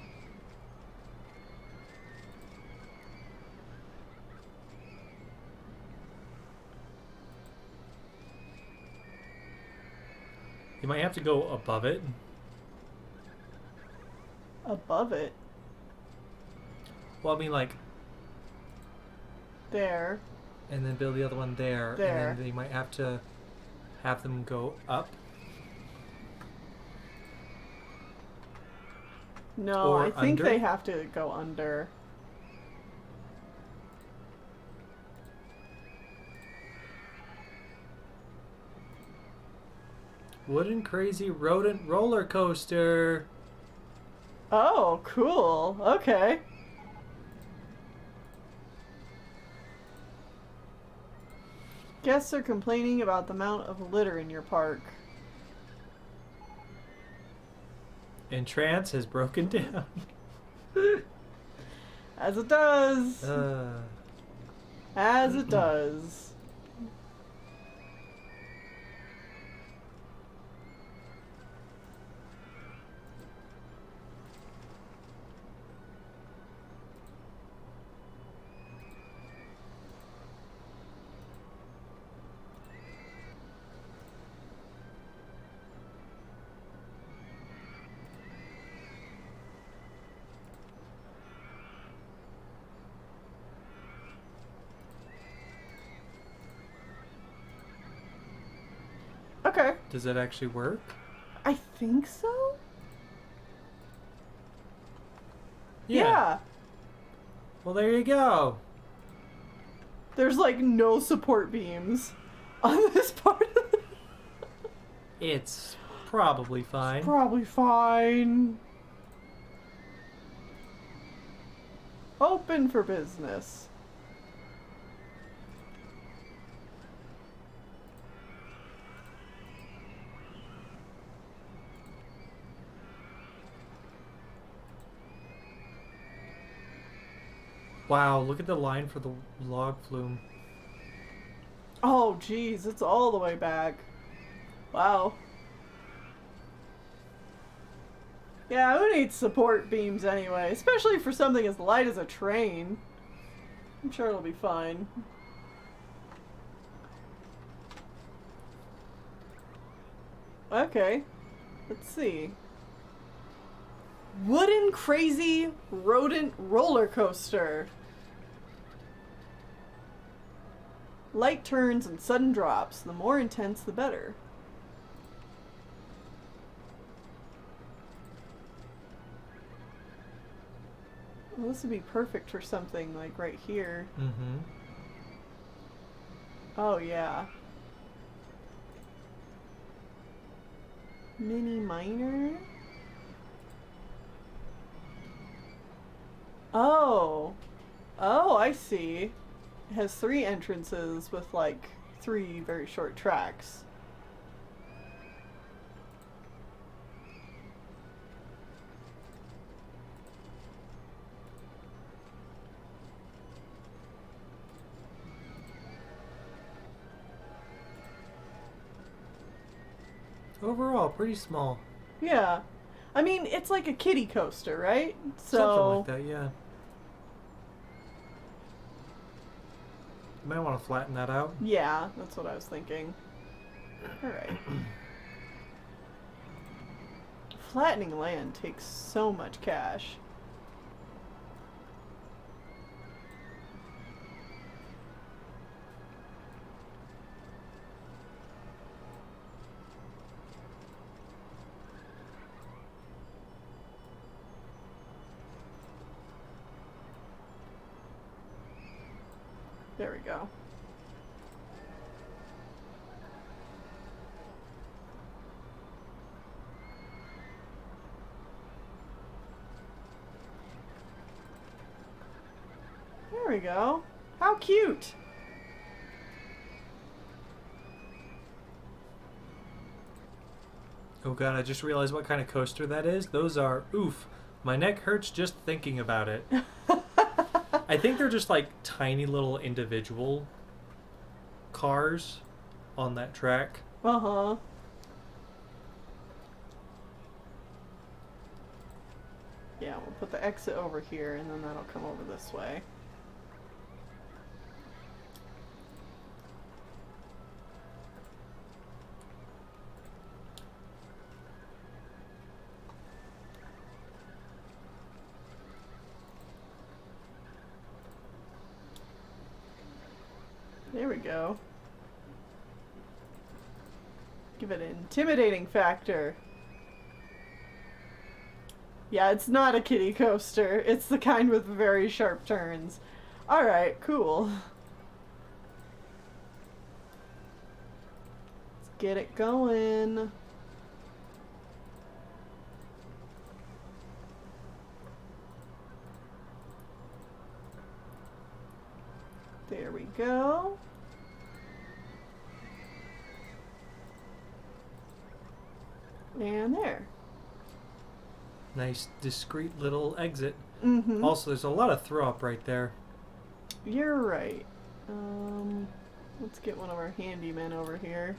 You might have to go above it. Above it. Well, I mean, like, There. and then build the other one there. There. And then you might have to have them go up. No, Or I think under? they have to go under. Wooden Crazy Rodent Roller Coaster. Oh, cool. Okay. Guests are complaining about the amount of litter in your park. Entrance has broken down. As it does. As it does. Okay. Does that actually work? I think so? Yeah. Well, there you go. There's like no support beams on this part of the... It's probably fine. Probably fine. Open for business. Wow, look at the line for the log flume. Oh, geez, it's all the way back. Wow. Yeah, who needs support beams anyway? Especially for something as light as a train. I'm sure it'll be fine. Okay. Let's see. Wooden Crazy Rodent Roller Coaster. Light turns and sudden drops. The more intense, the better. Well, this would be perfect for something like right here. Mm-hmm. Oh, yeah. Mini miner? Oh. Oh, I see. It has 3 entrances with like 3 very short tracks. Overall, pretty small. Yeah. I mean, it's like a kiddie coaster, right? So Something like that, yeah. You might want to flatten that out. yeah, that's what I was thinking. Alright. Flattening land takes so much cash. There we go. There we go. How cute! Oh god, I just realized what kind of coaster that is. Those are, oof, my neck hurts just thinking about it. I think they're just like tiny little individual cars on that track. Uh-huh. Yeah, we'll put the exit over here, and then that'll come over this way. There we go. Give it an intimidating factor. Yeah, it's not a kiddie coaster. It's the kind with very sharp turns. Alright, cool. Let's get it going. There we go. And there. Nice, discreet little exit. Mm-hmm. Also, there's a lot of throw up right there. You're right. Let's get one of our handymen over here.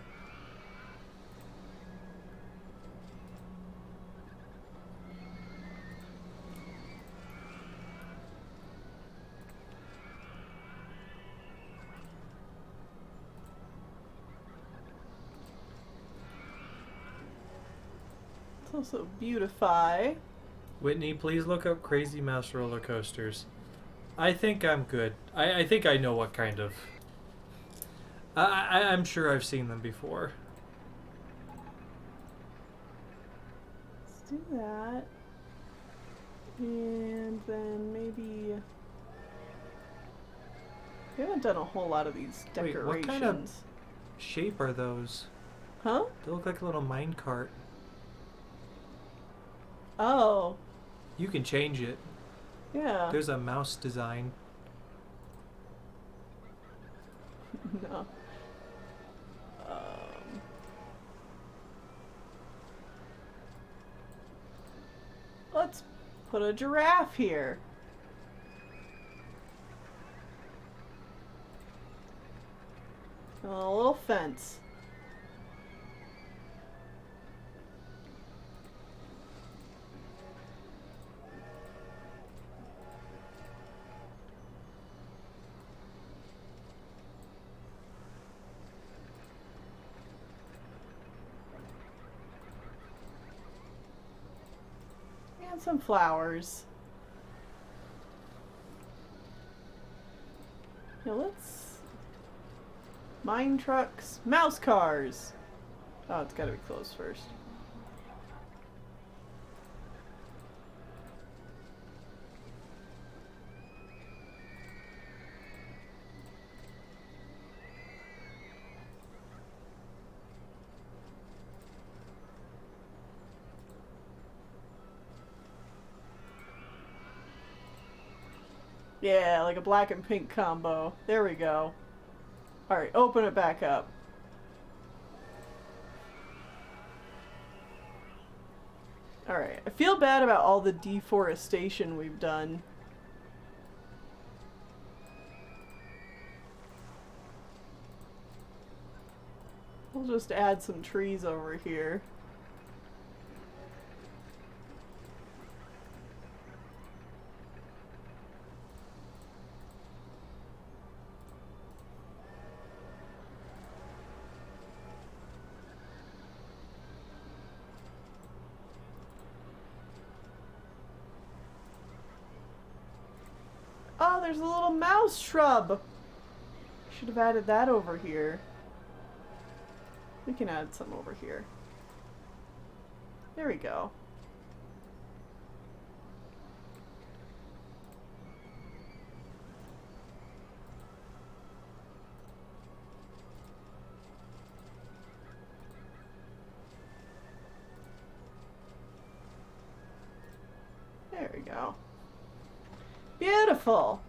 Let's also beautify. Whitney, please look up Crazy Mouse roller coasters. I think I'm good. I think I know what kind of. I'm sure I've seen them before. Let's do that. And then maybe... We haven't done a whole lot of these Wait, decorations. what kind of shape are those? Huh? They look like a little mine cart. Oh. You can change it. Yeah. There's a mouse design. No. Let's put a giraffe here. And a little fence. And some flowers. Now let's... Mine trucks, mouse cars. Oh, it's gotta be closed first. Yeah, like a black and pink combo. There we go. Alright, open it back up. Alright, I feel bad about all the deforestation we've done. We'll just add some trees over here. Oh, there's a little mouse shrub. Should have added that over here. We can add some over here. There we go. There we go. Beautiful.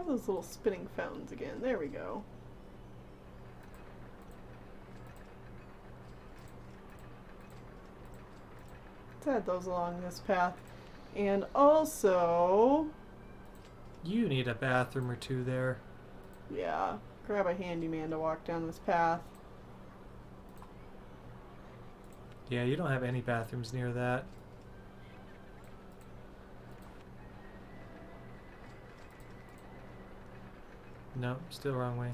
are those little spinning fountains again? There we go. Let's add those along this path. And also... You need a bathroom or two there. Yeah, grab a handyman to walk down this path. Yeah, you don't have any bathrooms near that. No, still wrong way.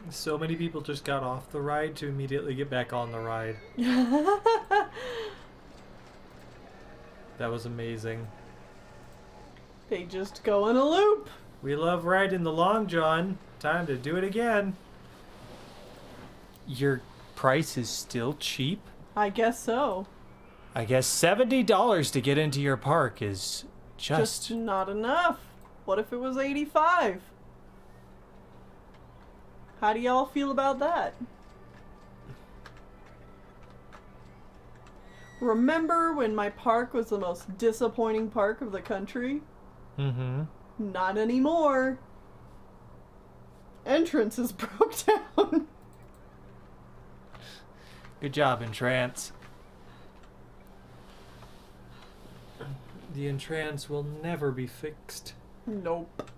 So many people just got off the ride to immediately get back on the ride. That was amazing. They just go in a loop. We love riding the Long John. Time to do it again. Your price is still cheap? I guess so. I guess $70 to get into your park is Just not enough. What if it was 85? How do y'all feel about that? Remember when my park was the most disappointing park of the country? Mm-hmm. Not anymore. Entrances broke down. Good job, Entrance. The Entrance will never be fixed. Nope.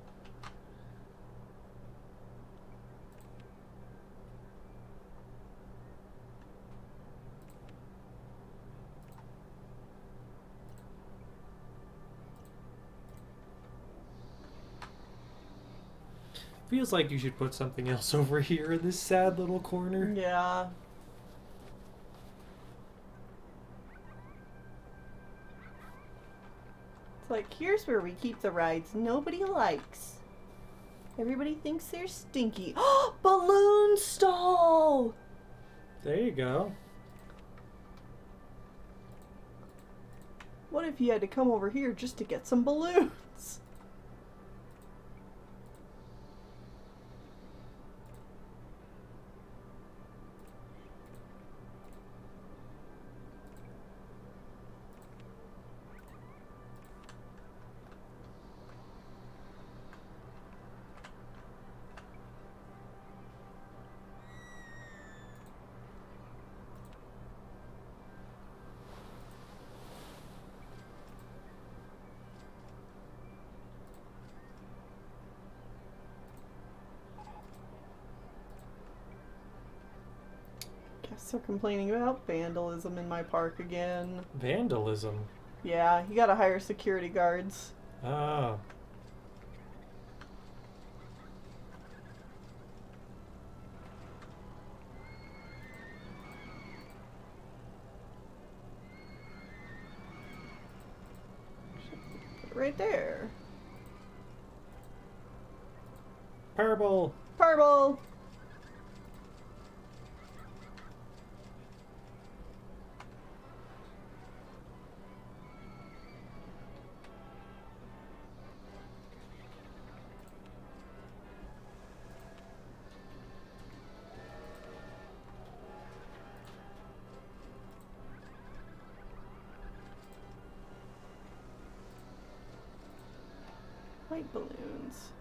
Feels like you should put something else over here in this sad little corner. Yeah. It's like, here's where we keep the rides nobody likes. Everybody thinks they're stinky. Oh, balloon stall! There you go. What if you had to come over here just to get some balloons? Guess they're complaining about vandalism in my park again. Vandalism? Yeah, you gotta hire security guards. Oh. Put it right there. Purple. Purple! White balloons.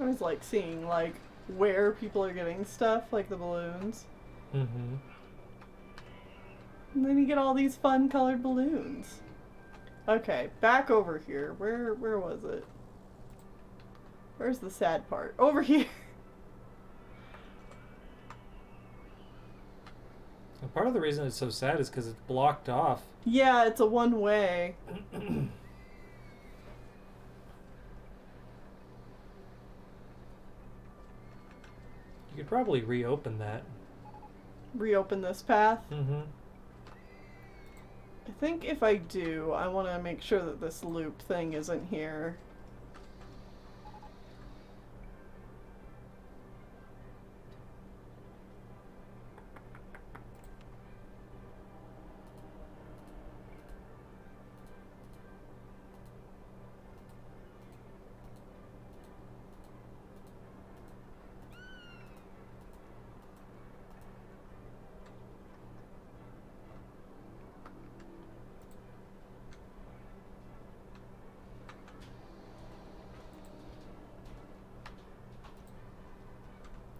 I was like seeing like where people are getting stuff, like the balloons. Mm-hmm. And then you get all these fun colored balloons. Okay, back over here. Where was it? Where's the sad part? Over here. And part of the reason it's so sad is because it's blocked off. Yeah, it's a one way. You could probably reopen that. Reopen this path. Mm-hmm. I think if I do, I want to make sure that this loop thing isn't here.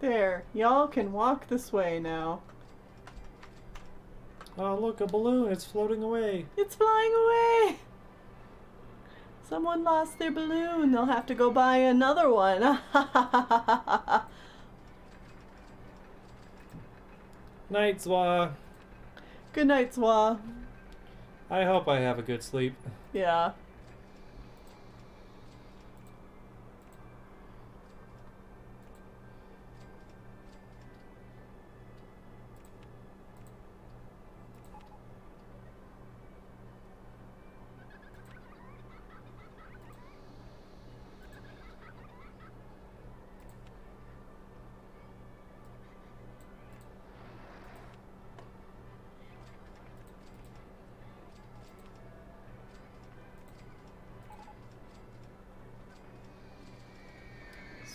There, y'all can walk this way now. Oh, look, a balloon. It's floating away. It's flying away! Someone lost their balloon. They'll have to go buy another one. Night, Zwa. Good night, Zwa. I hope I have a good sleep. Yeah.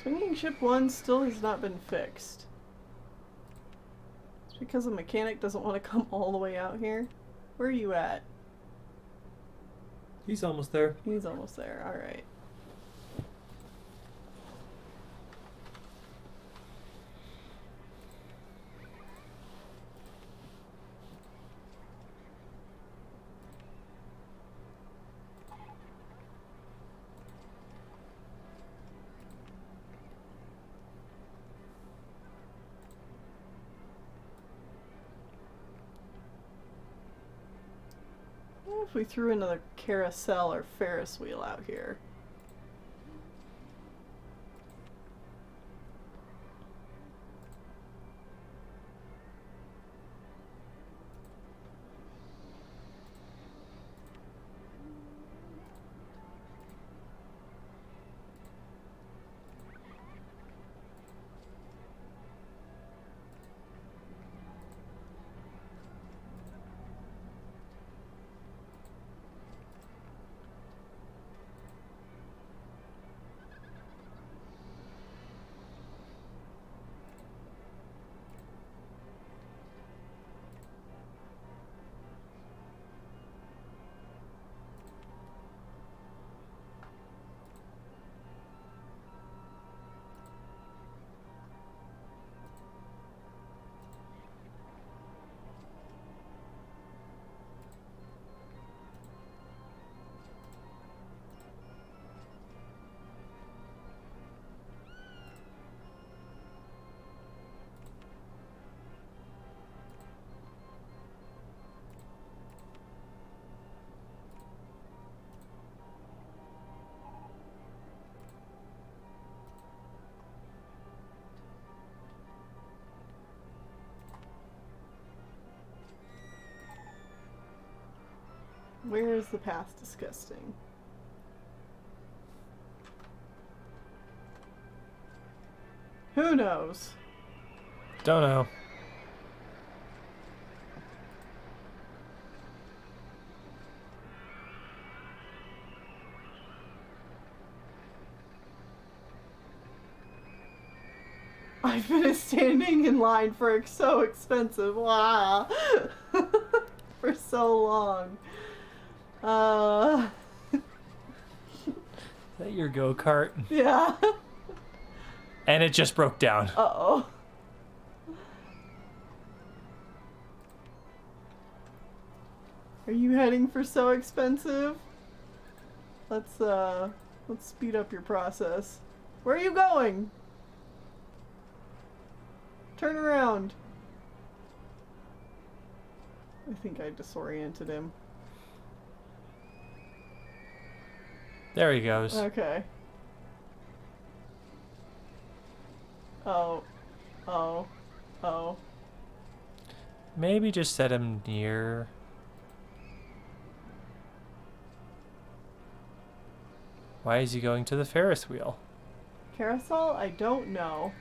Swinging Ship 1 still has not been fixed. It's because the mechanic doesn't want to come all the way out here. Where are you at? He's almost there. He's almost there. Alright. What if we threw another carousel or Ferris wheel out here? Where is the path disgusting? Who knows? Don't know. I've been standing in line for so expensive. Wow. For so long. Is that your go-kart? Yeah. And it just broke down. Uh-oh. Are you heading for so expensive? Let's speed up your process. Where are you going? Turn around. I think I disoriented him. There he goes. Okay. Oh. Oh. Oh. Maybe just set him near. Why is he going to the Ferris wheel? Carousel? I don't know.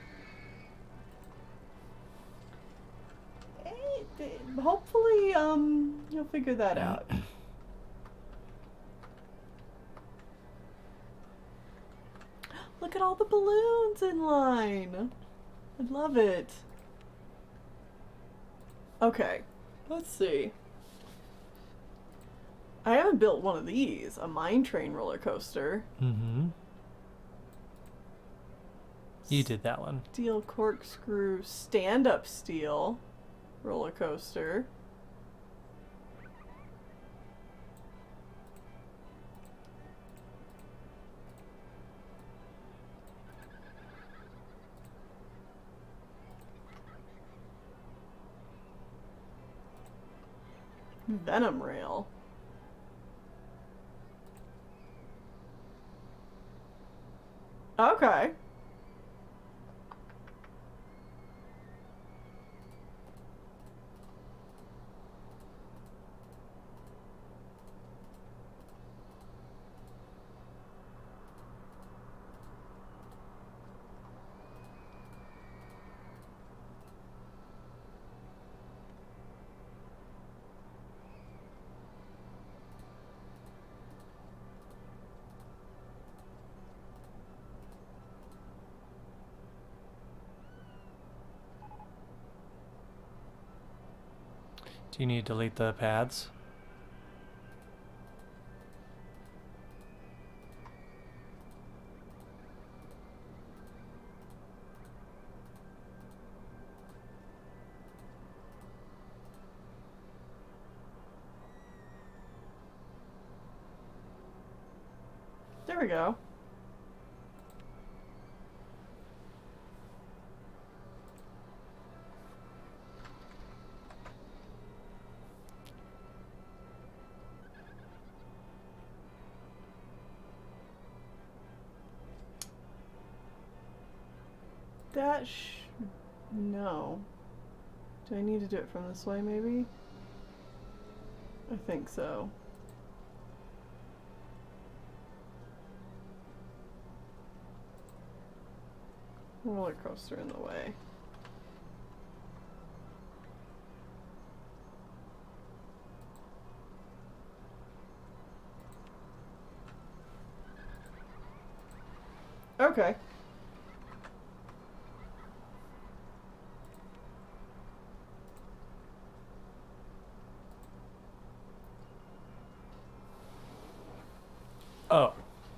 Hopefully, you'll figure that out. Look at all the balloons in line. I love it. Okay, let's see. I haven't built one of these, a mine train roller coaster. Mm-hmm. You did that one. Steel corkscrew stand-up steel roller coaster. Venom rail. Okay. Do you need to delete the pads? There we go. No. Do I need to do it from this way, maybe? I think so. Roller coaster in the way. Okay. Oh.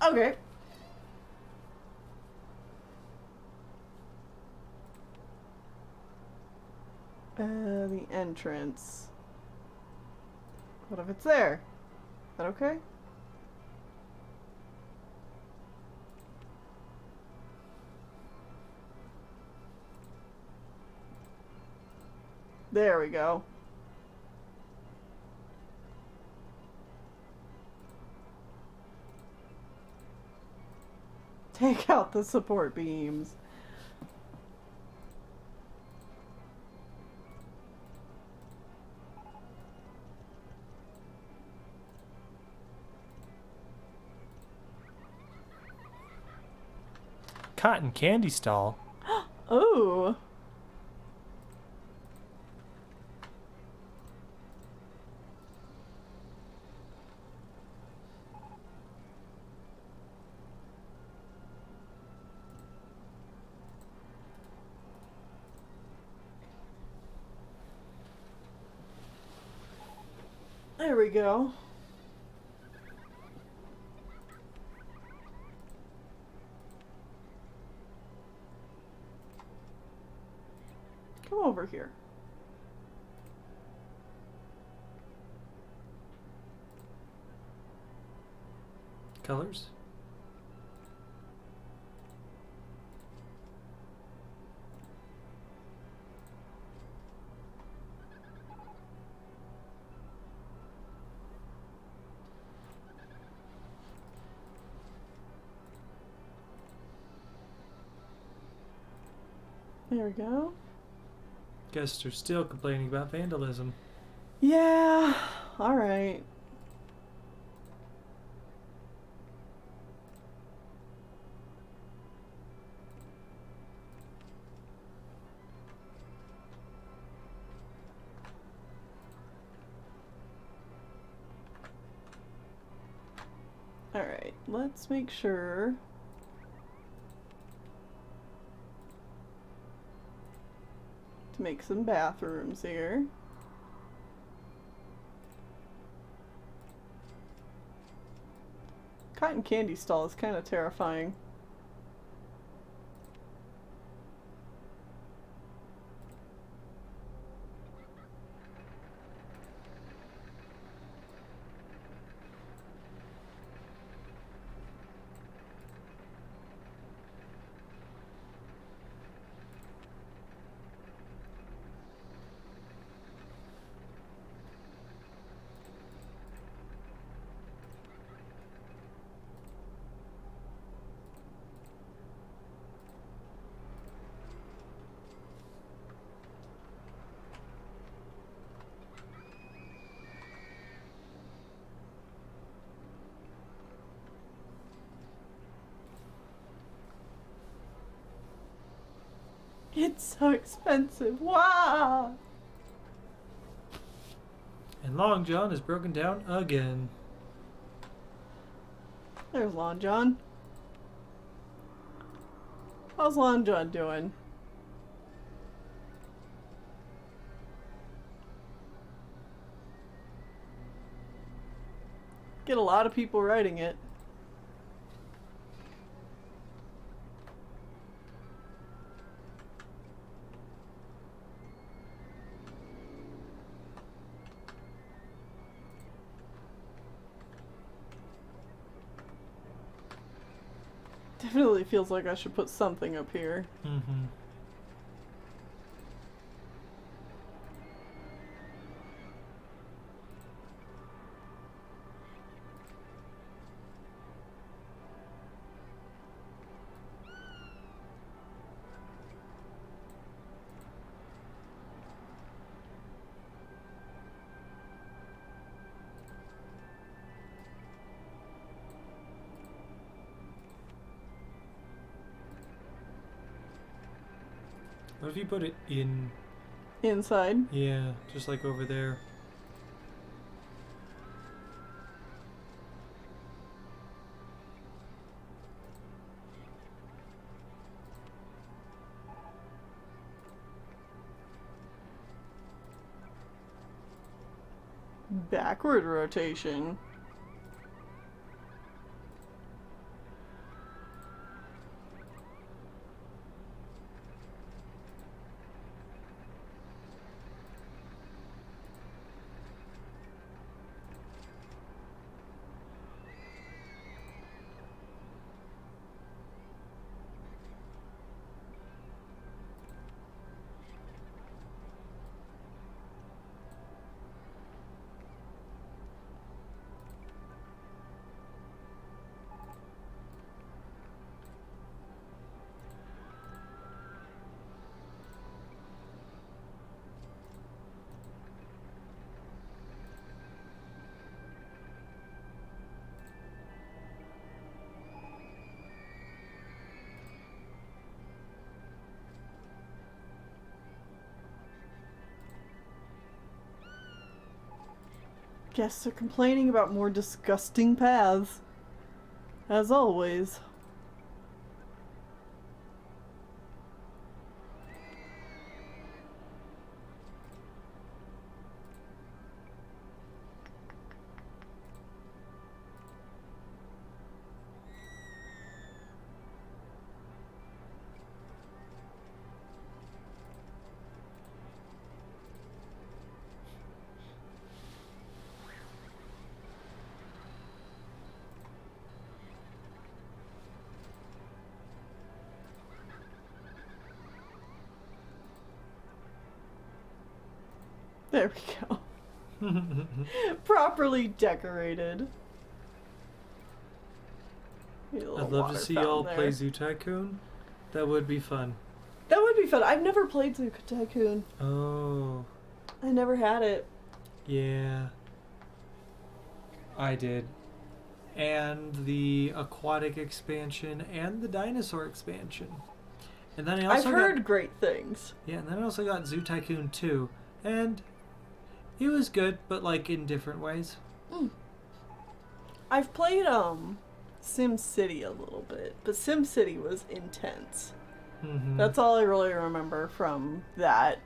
Okay. The entrance. What if it's there? Is that okay? There we go. Take out the support beams. Cotton candy stall. Oh. There we go. Come over here. Colors? There we go. Guests are still complaining about vandalism. Yeah, alright. Alright, let's make sure. To make some bathrooms here. Cotton candy stall is kind of terrifying. It's so expensive. Wow. And Long John is broken down again. There's Long John. How's Long John doing? Get a lot of people writing it. Definitely feels like I should put something up here. Mm-hmm. What if you put it in? Inside. Yeah, just like over there. Backward rotation. Guests are complaining about more disgusting paths. As always. There we go. Properly decorated. I'd love to see y'all play Zoo Tycoon. That would be fun. That would be fun. I've never played Zoo Tycoon. Oh. I never had it. Yeah. I did. And the aquatic expansion and the dinosaur expansion. And then I've heard great things. Yeah, and then I also got Zoo Tycoon 2. And it was good, but like in different ways. I've played Sim City a little bit, but Sim City was intense. Mm-hmm. That's all I really remember from that.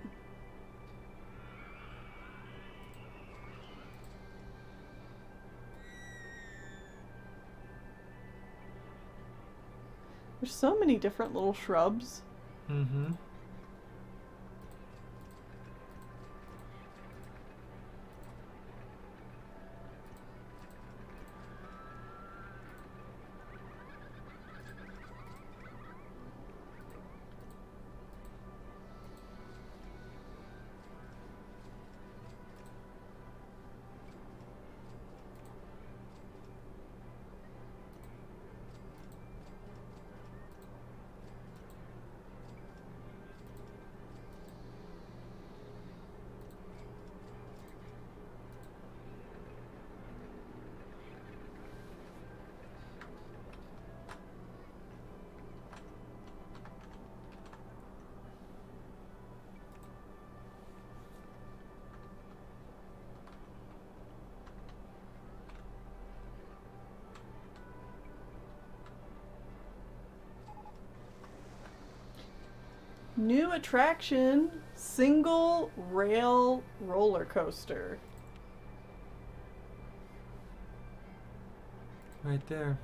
There's so many different little shrubs. Mm-hmm. New attraction, single rail roller coaster. Right there.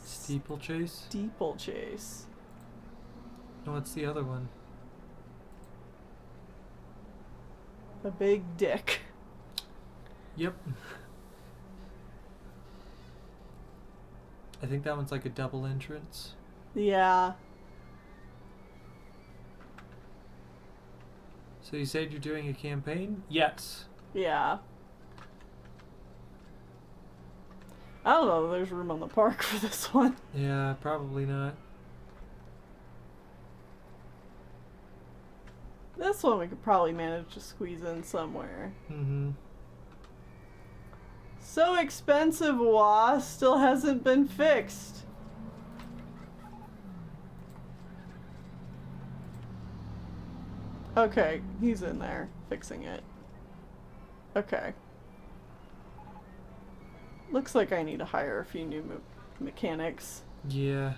Steeplechase? Steeplechase. And what's the other one? A big dick. Yep. I think that one's like a double entrance. Yeah. So you said you're doing a campaign? Yes. Yeah. I don't know if there's room on the park for this one. Yeah, probably not. This one we could probably manage to squeeze in somewhere. Mm-hmm. So expensive, wah, still hasn't been fixed. Okay, he's in there, fixing it. Okay. Looks like I need to hire a few new mechanics. Yeah.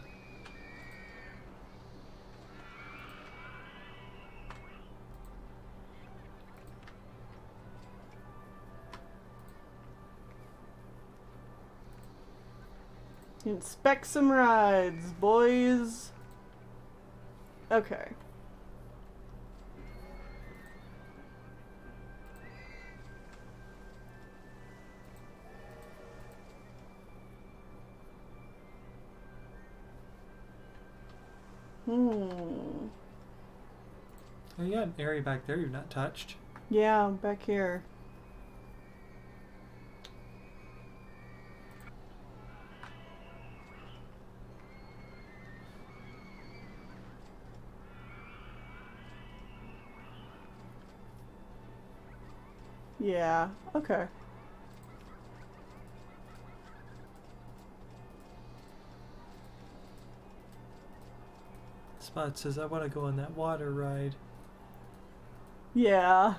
Inspect some rides, boys. Okay. Oh, you got an area back there you've not touched. Yeah, back here. Yeah, okay. Spot says, I want to go on that water ride. Yeah.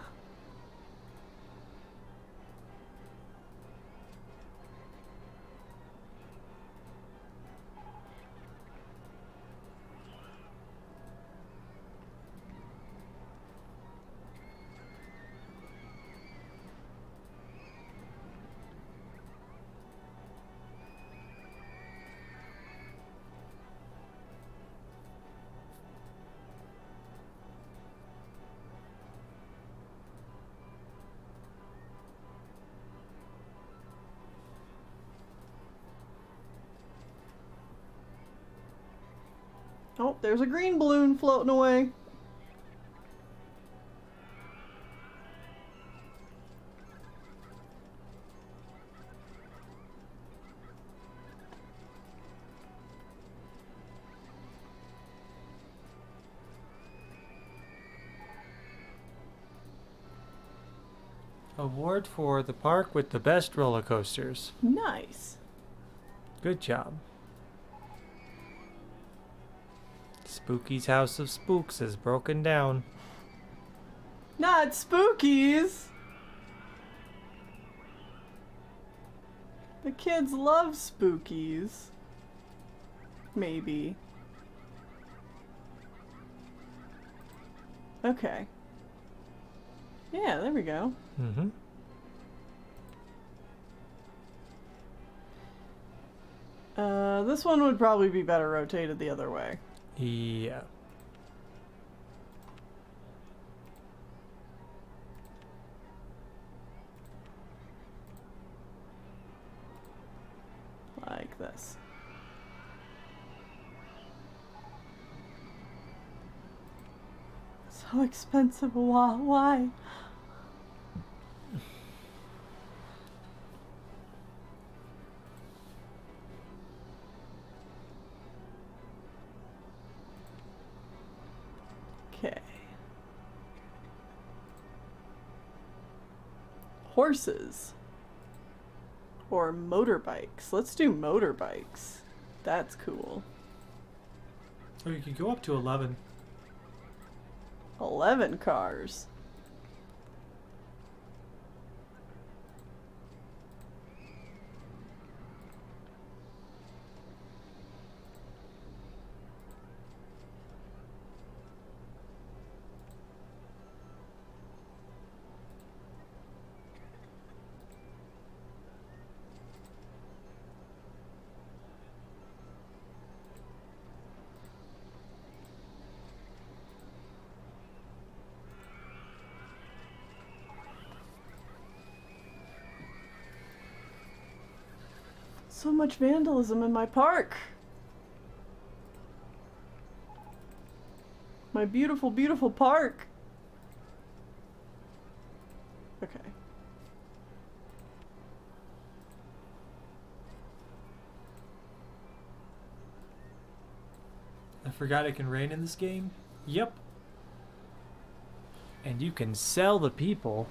Oh, there's a green balloon floating away. Award for the park with the best roller coasters. Nice. Good job. Spooky's House of Spooks is broken down. Not spookies. The kids love spookies. Maybe. Okay. Yeah, there we go. Mm-hmm. This one would probably be better rotated the other way. Yeah. Like this. So expensive. Why? Okay. Horses. Or motorbikes. Let's do motorbikes. That's cool. Or you could go up to 11. 11 cars. So much vandalism in my park. My beautiful, beautiful park. Okay. I forgot it can rain in this game? Yep. And you can sell the people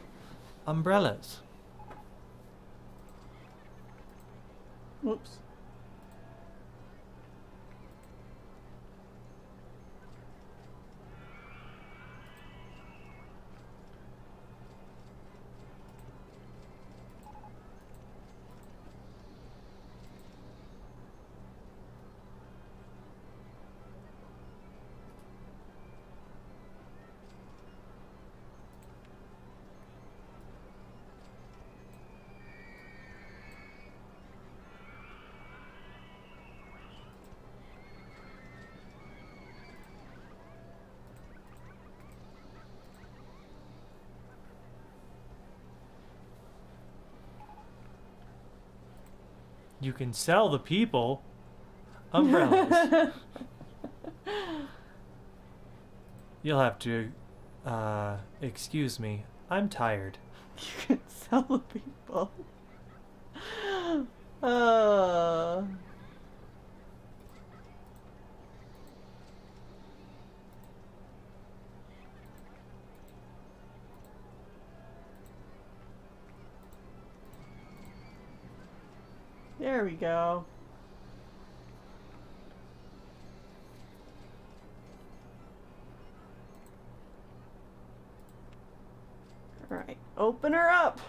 umbrellas. Whoops. You can sell the people umbrellas. You'll have to, excuse me. I'm tired. You can sell the people. Uh. There we go. All right, open her up.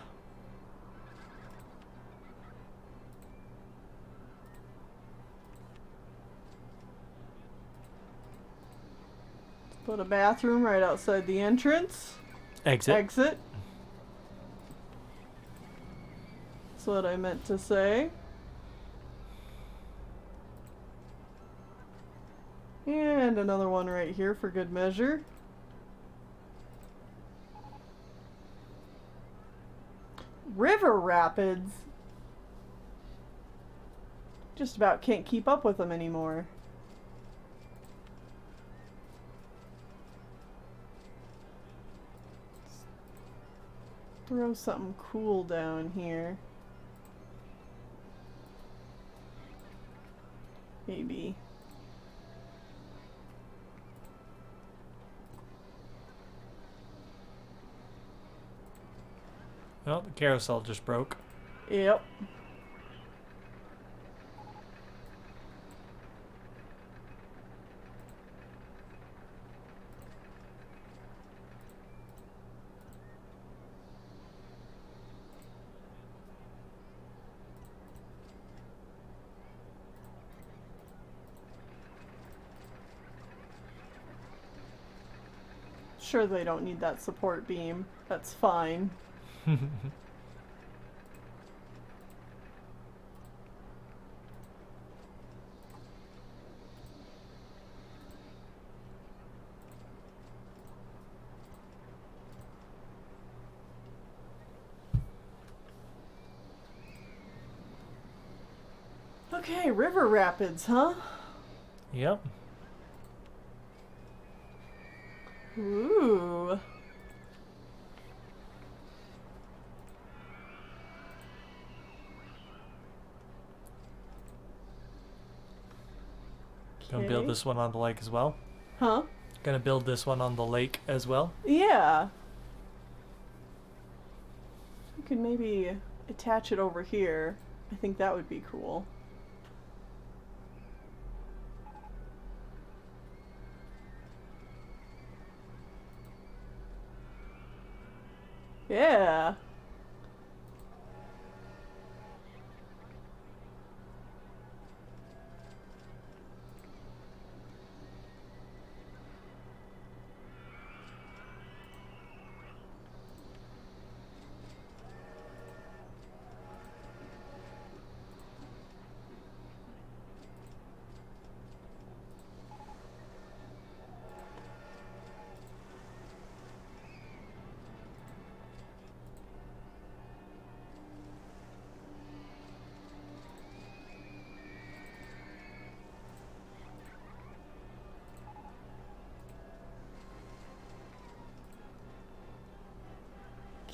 Let's put a bathroom right outside the entrance. Exit. Exit. That's what I meant to say. And another one right here for good measure. River rapids. Just about can't keep up with them anymore. Let's throw something cool down here. Maybe. Well, the carousel just broke. Yep. Sure, they don't need that support beam. That's fine. Okay, river rapids, huh? Yep. Ooh. Gonna build this one on the lake as well. Huh? Gonna build this one on the lake as well. Yeah. You could maybe attach it over here. I think that would be cool. Yeah.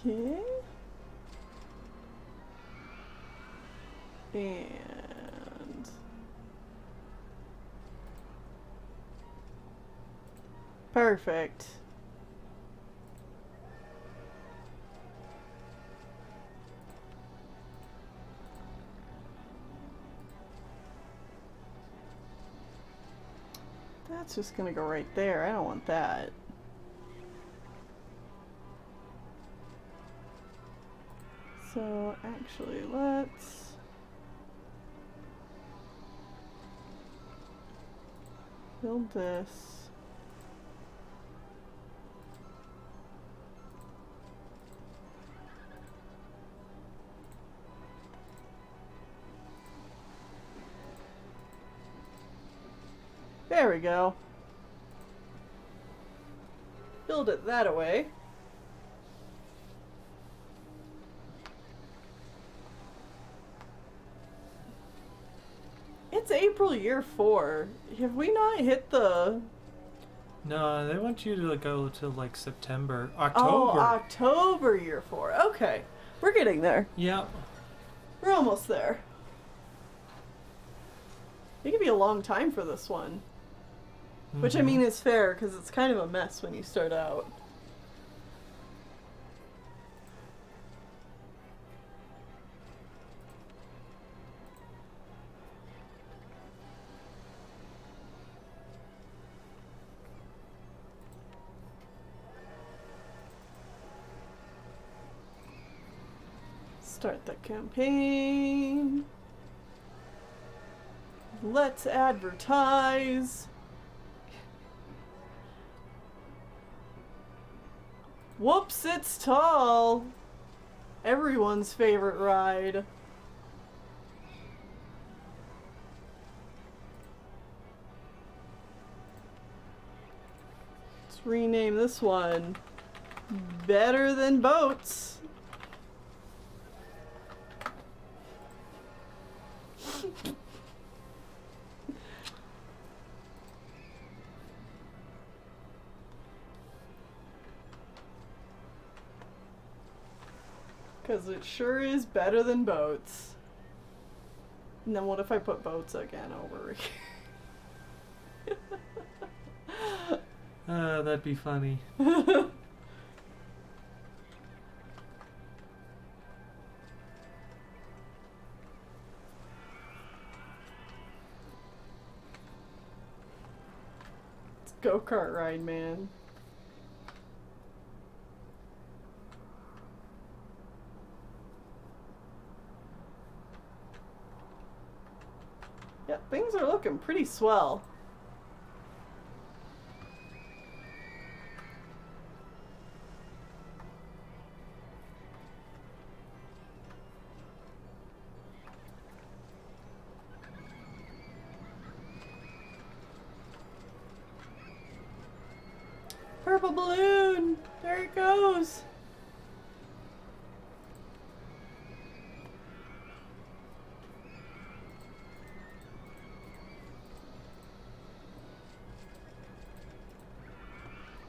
Okay. And perfect. That's just gonna go right there. I don't want that. So actually, let's build this. There we go. Build it that way. It's April year 4. Have we not hit the... No, they want you to go to like September, Oh, October. October year 4. Okay. We're getting there. Yep. We're almost there. It could be a long time for this one. Which I mean is fair, because it's kind of a mess when you start out. Start the campaign. Let's advertise. Whoops, it's tall. Everyone's favorite ride. Let's rename this one Better Than Boats. Because it sure is better than boats. And then what if I put boats again over here? That'd be funny. go-kart ride, man. Yeah, things are looking pretty swell. Purple balloon! There it goes!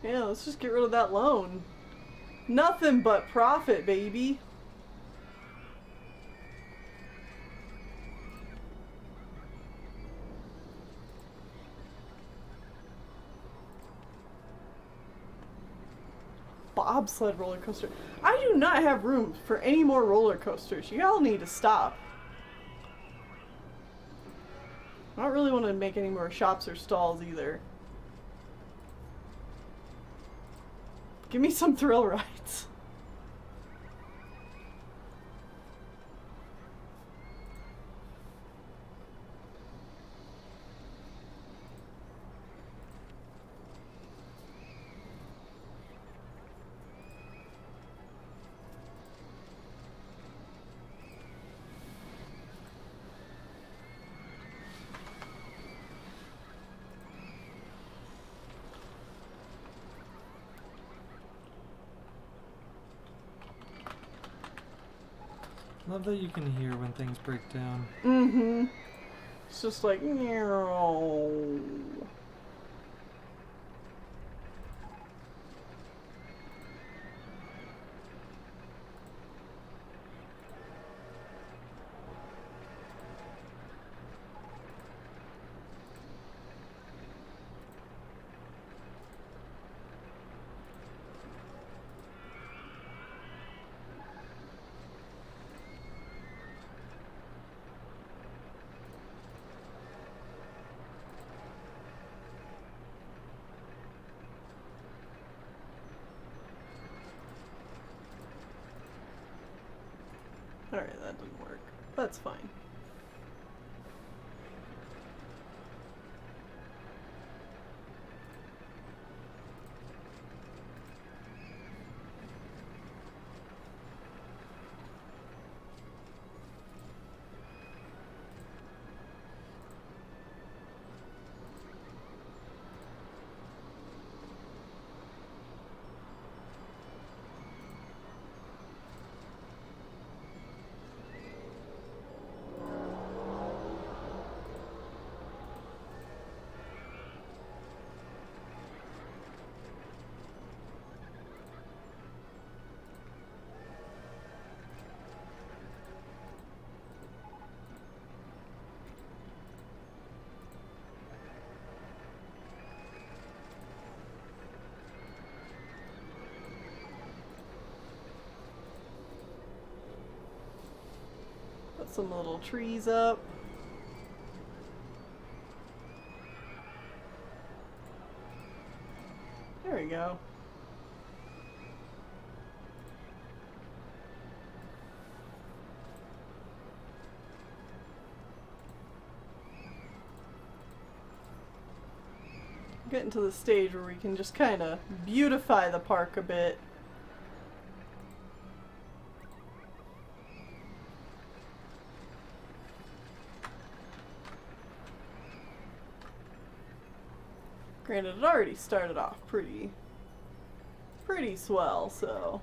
Yeah, let's just get rid of that loan. Nothing but profit, baby. Bobsled roller coaster. I do not have room for any more roller coasters. You all need to stop. I don't really want to make any more shops or stalls either. Give me some thrill rides. Love that you can hear when things break down. Mm-hmm. It's just like, meow. Alright, that didn't work. That's fine. Put some little trees up. There we go. Getting to the stage where we can just kind of beautify the park a bit. Granted, it already started off pretty swell, so.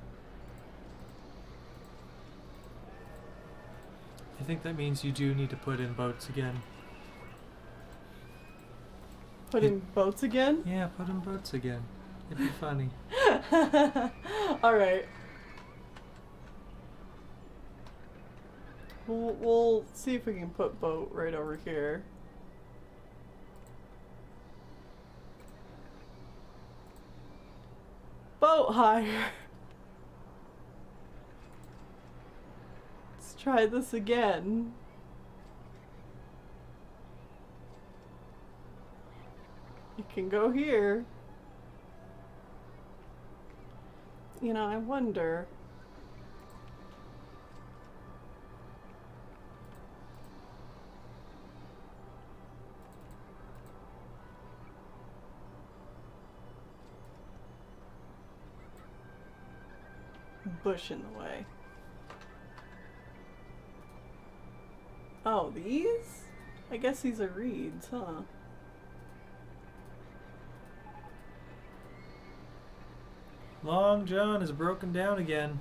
I think that means you do need to put in boats again. Put in boats again? Yeah, put in boats again. It'd be funny. Alright. We'll see if we can put boat right over here. Boat hire. Let's try this again. It can go here. You know, I wonder. Bush in the way. Oh, these? I guess these are reeds, huh? Long John is broken down again.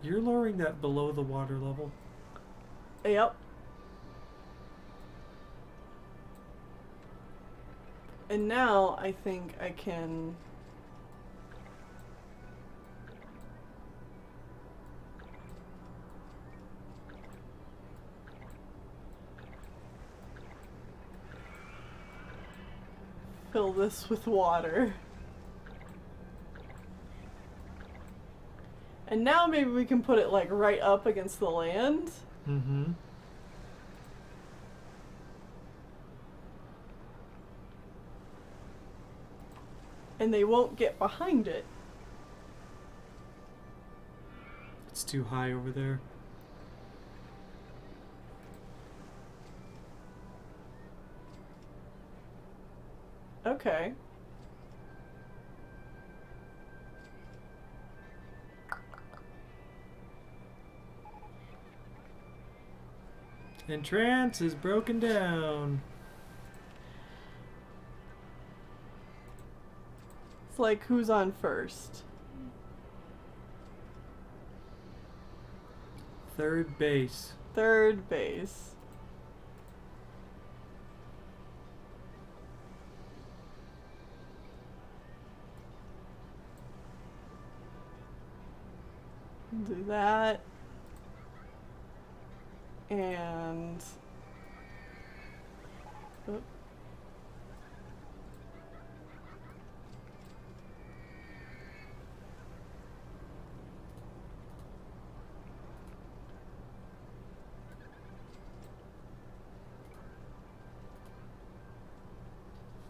You're lowering that below the water level. Yep. And now I think I can... fill this with water. And now maybe we can put it like right up against the land. Mm-hmm. And they won't get behind it. It's too high over there. Okay. Entrance is broken down. It's like, who's on first? Third base. Third base. Do that. And... oop.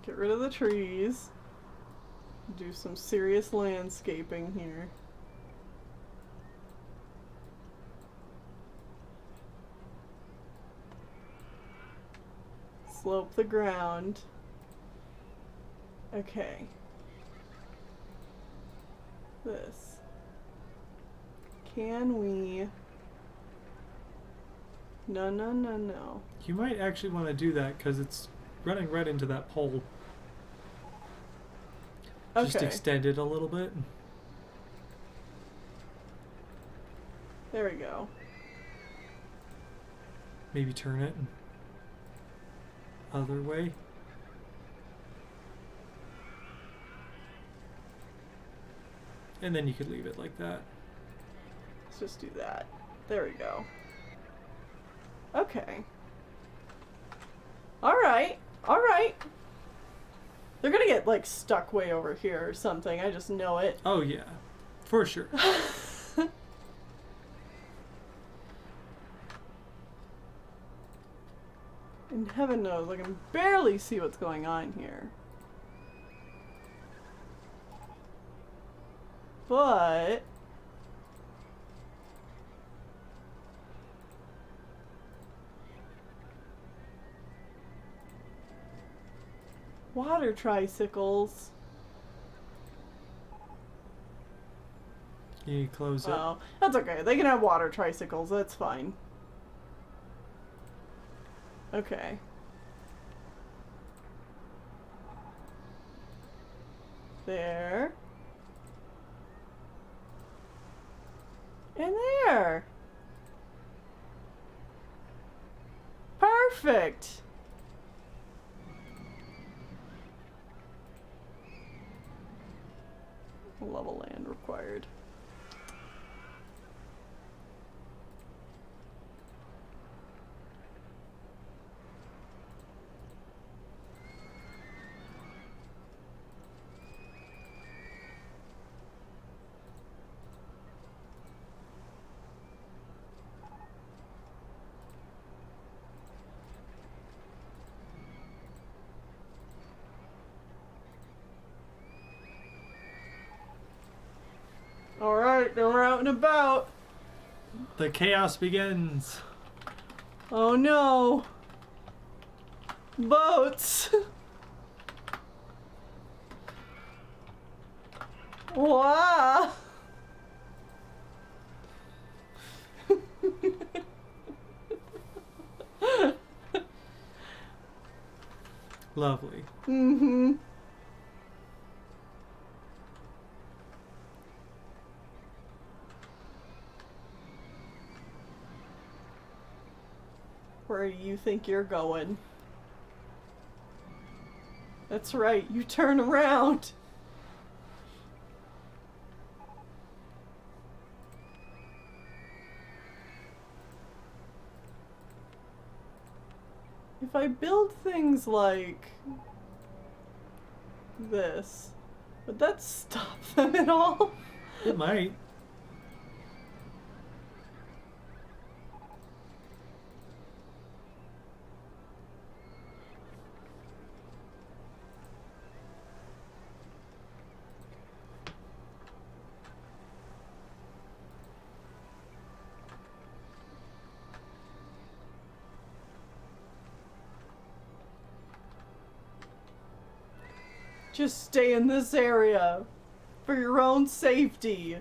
Get rid of the trees. Do some serious landscaping here. Slope the ground. Okay. This. Can we... No, no, no, no. You might actually want to do that because it's running right into that pole. Okay. Just extend it a little bit. There we go. Maybe turn it other way. And then you could leave it like that. Let's just do that. There we go. Okay. Alright. Alright. They're gonna get, like, stuck way over here or something. I just know it. Oh yeah, for sure. And heaven knows, I can barely see what's going on here. But... water tricycles. You close it. Oh, that's okay. They can have water tricycles. That's fine. Okay. There. And there. Perfect. Level land required. The chaos begins. Oh no. Boats. Wow. Lovely. Mm-hmm. Where do you think you're going? That's right, you turn around. If I build things like this, would that stop them at all? It might. Just stay in this area for your own safety.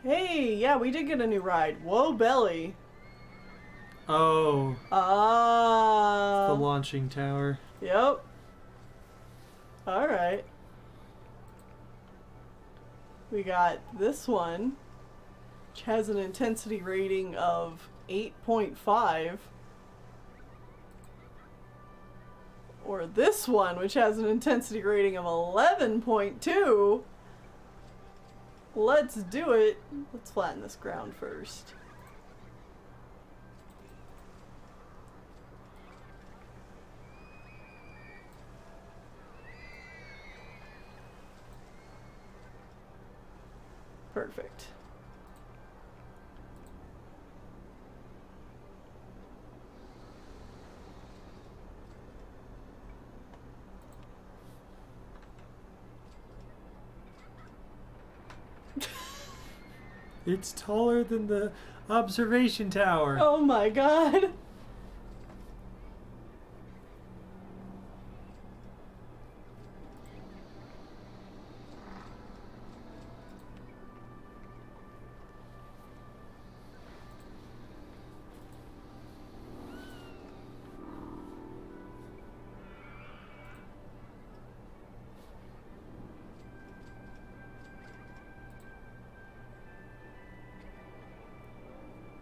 Hey, yeah, we did get a new ride. Whoa, belly. Oh, Ah. the launching tower. Yep. Alright. We got this one, which has an intensity rating of 8.5. Or this one, which has an intensity rating of 11.2. Let's do it. Let's flatten this ground first. Perfect. It's taller than the observation tower. Oh my god.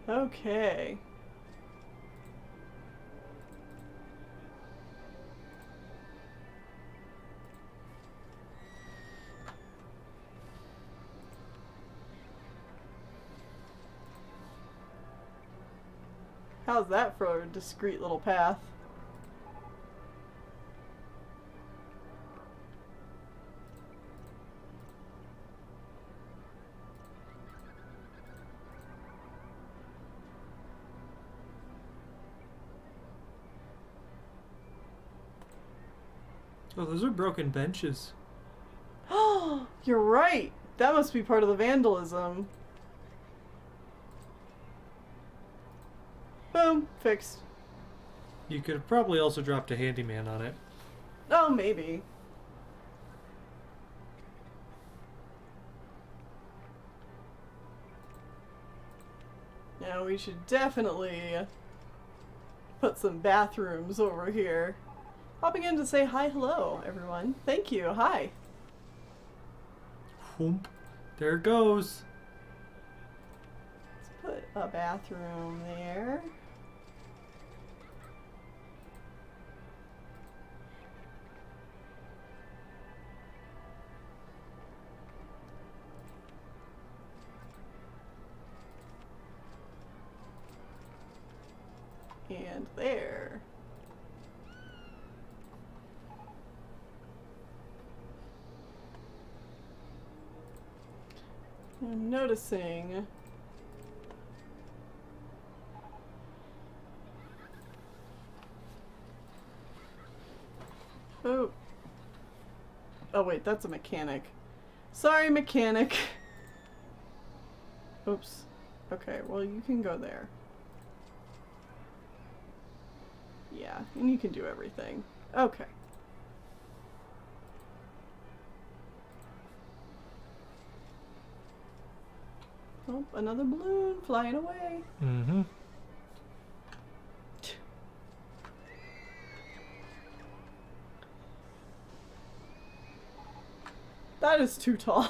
Okay. How's that for a discreet little path? Oh, those are broken benches. Oh, you're right. That must be part of the vandalism. Boom, fixed. You could have probably also dropped a handyman on it. Oh, maybe. Now we should definitely put some bathrooms over here. Popping in to say hi, hello, everyone. Thank you. Hi. Whoomp. There it goes. Let's put a bathroom there. And there. I'm noticing Oh. Oh wait, that's a mechanic. Sorry, mechanic. Oops. Okay, well you can go there. Yeah, and you can do everything. Okay. Oh, another balloon flying away. Mm-hmm. That is too tall.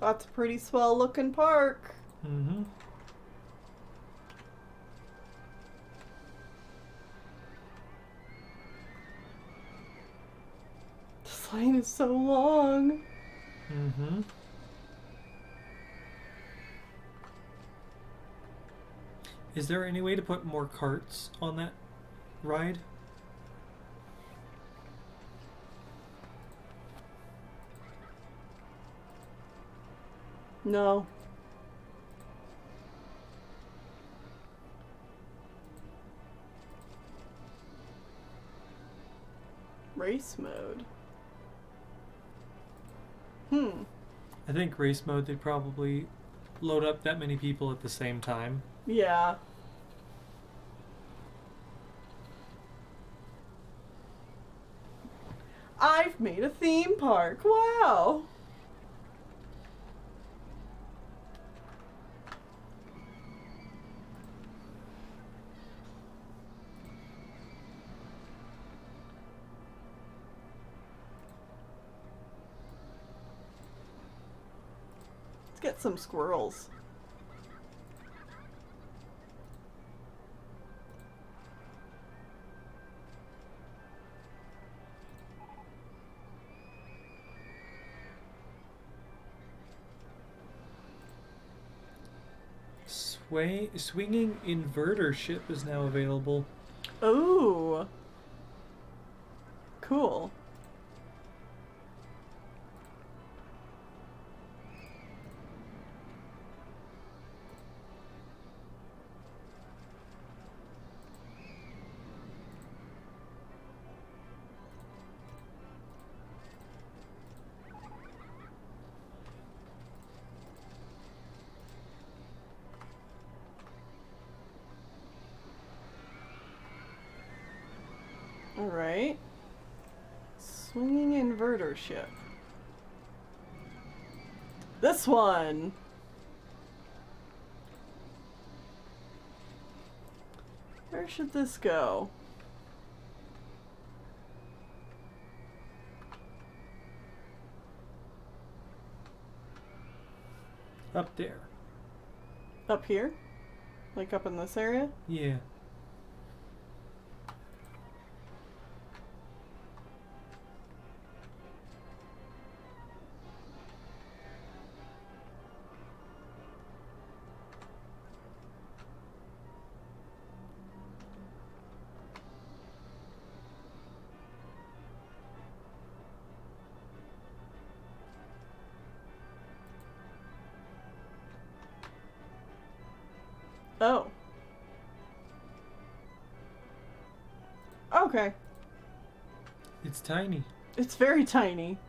That's a pretty swell looking park. Mm-hmm. This lane is so long. Mm-hmm. Is there any way to put more carts on that ride? No. Race mode. I think race mode, they'd probably load up that many people at the same time. Yeah. I've made a theme park. Wow. Let's get some squirrels. Swinging inverter ship is now available. Ooh. Cool. Alright. Swinging inverter ship. This one! Where should this go? Up there. Up here? Like up in this area? Yeah. Oh. Okay. It's tiny. It's very tiny.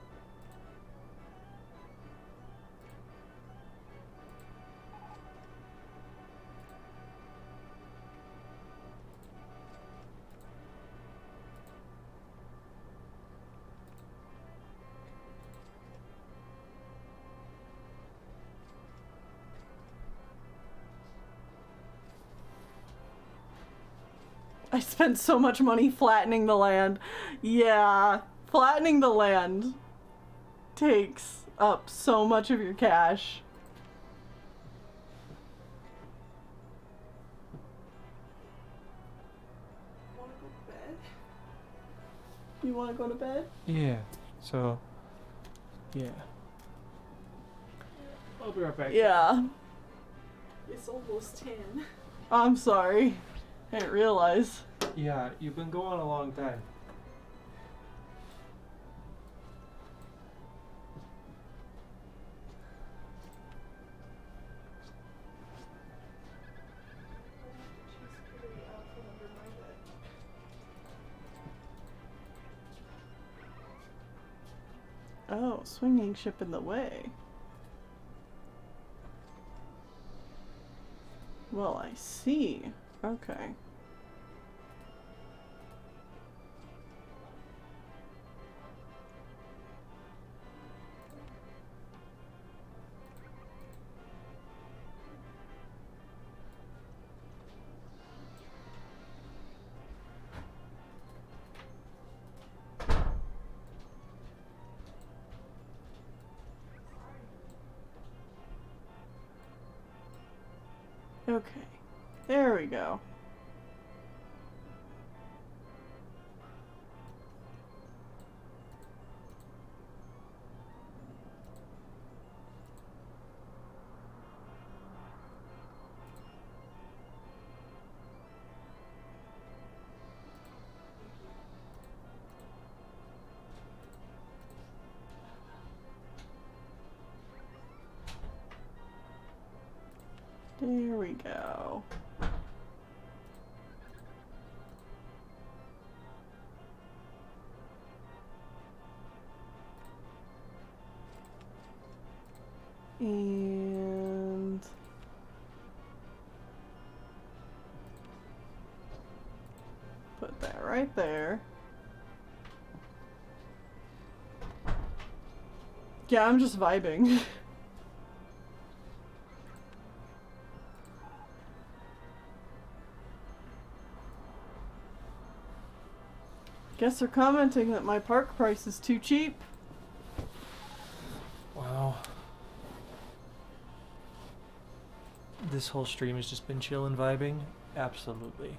I spent so much money flattening the land. Yeah, flattening the land takes up so much of your cash. Want to go to bed? You want to go to bed? Yeah. So, yeah. I'll be right back. Yeah. It's almost 10. I'm sorry. I didn't realize. Yeah, you've been going a long time. Oh, swinging ship in the way. Well, I see. Okay. Okay. There we go. There we go. And put that right there. Yeah, I'm just vibing. Guess they're commenting that my park price is too cheap. Wow. This whole stream has just been chill and vibing? Absolutely.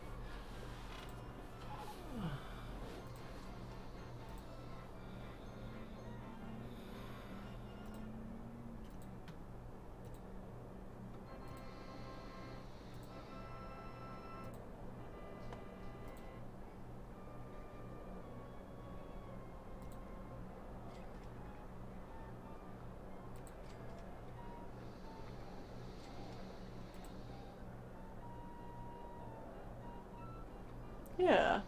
Yeah.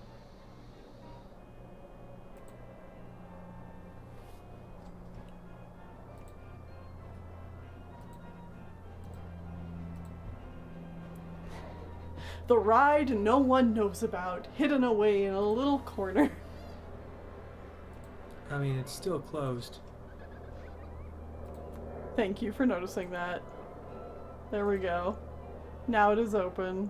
The ride no one knows about, hidden away in a little corner. I mean, it's still closed. Thank you for noticing that. There we go. Now it is open.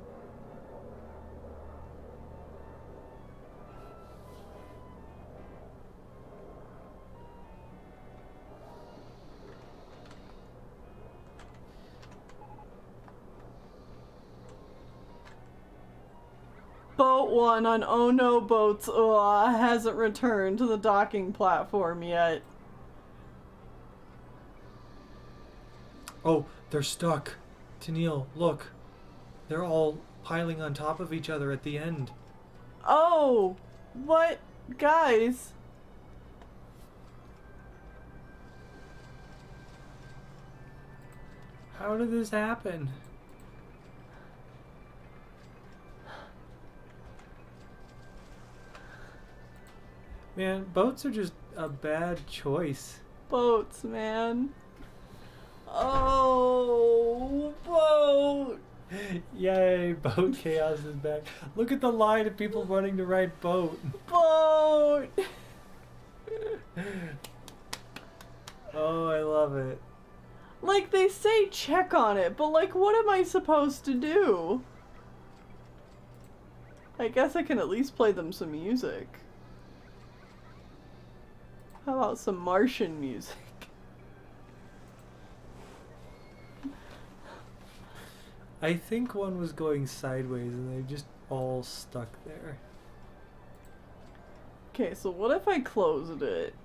Boat 1 on Oh No Boats hasn't returned to the docking platform yet. Oh, they're stuck. Tennelle, look. They're all piling on top of each other at the end. Oh, what? Guys. How did this happen? Man, boats are just a bad choice. Boats, man. Oh, boat. Yay, boat chaos is back. Look at the line of people running to ride boat. Boat. Oh, I love it. Like, they say check on it, but like, what am I supposed to do? I guess I can at least play them some music. How about some Martian music? I think one was going sideways and they just all stuck there. Okay, so what if I closed it?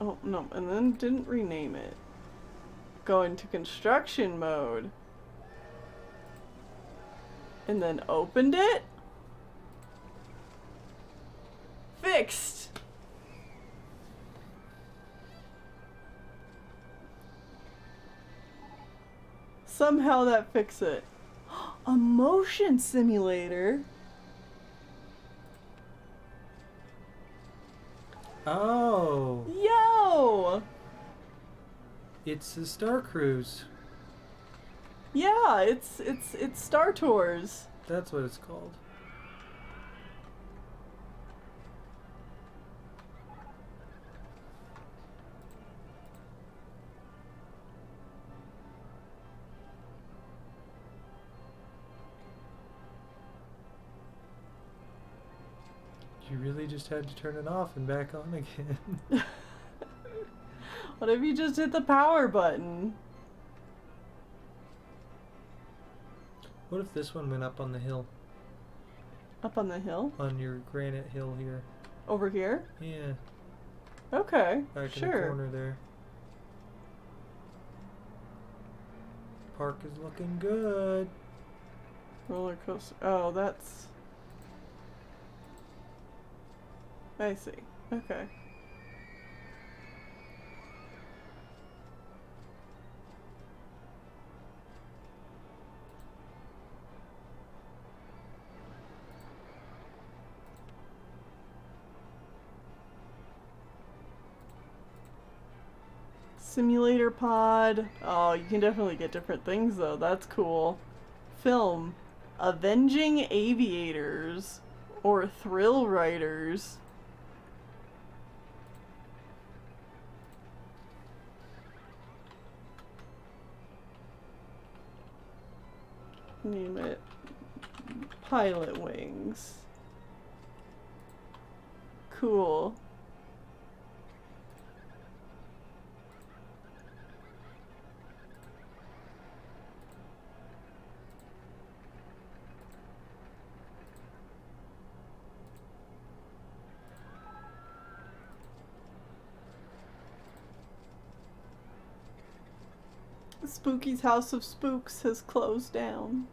Oh, no, and then didn't rename it. Go into construction mode. And then opened it? Fixed! Somehow that fixed it. A motion simulator? Oh, Yo! it's the Star Cruise. Yeah, it's Star Tours. That's what it's called. You really just had to turn it off and back on again. What if you just hit the power button? What if this one went up on the hill? Up on the hill? On your granite hill here. Over here? Yeah, Okay, back in the sure. corner there. Park is looking good. Roller coaster. Oh, that's... I see. Okay. Simulator pod. Oh, you can definitely get different things though. That's cool. Film. Avenging Aviators. Or Thrill Riders. Name it. Pilot Wings. Cool. Spooky's House of Spooks has closed down.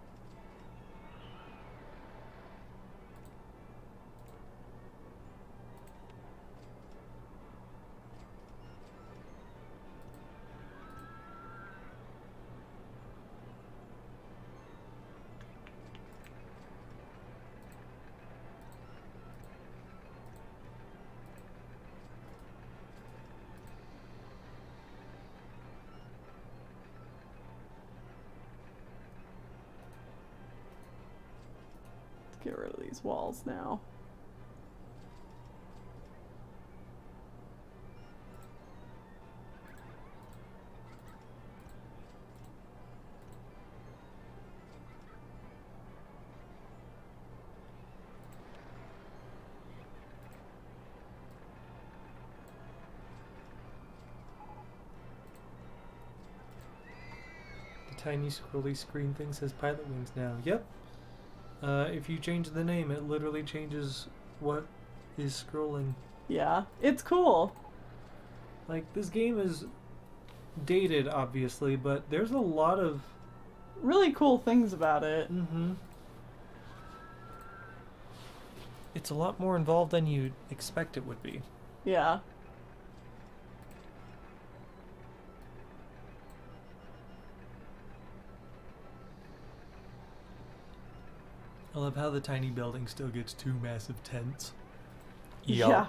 Get rid of these walls now. The tiny scrolly screen thing says Pilot Wings now. Yep. If you change the name, it literally changes what is scrolling. Yeah, it's cool. Like, this game is dated, obviously, but there's a lot of... Really cool things about it. Mm-hmm. It's a lot more involved than you'd expect it would be. Yeah. I love how the tiny building still gets two massive tents. Yeah.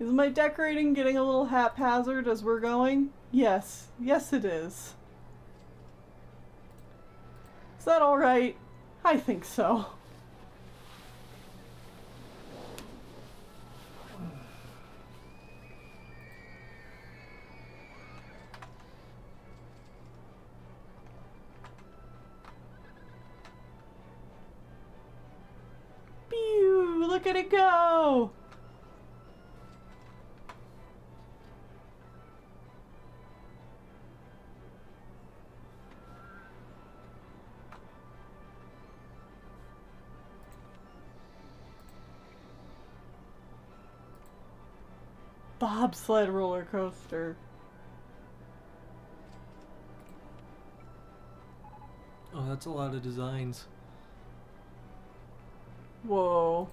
Is my decorating getting a little haphazard as we're going? Yes. Yes, it is. Is that alright? I think so. Look at it go! Bobsled roller coaster. Oh, that's a lot of designs. Whoa.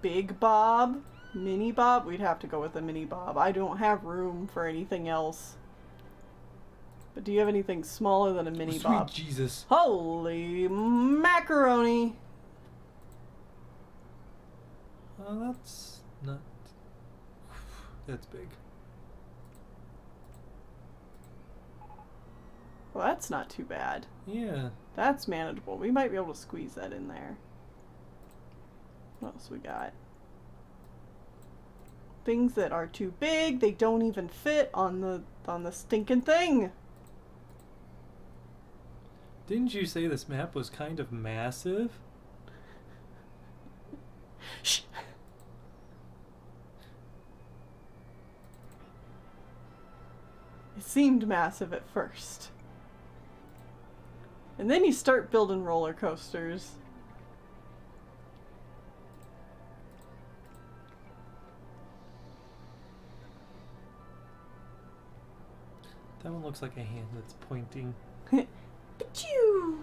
Big Bob? Mini Bob? We'd have to go with the Mini Bob. I don't have room for anything else. But do you have anything smaller than a Mini Bob? Sweet Jesus. Holy macaroni! Oh, that's not... That's big. Well, that's not too bad. Yeah. That's manageable. We might be able to squeeze that in there. What else we got? Things that are too big, they don't even fit on the stinking thing. Didn't you say this map was kind of massive? Shh. It seemed massive at first. And then you start building roller coasters. That one looks like a hand that's pointing. Achoo!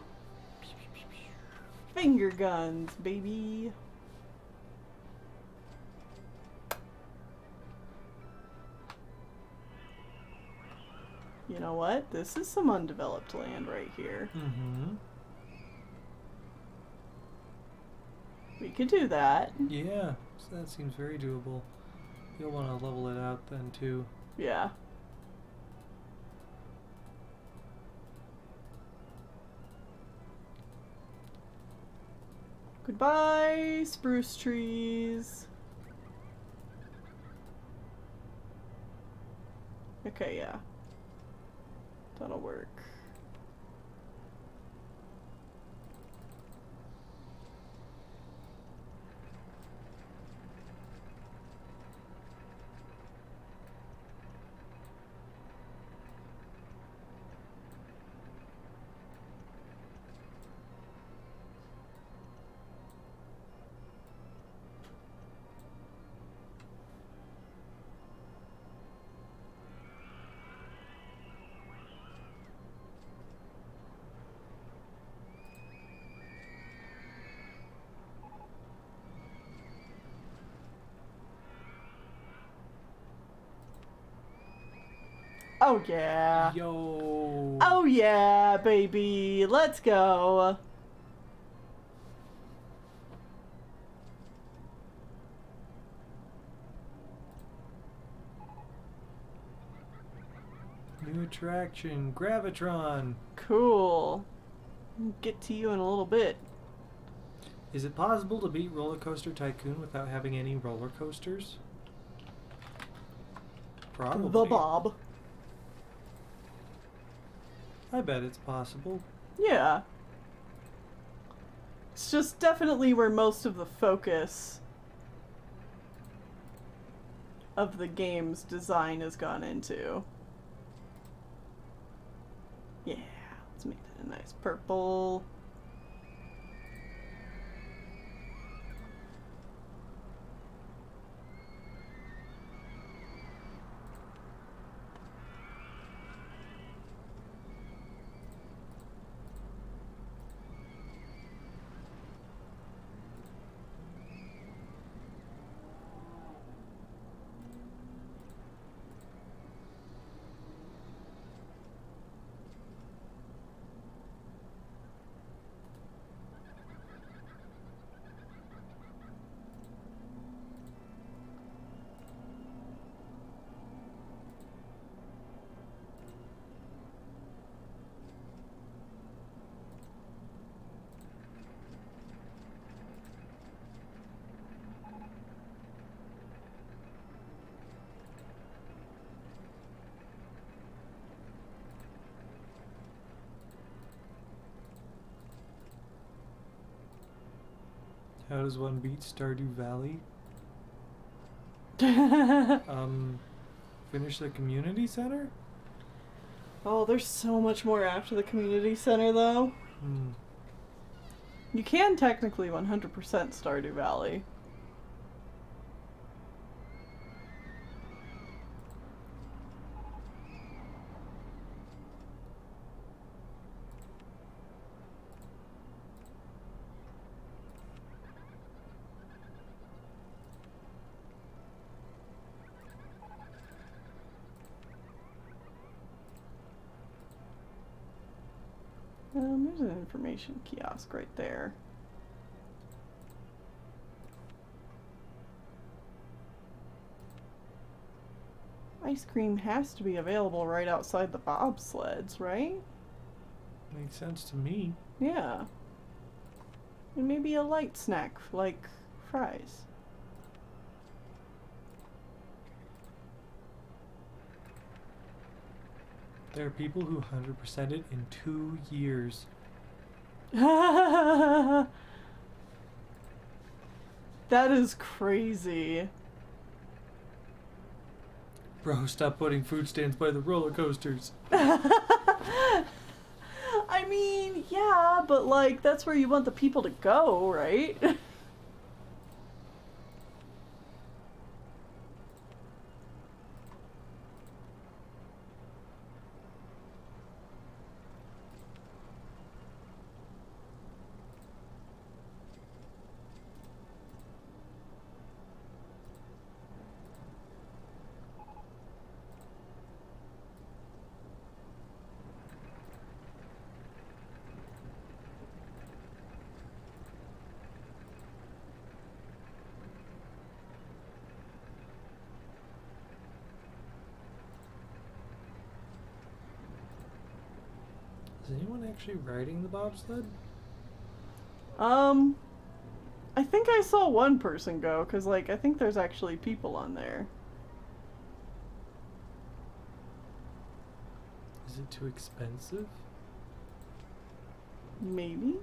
Finger guns, baby. You know what? This is some undeveloped land right here. Mm-hmm. We could do that. Yeah, so that seems very doable. You'll want to level it out then too. Yeah. Goodbye, spruce trees. Okay, yeah. That'll work. Oh yeah. Yo. Oh yeah, baby. Let's go. New attraction, Gravitron. Cool. Get to you in a little bit. Is it possible to beat RollerCoaster Tycoon without having any roller coasters? Probably. The Bob. I bet it's possible. Yeah. It's just definitely where most of the focus of the game's design has gone into. Yeah, let's make that a nice purple. How does one beat Stardew Valley? Finish the community center? Oh, there's so much more after the community center, though. You can technically 100% Stardew Valley. There's an information kiosk right there. Ice cream has to be available right outside the bobsleds, right? Makes sense to me. Yeah. And maybe a light snack like fries. There are people who 100% it in 2 years. That is crazy. Bro, stop putting food stands by the roller coasters. I mean, yeah, but like, that's where you want the people to go, right? Is anyone actually riding the bobsled? I think I saw one person go, because, like, I think there's actually people on there. Is it too expensive? Maybe?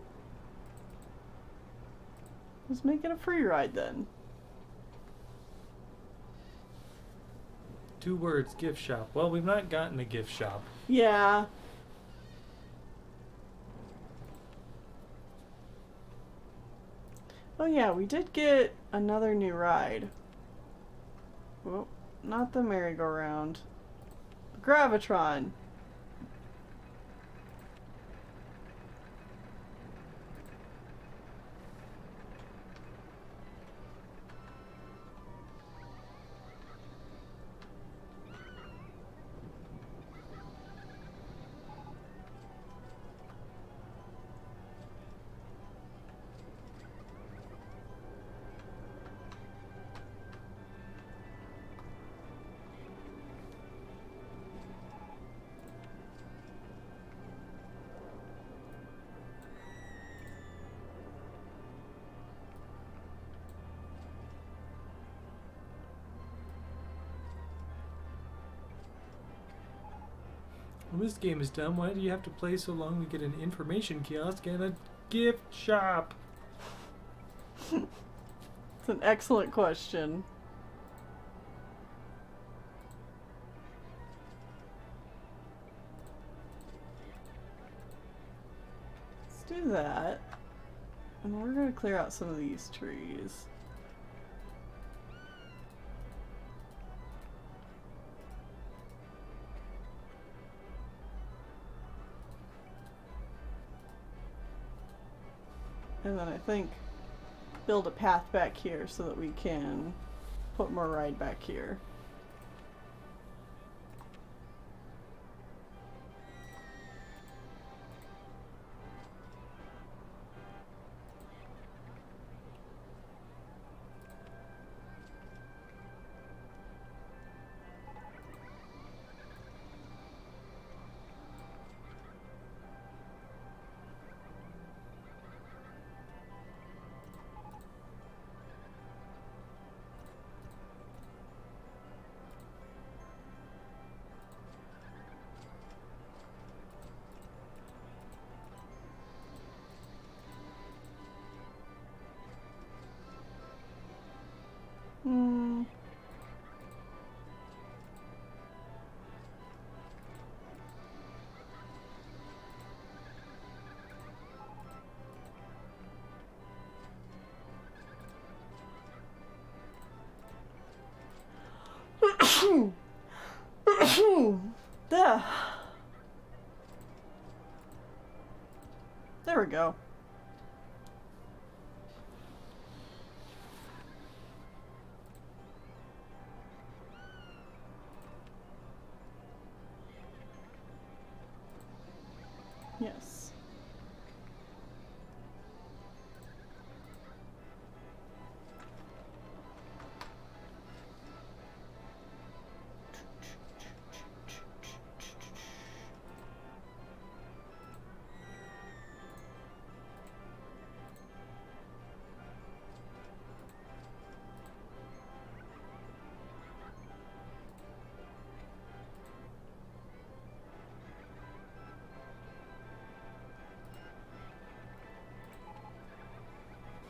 Let's make it a free ride then. 2 words, gift shop. Well, we've not gotten a gift shop. Yeah. Oh yeah, we did get another new ride. Well, not the merry-go-round. The Gravitron. Well, this game is dumb. Why do you have to play so long to get an information kiosk and a gift shop? It's an excellent question. Let's do that. And we're going to clear out some of these trees. And then I think build a path back here so that we can put more ride back here. There. There we go. Yes.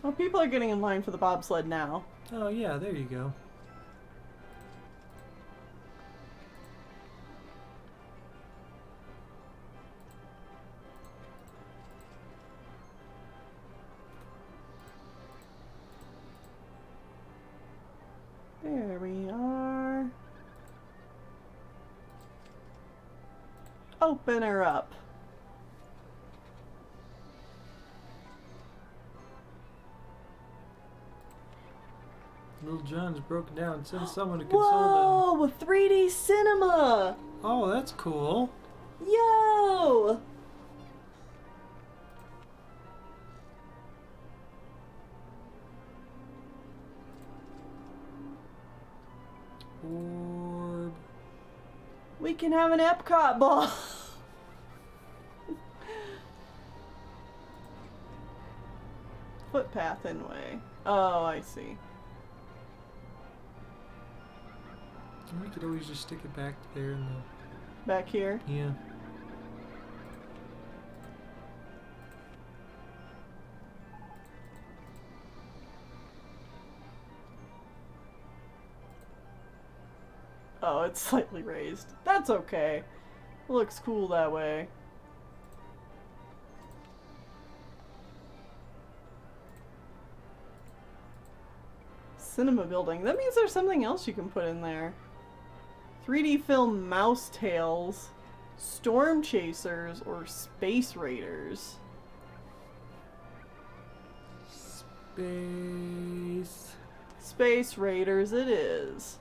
Well, people are getting in line for the bobsled now. Oh, yeah, there you go. There we are. Open her up. Little John's broken down. Send someone to console Whoa! 3D cinema! them. Oh, that's cool. Yo! Orb. We can have an Epcot ball. Footpath in way. Oh, I see. We could always just stick it back there in the... Back here. Yeah. Oh, it's slightly raised. That's okay. Looks cool that way. Cinema building. That means there's something else you can put in there. 3D film mouse tails, storm chasers, or space raiders. Space. Space raiders it is.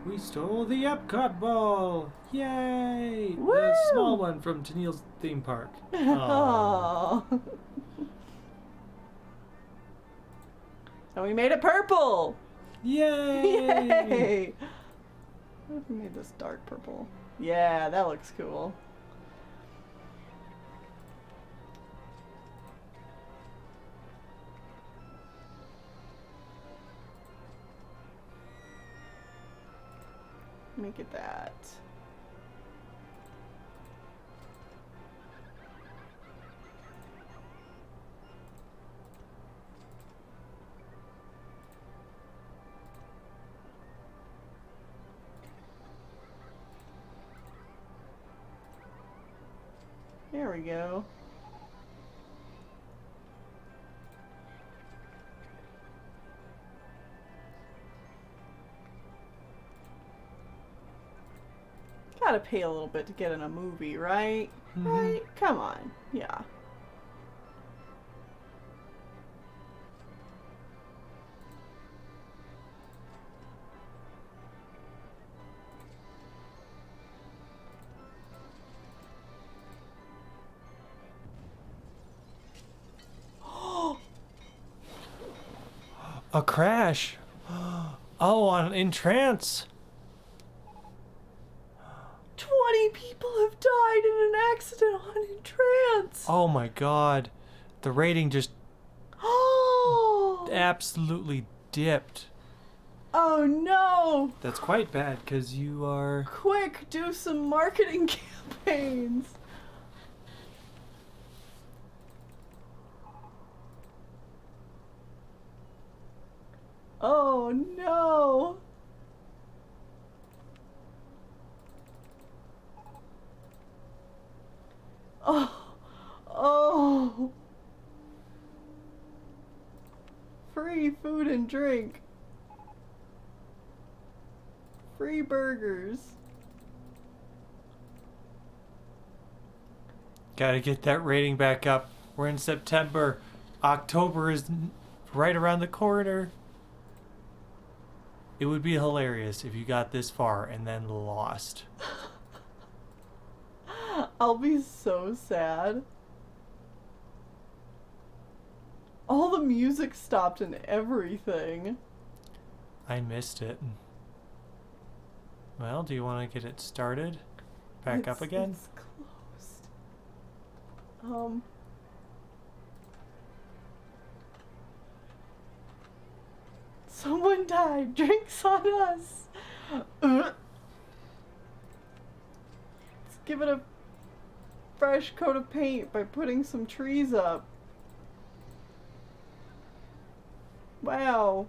We stole the Epcot ball! Yay! Woo! The small one from Tennelle's theme park. Aww. And we made it purple! Yay! Yay! What if we made this dark purple? Yeah, that looks cool. Make it that. There we go. Gotta pay a little bit to get in a movie, right? Mhm. Right? Come on. Yeah. A crash! Oh, on Entrance! 20 people have died in an accident on Entrance! Oh my god. The rating just Oh! absolutely dipped. Oh no! That's quite bad, because you are... Quick, do some marketing campaigns! Oh no! Oh! Oh! Free food and drink. Free burgers. Gotta get that rating back up. We're in September. October is right around the corner. It would be hilarious if you got this far and then lost. I'll be so sad. All the music stopped and everything. I missed it. Well, do you want to get it started? Back up again? It's closed. Someone died. Drinks on us. Let's give it a fresh coat of paint by putting some trees up. Wow.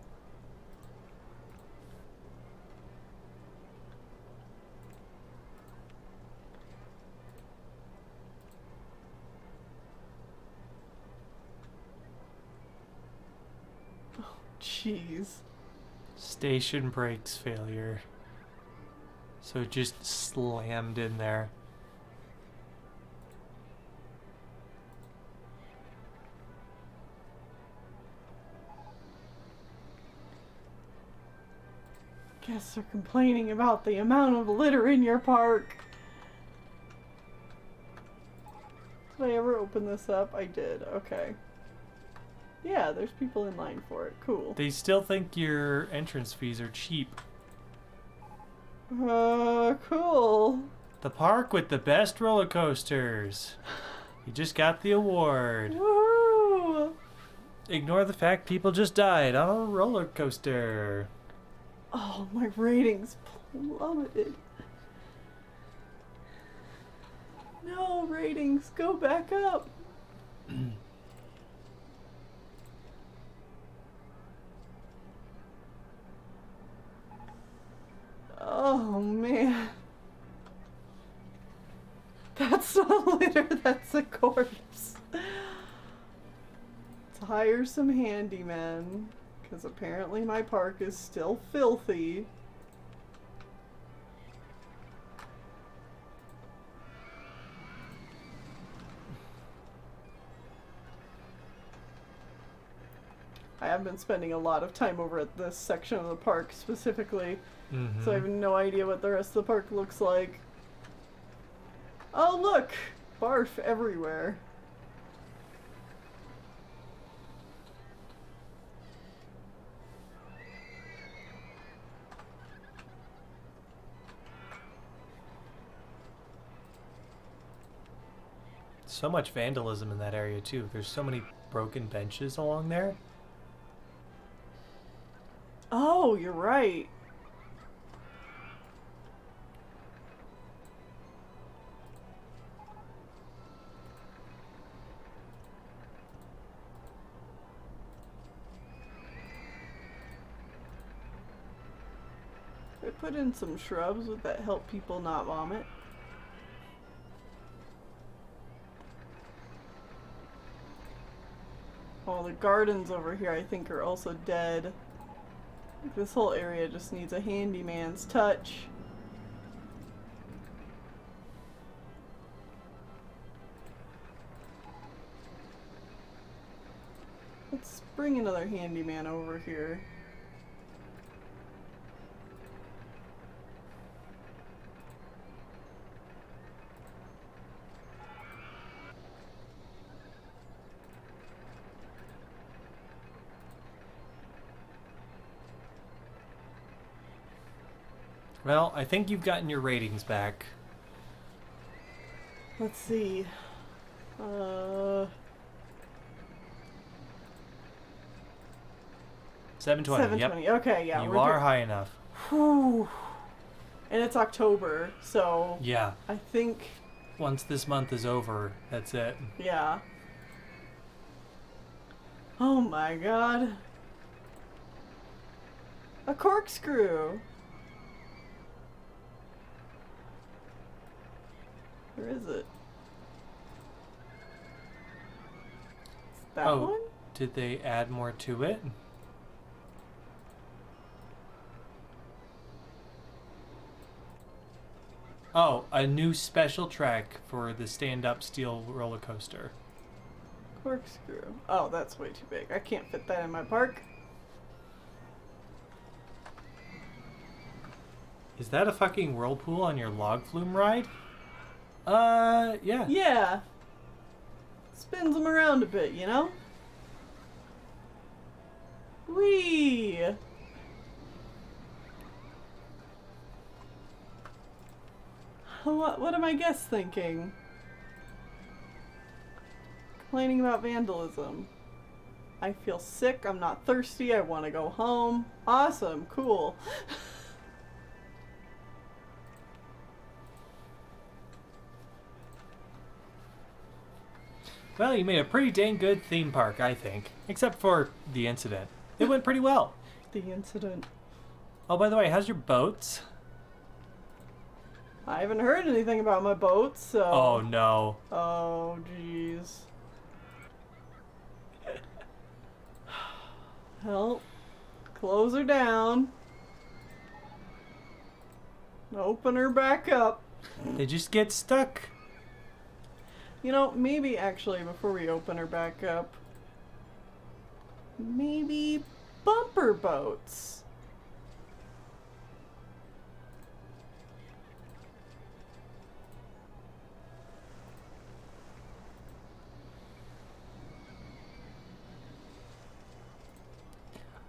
Oh, jeez. Station brakes failure. So it just slammed in there. Guests are complaining about the amount of litter in your park. Did I ever open this up? I did. Okay. Yeah, there's people in line for it. Cool. They still think your entrance fees are cheap. Cool. The park with the best roller coasters. You just got the award. Woohoo! Ignore the fact people just died on a roller coaster. Oh, my ratings plummeted. No, ratings, go back up. Oh, man. That's not litter, that's a corpse. Let's hire some handymen. Because apparently my park is still filthy. I have been spending a lot of time over at this section of the park specifically. So I have no idea what the rest of the park looks like. Oh look! Barf everywhere. So much vandalism in that area too. There's so many broken benches along there. Oh, you're right. If I put in some shrubs, would that help people not vomit? Oh, the gardens over here I think are also dead. This whole area just needs a handyman's touch. Let's bring another handyman over here. Well, I think you've gotten your ratings back. Let's see. 720. 720. Yep. Okay, yeah. You are high enough. Whew. And it's October, so Yeah. I think, Once this month is over, that's it. yeah. Oh my god. A corkscrew. Where is it? It's that one? Did they add more to it? Oh, a new special track for the stand-up steel roller coaster. Corkscrew. Oh, that's way too big. I can't fit that in my park. Is that a fucking whirlpool on your log flume ride? Yeah. Yeah. Spins them around a bit, you know? Whee! What am I guess thinking? Complaining about vandalism. I feel sick, I'm not thirsty, I want to go home. Awesome, cool. Well, you made a pretty dang good theme park, I think. Except for the incident. It went pretty well. The incident. Oh, by the way, how's your boats? I haven't heard anything about my boat, so... Oh, no. Oh, jeez. Well, close her down. Open her back up. They just get stuck. You know, maybe actually, before we open her back up, maybe bumper boats.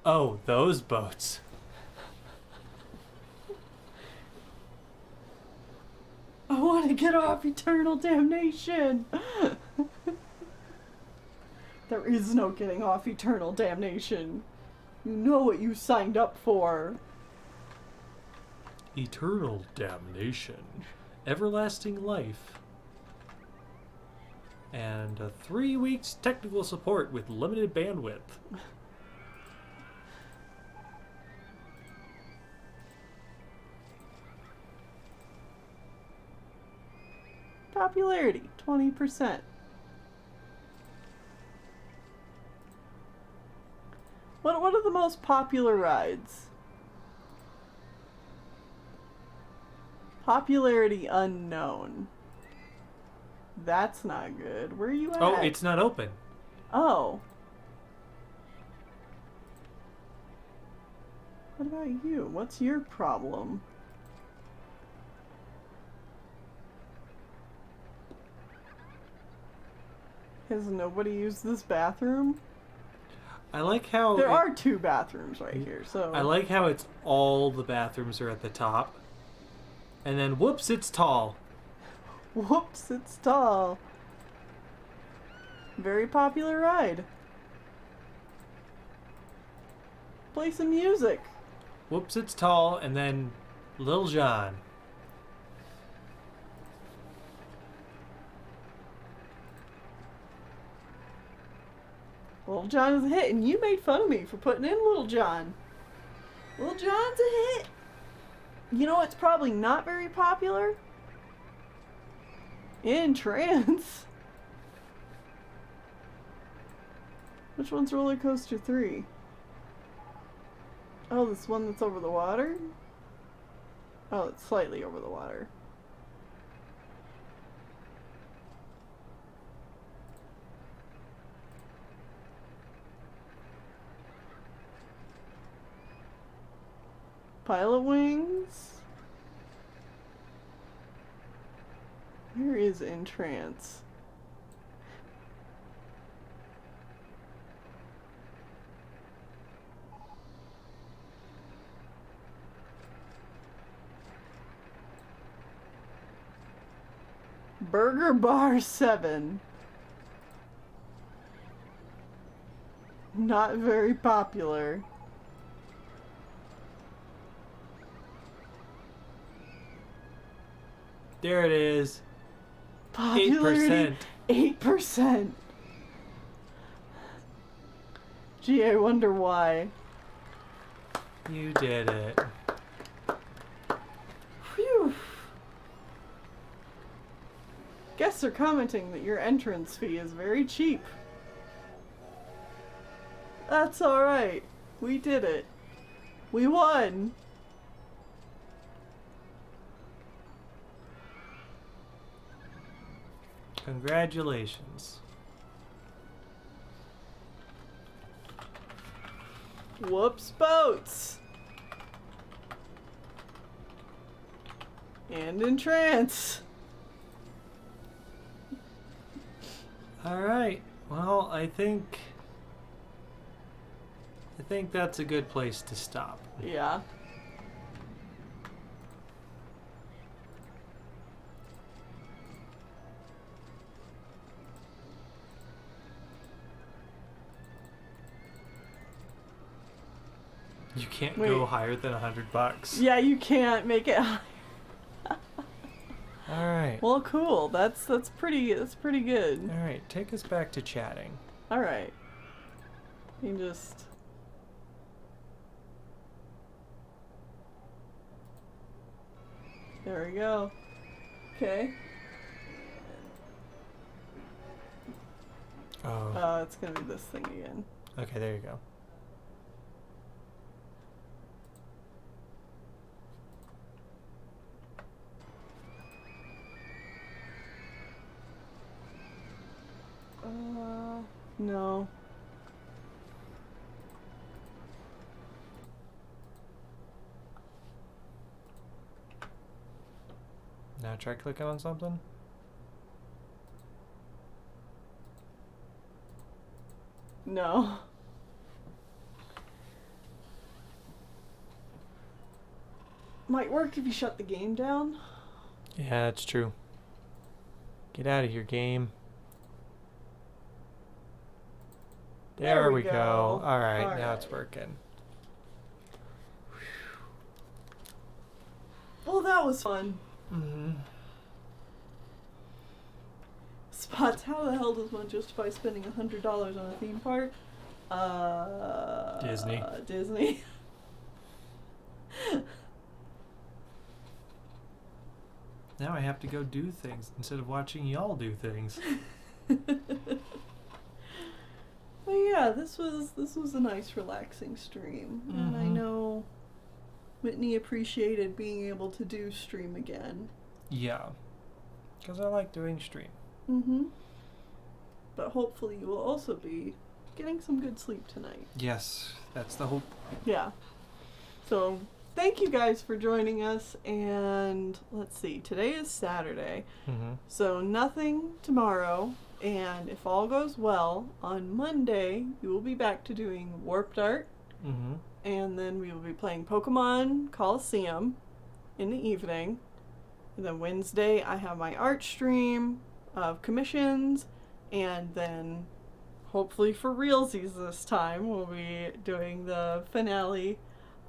Oh, those boats. I want to get off eternal damnation. There is no getting off eternal damnation. You know what you signed up for. Eternal damnation. Everlasting life. And 3 weeks technical support with limited bandwidth. Popularity, 20%. What are the most popular rides? Popularity unknown. That's not good. Where are you at? Oh, it's not open. Oh. What about you? What's your problem? Has nobody used this bathroom? I like how... There are 2 bathrooms right here, so... I like how it's all the bathrooms are at the top. And then, whoops, it's tall. Whoops, it's tall. Very popular ride. Play some music. Whoops, it's tall, and then Lil Jon. Little John is a hit, and you made fun of me for putting in Little John. Little John's a hit. You know what's probably not very popular? Entrance. Which one's Roller Coaster 3? Oh, this one that's over the water? Oh, it's slightly over the water. Pilot Wings? Where is Entrance? Burger Bar 7. Not very popular. There it is. Popularity 8%. Gee, I wonder why. You did it. Phew. Guests are commenting that your entrance fee is very cheap. That's alright. We did it. We won. Congratulations. Whoops boats. And in trance. Alright. Well, I think that's a good place to stop. Yeah. You can't Wait. go higher than $100. Yeah, you can't make it. Alright. Well, cool. That's pretty good. Alright, take us back to chatting. All right. You can just. There we go. Okay. Oh. It's gonna be this thing again. Okay, there you go. No. Now try clicking on something. No. Might work if you shut the game down. Yeah, that's true. Get out of here, game. There we go. Alright, now it's working. Well, that was fun. Mm-hmm. Spots, how the hell does one justify spending $100 on a theme park? Disney. Disney. Now I have to go do things instead of watching y'all do things. But yeah, this was a nice relaxing stream. And I Mhm. know Whitney appreciated being able to do stream again. Yeah. Because I like doing stream. Mm-hmm. But hopefully you will also be getting some good sleep tonight. Yes, that's the hope. Yeah. So thank you guys for joining us. And let's see, today is Saturday. Mm-hmm. So nothing tomorrow. And if all goes well, on Monday we will be back to doing Warped Art. Mm-hmm. And then we will be playing Pokemon Coliseum in the evening. And then Wednesday I have my art stream of commissions. And then hopefully for realsies this time we'll be doing the finale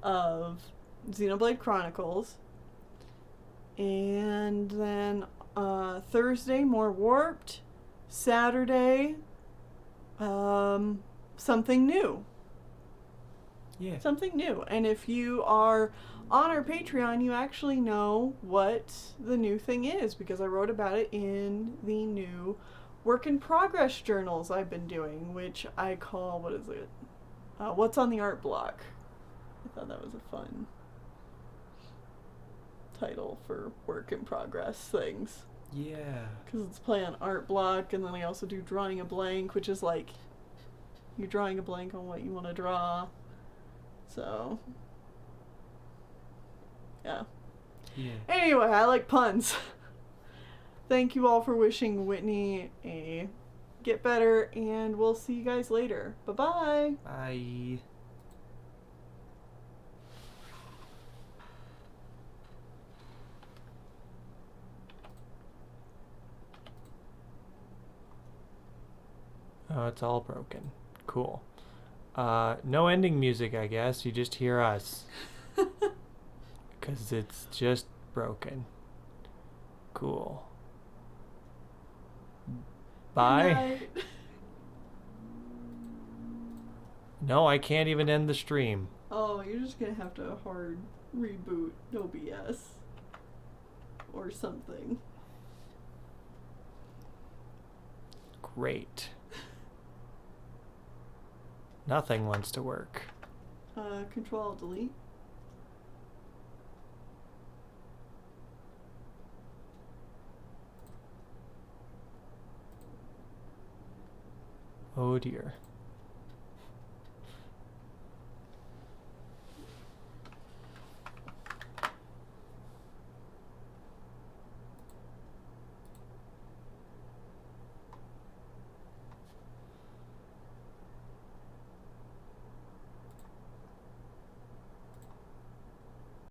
of Xenoblade Chronicles. And then Thursday more Warped. Saturday something new. Yeah. Something new. And if you are on our Patreon, you actually know what the new thing is because I wrote about it in the new work in progress journals I've been doing, which I call, what is it? What's on the art block? I thought that was a fun title for work in progress things. Yeah. Because it's play on art block, and then I also do drawing a blank, which is like you're drawing a blank on what you want to draw. So, yeah. Yeah. Anyway, I like puns. Thank you all for wishing Whitney a get better, and we'll see you guys later. Bye-bye. Bye. Oh, it's all broken. Cool. No ending music, I guess. You just hear us. Because it's just broken. Cool. Bye. Good night. No, I can't even end the stream. Oh, you're just gonna have to hard reboot. No BS. Or something. Great. Nothing wants to work. Control delete. Oh dear.